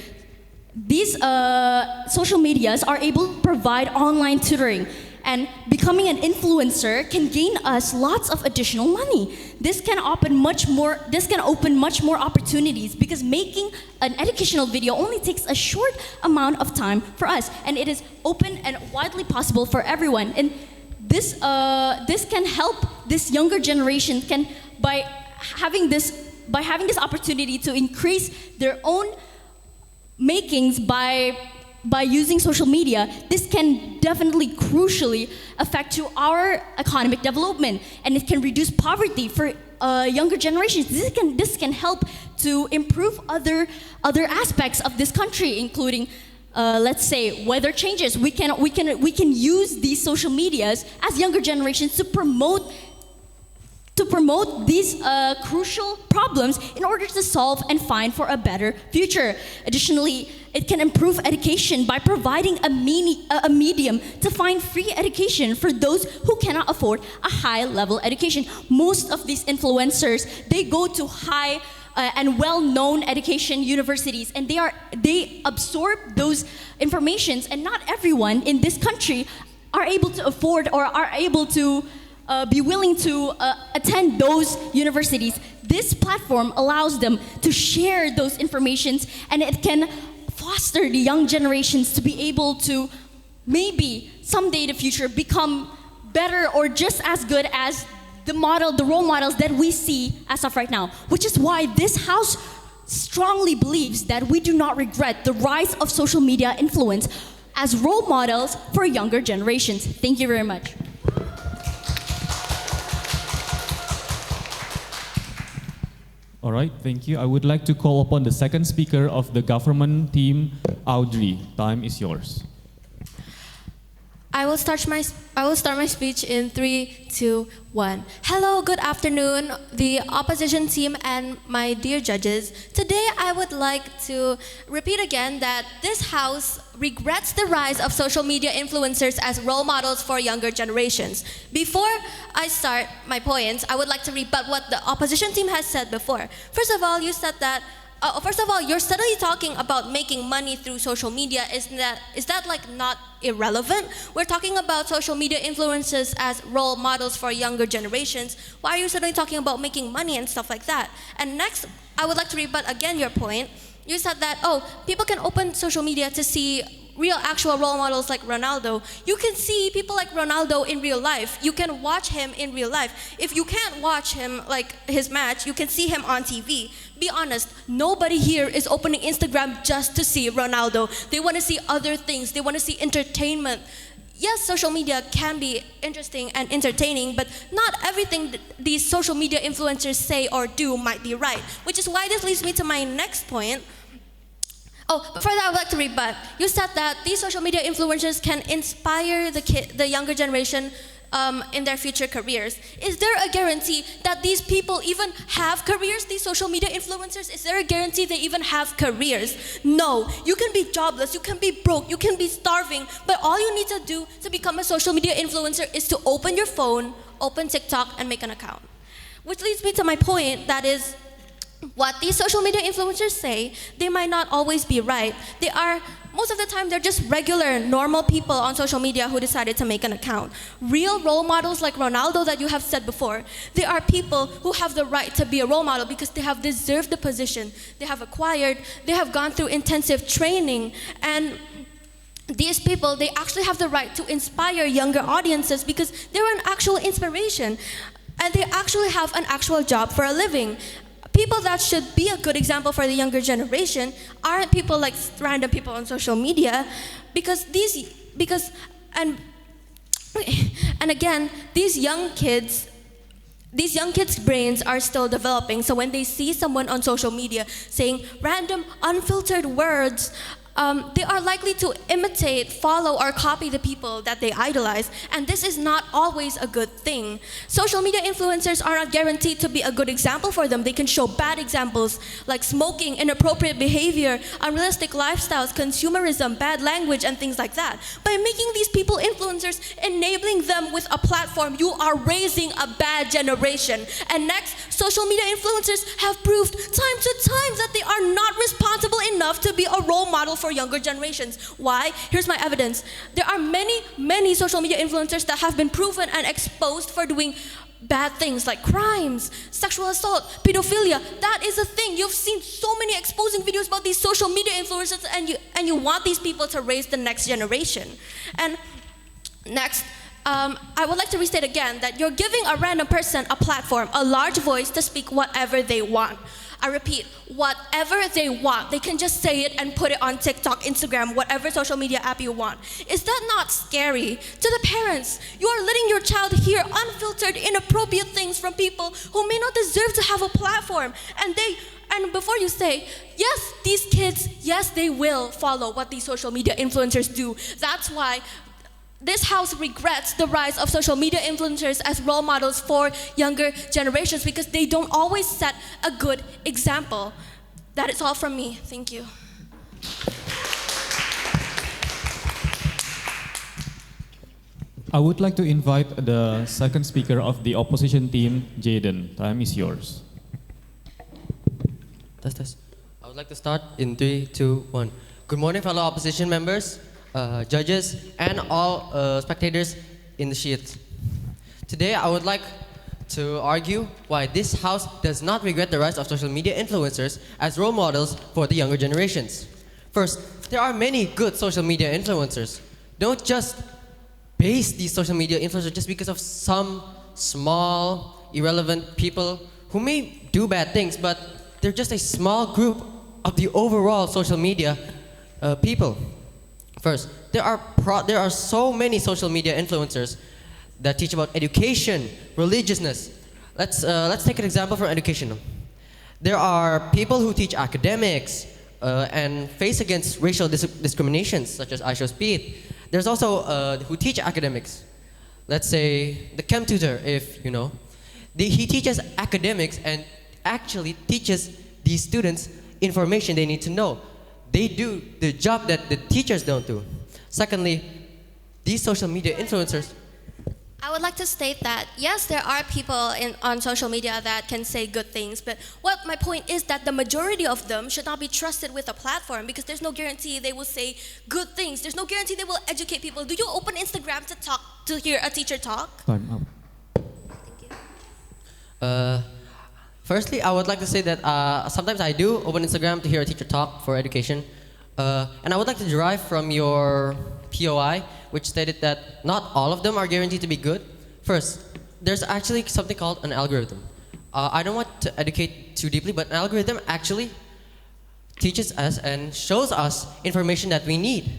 [SPEAKER 3] These social medias are able to provide online tutoring, and becoming an influencer can gain us lots of additional money. This can open much more opportunities, because making an educational video only takes a short amount of time for us, and it is open and widely possible for everyone. And this can help this younger generation by having this opportunity to increase their own makings by using social media. This can definitely crucially affect to our economic development, and it can reduce poverty for younger generations. This can help to improve other aspects of this country, including let's say weather changes. We can use these social medias as younger generations to promote these crucial problems in order to solve and find for a better future. Additionally, it can improve education by providing a medium to find free education for those who cannot afford a high-level education. Most of these influencers, they go to high and well-known education universities, and they absorb those informations, and not everyone in this country are able to afford or are able to be willing to attend those universities. This platform allows them to share those informations, and it can foster the young generations to be able to maybe someday in the future become better or just as good as the role models that we see as of right now. Which is why this house strongly believes that we do not regret the rise of social media influence as role models for younger generations. Thank you very much.
[SPEAKER 1] All right, thank you. I would like to call upon the second speaker of the government team, Audrey. Time is yours.
[SPEAKER 17] I will start my speech in 3, 2, 1. Hello, good afternoon, the opposition team and my dear judges. Today I would like to repeat again that this house regrets the rise of social media influencers as role models for younger generations. Before I start my points, I would like to rebut what the opposition team has said before. First of all, you said that you're suddenly talking about making money through social media. Is that like not irrelevant? We're talking about social media influencers as role models for younger generations. Why are you suddenly talking about making money and stuff like that? And next, I would like to rebut again your point. You said that, people can open social media to see real actual role models like Ronaldo. You can see people like Ronaldo in real life. You can watch him in real life. If you can't watch him, like his match, you can see him on TV. Be honest, nobody here is opening Instagram just to see Ronaldo. They want to see other things. They want to see entertainment. Yes, social media can be interesting and entertaining, but not everything these social media influencers say or do might be right. Which is why this leads me to my next point. But further, I would like to rebut. You said that these social media influencers can inspire the younger generation in their future careers. Is there a guarantee that these people even have careers, these social media influencers? Is there a guarantee they even have careers? No. You can be jobless, you can be broke, you can be starving, but all you need to do to become a social media influencer is to open your phone, open TikTok, and make an account. Which leads me to my point, that is, what these social media influencers say, they might not always be right. Most of the time, they're just regular, normal people on social media who decided to make an account. Real role models like Ronaldo that you have said before, they are people who have the right to be a role model because they have deserved the position. They have gone through intensive training, and these people, they actually have the right to inspire younger audiences because they're an actual inspiration, and they actually have an actual job for a living. People that should be a good example for the younger generation aren't people like random people on social media, because again, these young kids' brains are still developing. So when they see someone on social media saying random unfiltered words
[SPEAKER 20] they are likely to imitate, follow, or copy the people that they idolize, and this is not always a good thing. Social media influencers are not guaranteed to be a good example for them. They can show bad examples like smoking, inappropriate behavior, unrealistic lifestyles, consumerism, bad language, and things like that. By making these people influencers, enabling them with a platform, you are raising a bad generation. And next, social media influencers have proved time to time that they are not responsible enough to be a role model for younger generations. Why? Here's my evidence. There are many social media influencers that have been proven and exposed for doing bad things like crimes, sexual assault, pedophilia. That is a thing. You've seen so many exposing videos about these social media influencers, and you want these people to raise the next generation. And next, I would like to restate again that you're giving a random person a platform, a large voice to speak whatever they want. I repeat, whatever they want. They can just say it and put it on TikTok, Instagram, whatever social media app you want. Is that not scary? To the parents, you are letting your child hear unfiltered, inappropriate things from people who may not deserve to have a platform. And before you say, yes, these kids, yes, they will follow what these social media influencers do. That's why this house regrets the rise of social media influencers as role models for younger generations because they don't always set a good example. That is all from me. Thank you.
[SPEAKER 1] I would like to invite the second speaker of the opposition team, Jaden. Time is yours.
[SPEAKER 5] Test. I would like to start in 3, 2, 1. Good morning, fellow opposition members, judges, and all spectators in the sheet. Today, I would like to argue why this house does not regret the rise of social media influencers as role models for the younger generations. First, there are many good social media influencers. Don't just base these social media influencers just because of some small, irrelevant people who may do bad things, but they're just a small group of the overall social media people. First, there are so many social media influencers that teach about education, religiousness. Let's take an example from education. There are people who teach academics and face against racial discriminations, such as I Show Speed. There's also who teach academics. Let's say the chem tutor, if you know. He teaches academics and actually teaches these students information they need to know. They do the job that the teachers don't do. Secondly, these social media influencers.
[SPEAKER 20] I would like to state that, yes, there are people on social media that can say good things, but what my point is that the majority of them should not be trusted with a platform because there's no guarantee they will say good things. There's no guarantee they will educate people. Do you open Instagram to hear a teacher talk?
[SPEAKER 1] Time up.
[SPEAKER 5] Firstly, I would like to say that sometimes I do open Instagram to hear a teacher talk for education. And I would like to derive from your POI, which stated that not all of them are guaranteed to be good. First, there's actually something called an algorithm. I don't want to educate too deeply, but an algorithm actually teaches us and shows us information that we need.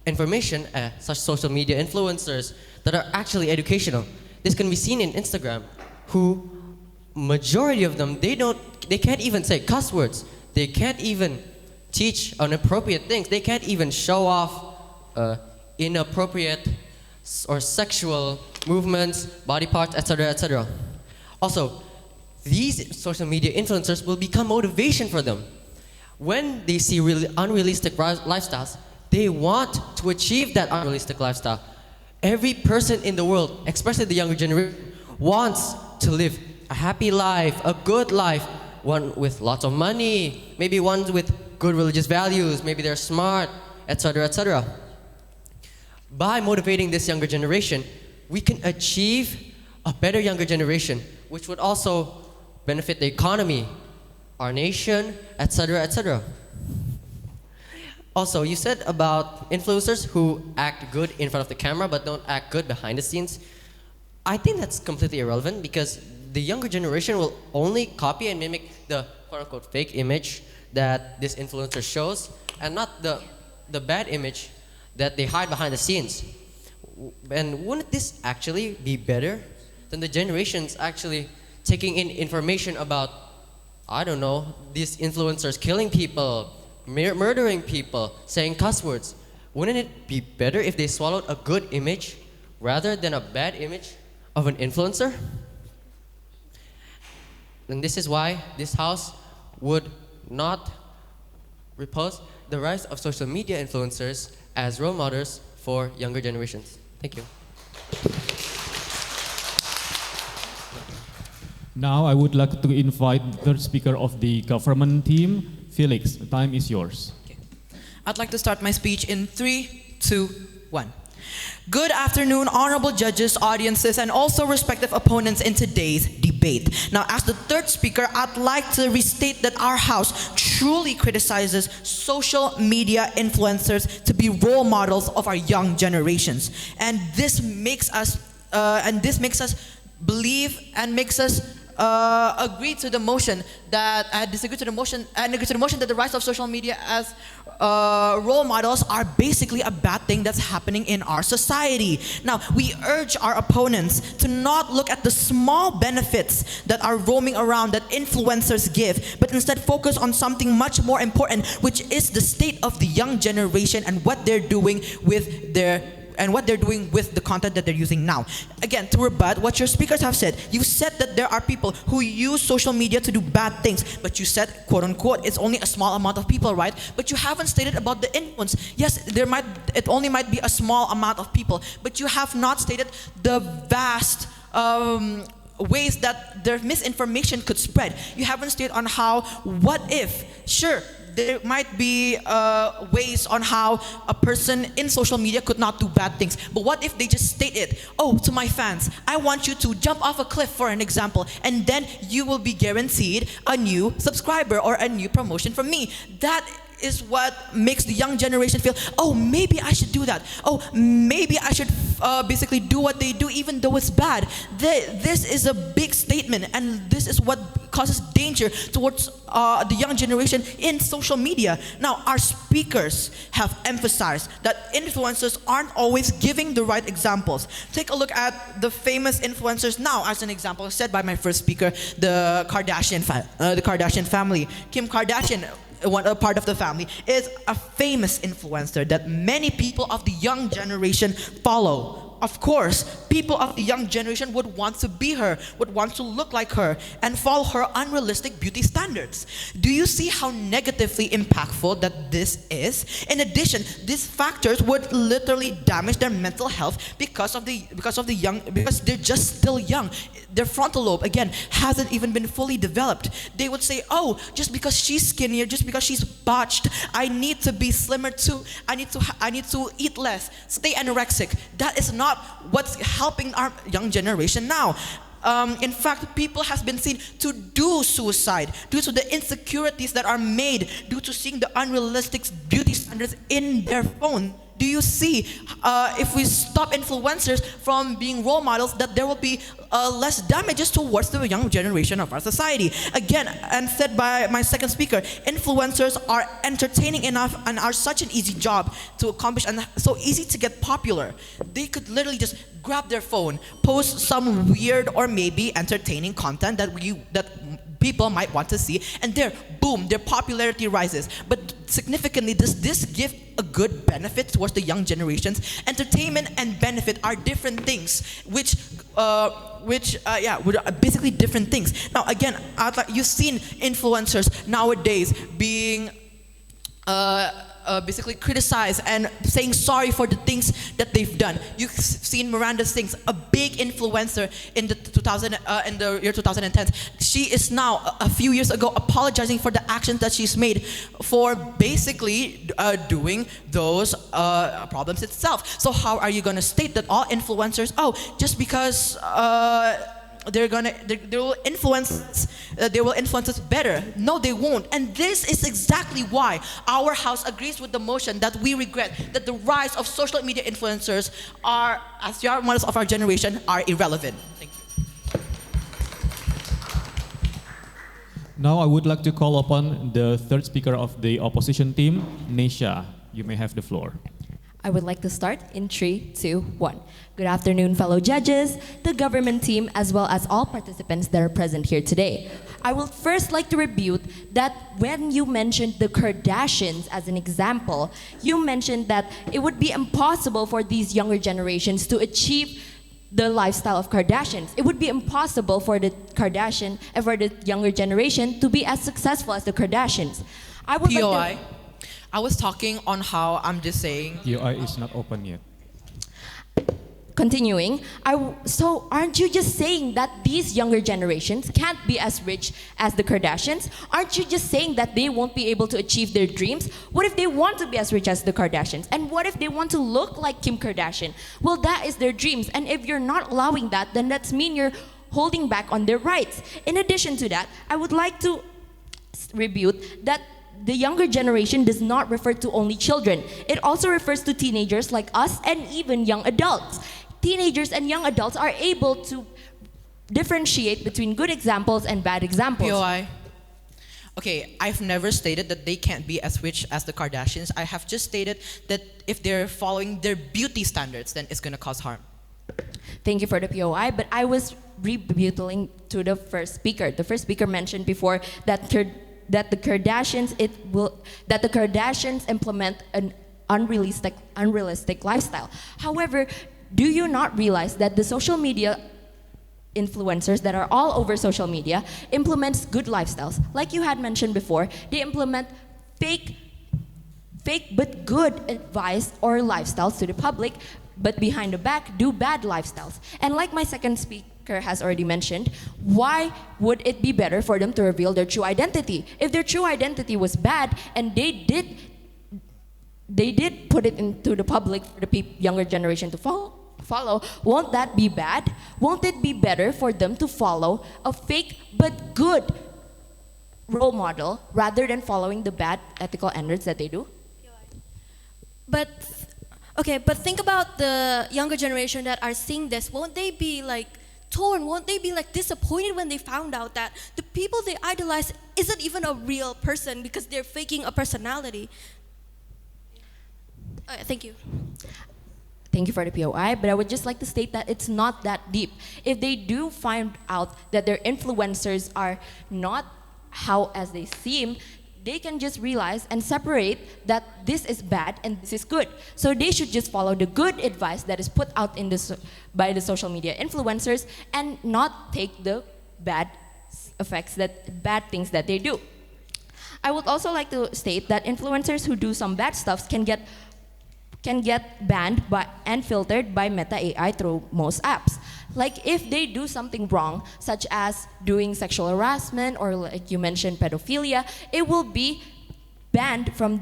[SPEAKER 5] Information, such social media influencers that are actually educational. This can be seen in Instagram, who majority of them, they can't even say cuss words. They can't even teach inappropriate things. They can't even show off inappropriate or sexual movements, body parts, etc., etc. Also, these social media influencers will become motivation for them. When they see really unrealistic lifestyles, they want to achieve that unrealistic lifestyle. Every person in the world, especially the younger generation, wants to live a happy life, a good life, one with lots of money, maybe one with good religious values, maybe they're smart, etc., etc. By motivating this younger generation, we can achieve a better younger generation, which would also benefit the economy, our nation, etc., etc. Also, you said about influencers who act good in front of the camera but don't act good behind the scenes. I think that's completely irrelevant because the younger generation will only copy and mimic the quote-unquote fake image that this influencer shows and not the bad image that they hide behind the scenes. And wouldn't this actually be better than the generations actually taking in information about, I don't know, these influencers killing people, murdering people, saying cuss words. Wouldn't it be better if they swallowed a good image rather than a bad image of an influencer? And this is why this house would not repose the rise of social media influencers as role models for younger generations. Thank you.
[SPEAKER 1] Now I would like to invite the third speaker of the government team. Felix, the time is yours.
[SPEAKER 8] I'd like to start my speech in 3, 2, 1. Good afternoon, honorable judges, audiences, and also respective opponents in today's debate. Now, as the third speaker, I'd like to restate that our house truly criticizes social media influencers to be role models of our young generations, and this makes us believe and makes us agree to the motion that agree to the motion that the rise of social media as role models are basically a bad thing that's happening in our society. Now, we urge our opponents to not look at the small benefits that are roaming around that influencers give, but instead focus on something much more important, which is the state of the young generation and what they're doing with the content that they're using now. Again, to rebut what your speakers have said, you said that there are people who use social media to do bad things, but you said, quote unquote, it's only a small amount of people, right? But you haven't stated about the influence. Yes, it only might be a small amount of people, but you have not stated the vast ways that their misinformation could spread. You haven't stated on how, what if, sure, there might be ways on how a person in social media could not do bad things. But what if they just state it? Oh, to my fans, I want you to jump off a cliff, for an example, and then you will be guaranteed a new subscriber or a new promotion from me. That is what makes the young generation feel, oh, maybe I should do that. Oh, maybe I should basically do what they do even though it's bad. This is a big statement, and this is what causes danger towards the young generation in social media. Now, our speakers have emphasized that influencers aren't always giving the right examples. Take a look at the famous influencers now as an example, said by my first speaker, the Kardashian family. Kim Kardashian, a part of the family, is a famous influencer that many people of the young generation follow. Of course, people of the young generation would want to be her, would want to look like her, and follow her unrealistic beauty standards. Do you see how negatively impactful that this is? In addition, these factors would literally damage their mental health because they're just still young. Their frontal lobe, again, hasn't even been fully developed. They would say, oh, just because she's skinnier, just because she's botched, I need to be slimmer too. I need to eat less, stay anorexic. That is not what's helping our young generation now. In fact, people have been seen to do suicide due to the insecurities that are made due to seeing the unrealistic beauty standards in their phone. Do you see, if we stop influencers from being role models, that there will be less damages towards the young generation of our society? Again, and said by my second speaker, influencers are entertaining enough and are such an easy job to accomplish and so easy to get popular. They could literally just grab their phone, post some weird or maybe entertaining content that people might want to see, and there, boom, their popularity rises. But significantly, does this give a good benefit towards the young generations? Entertainment and benefit are different things, which are basically different things. Now, again, you've seen influencers nowadays being basically criticized and saying sorry for the things that they've done. You've seen Miranda Sings, a big influencer in the year 2010. She is now, a few years ago, apologizing for the actions that she's made for basically doing those problems itself. So how are you going to state that all influencers, just because they will influence us better? No, they won't. And this is exactly why our house agrees with the motion that we regret that the rise of social media influencers are, as young models of our generation, are irrelevant. Thank you.
[SPEAKER 1] Now I would like to call upon the third speaker of the opposition team, Nesha. You may have the floor.
[SPEAKER 7] I would like to start in 3, 2, 1. Good afternoon, fellow judges, the government team, as well as all participants that are present here today. I would first like to rebuke that when you mentioned the Kardashians as an example, you mentioned that it would be impossible for these younger generations to achieve the lifestyle of Kardashians. It would be impossible for the Kardashian and for the younger generation to be as successful as the Kardashians. I would
[SPEAKER 8] POI.
[SPEAKER 7] like
[SPEAKER 8] I was talking on how I'm just saying.
[SPEAKER 1] UI is not open yet.
[SPEAKER 7] Continuing, so aren't you just saying that these younger generations can't be as rich as the Kardashians? Aren't you just saying that they won't be able to achieve their dreams? What if they want to be as rich as the Kardashians? And what if they want to look like Kim Kardashian? Well, that is their dreams. And if you're not allowing that, then that's mean you're holding back on their rights. In addition to that, I would like to rebuke that the younger generation does not refer to only children. It also refers to teenagers like us and even young adults. Teenagers and young adults are able to differentiate between good examples and bad examples.
[SPEAKER 8] POI. Okay, I've never stated that they can't be as rich as the Kardashians. I have just stated that if they're following their beauty standards, then it's gonna cause harm.
[SPEAKER 7] Thank you for the POI, but I was rebuttaling to the first speaker. The first speaker mentioned before that the Kardashians implement an unrealistic lifestyle. However, do you not realize that the social media influencers that are all over social media implements good lifestyles? Like you had mentioned before, they implement fake but good advice or lifestyles to the public, but behind the back do bad lifestyles. And like my second speaker has already mentioned, why would it be better for them to reveal their true identity? If their true identity was bad and they did put it into the public for the younger generation to follow, won't that be bad? Won't it be better for them to follow a fake but good role model rather than following the bad ethical standards that they do?
[SPEAKER 20] But okay, but think about the younger generation that are seeing this. Won't they be like torn? Won't they be like disappointed when they found out that the people they idolize isn't even a real person because they're faking a personality? Thank you.
[SPEAKER 7] Thank you for the POI, but I would just like to state that it's not that deep. If they do find out that their influencers are not how as they seem, they can just realize and separate that this is bad and this is good. So they should just follow the good advice that is put out by the social media influencers and not take the bad things that they do. I would also like to state that influencers who do some bad stuff can get banned and filtered by Meta AI through most apps. Like if they do something wrong, such as doing sexual harassment or like you mentioned pedophilia, it will be banned from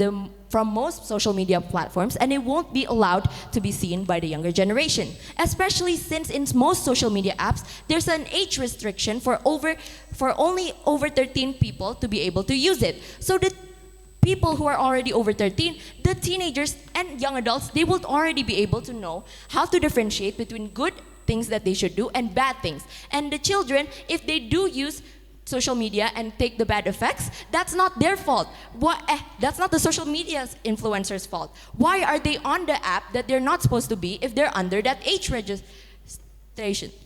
[SPEAKER 7] most social media platforms and it won't be allowed to be seen by the younger generation. Especially since in most social media apps, there's an age restriction for only over 13 people to be able to use it. So the people who are already over 13, the teenagers and young adults, they will already be able to know how to differentiate between good things that they should do and bad things. And the children, if they do use social media and take the bad effects, that's not their fault. That's not the social media's influencers' fault. Why are they on the app that they're not supposed to be if they're under that age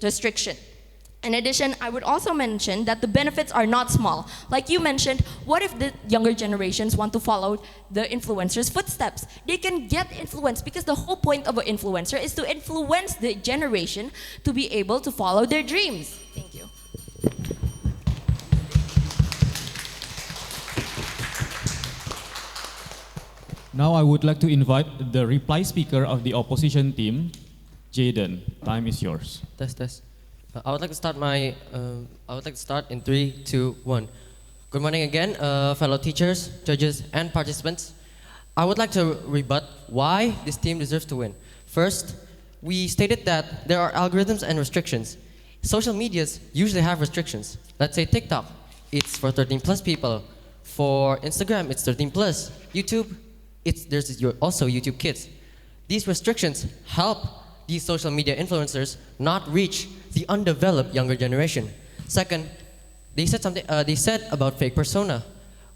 [SPEAKER 7] restriction? In addition, I would also mention that the benefits are not small. Like you mentioned, what if the younger generations want to follow the influencer's footsteps? They can get influenced because the whole point of an influencer is to influence the generation to be able to follow their dreams. Thank you.
[SPEAKER 1] Now I would like to invite the reply speaker of the opposition team, Jaden. Time is yours.
[SPEAKER 5] Test. I would like to start in 3, 2, 1. Good morning again, fellow teachers, judges, and participants. I would like to rebut why this team deserves to win. First, we stated that there are algorithms and restrictions. Social medias usually have restrictions. Let's say TikTok, it's for 13 plus people. For Instagram, it's 13 plus. YouTube, there's also YouTube Kids. These restrictions help these social media influencers not reach the undeveloped younger generation. Second, they said about fake persona.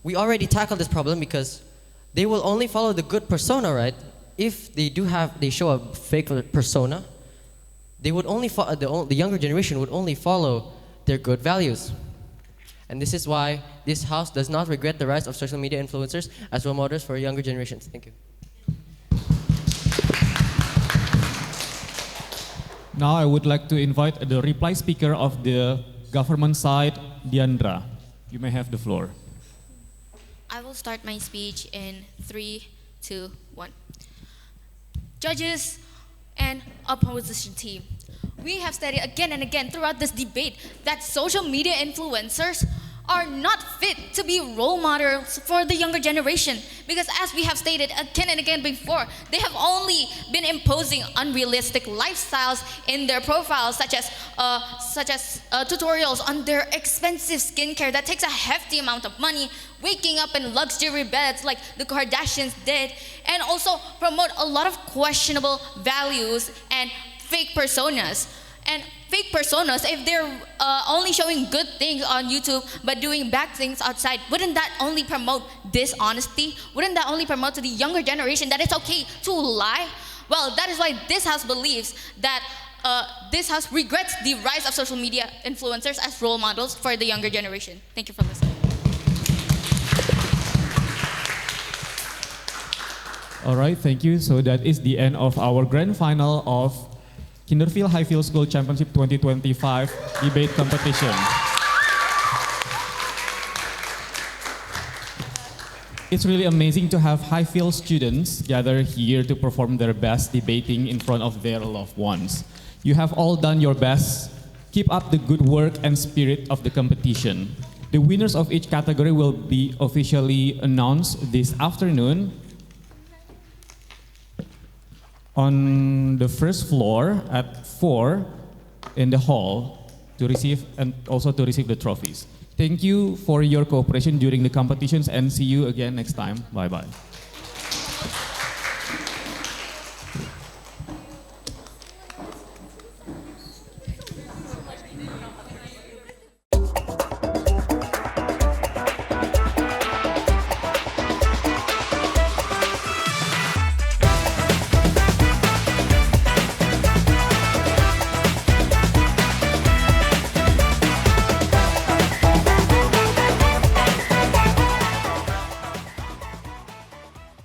[SPEAKER 5] We already tackled this problem because they will only follow the good persona, right? if they show a fake persona, they would only the younger generation would only follow their good values. And this is why this house does not regret the rise of social media influencers as role models for younger generations. Thank you.
[SPEAKER 1] Now I would like to invite the reply speaker of the government side, Diandra. You may have the floor.
[SPEAKER 19] I will start my speech in 3, 2, 1. Judges and opposition team, we have stated again and again throughout this debate that social media influencers are not fit to be role models for the younger generation, because as we have stated again and again before, they have only been imposing unrealistic lifestyles in their profiles, such as tutorials on their expensive skincare that takes a hefty amount of money, waking up in luxury beds like the Kardashians did, and also promote a lot of questionable values and fake personas. And fake personas, if they're only showing good things on YouTube but doing bad things outside, wouldn't that only promote dishonesty? Wouldn't that only promote to the younger generation that it's okay to lie? Well, that is why this house believes that this house regrets the rise of social media influencers as role models for the younger generation. Thank you for listening.
[SPEAKER 1] All right, thank you. So that is the end of our grand final of Kinderfield Highfield School Championship 2025 debate competition. It's really amazing to have Highfield students gather here to perform their best debating in front of their loved ones. You have all done your best. Keep up the good work and spirit of the competition. The winners of each category will be officially announced this afternoon on the first floor at 4 in the hall to receive the trophies. Thank you for your cooperation during the competitions and see you again next time. Bye-bye.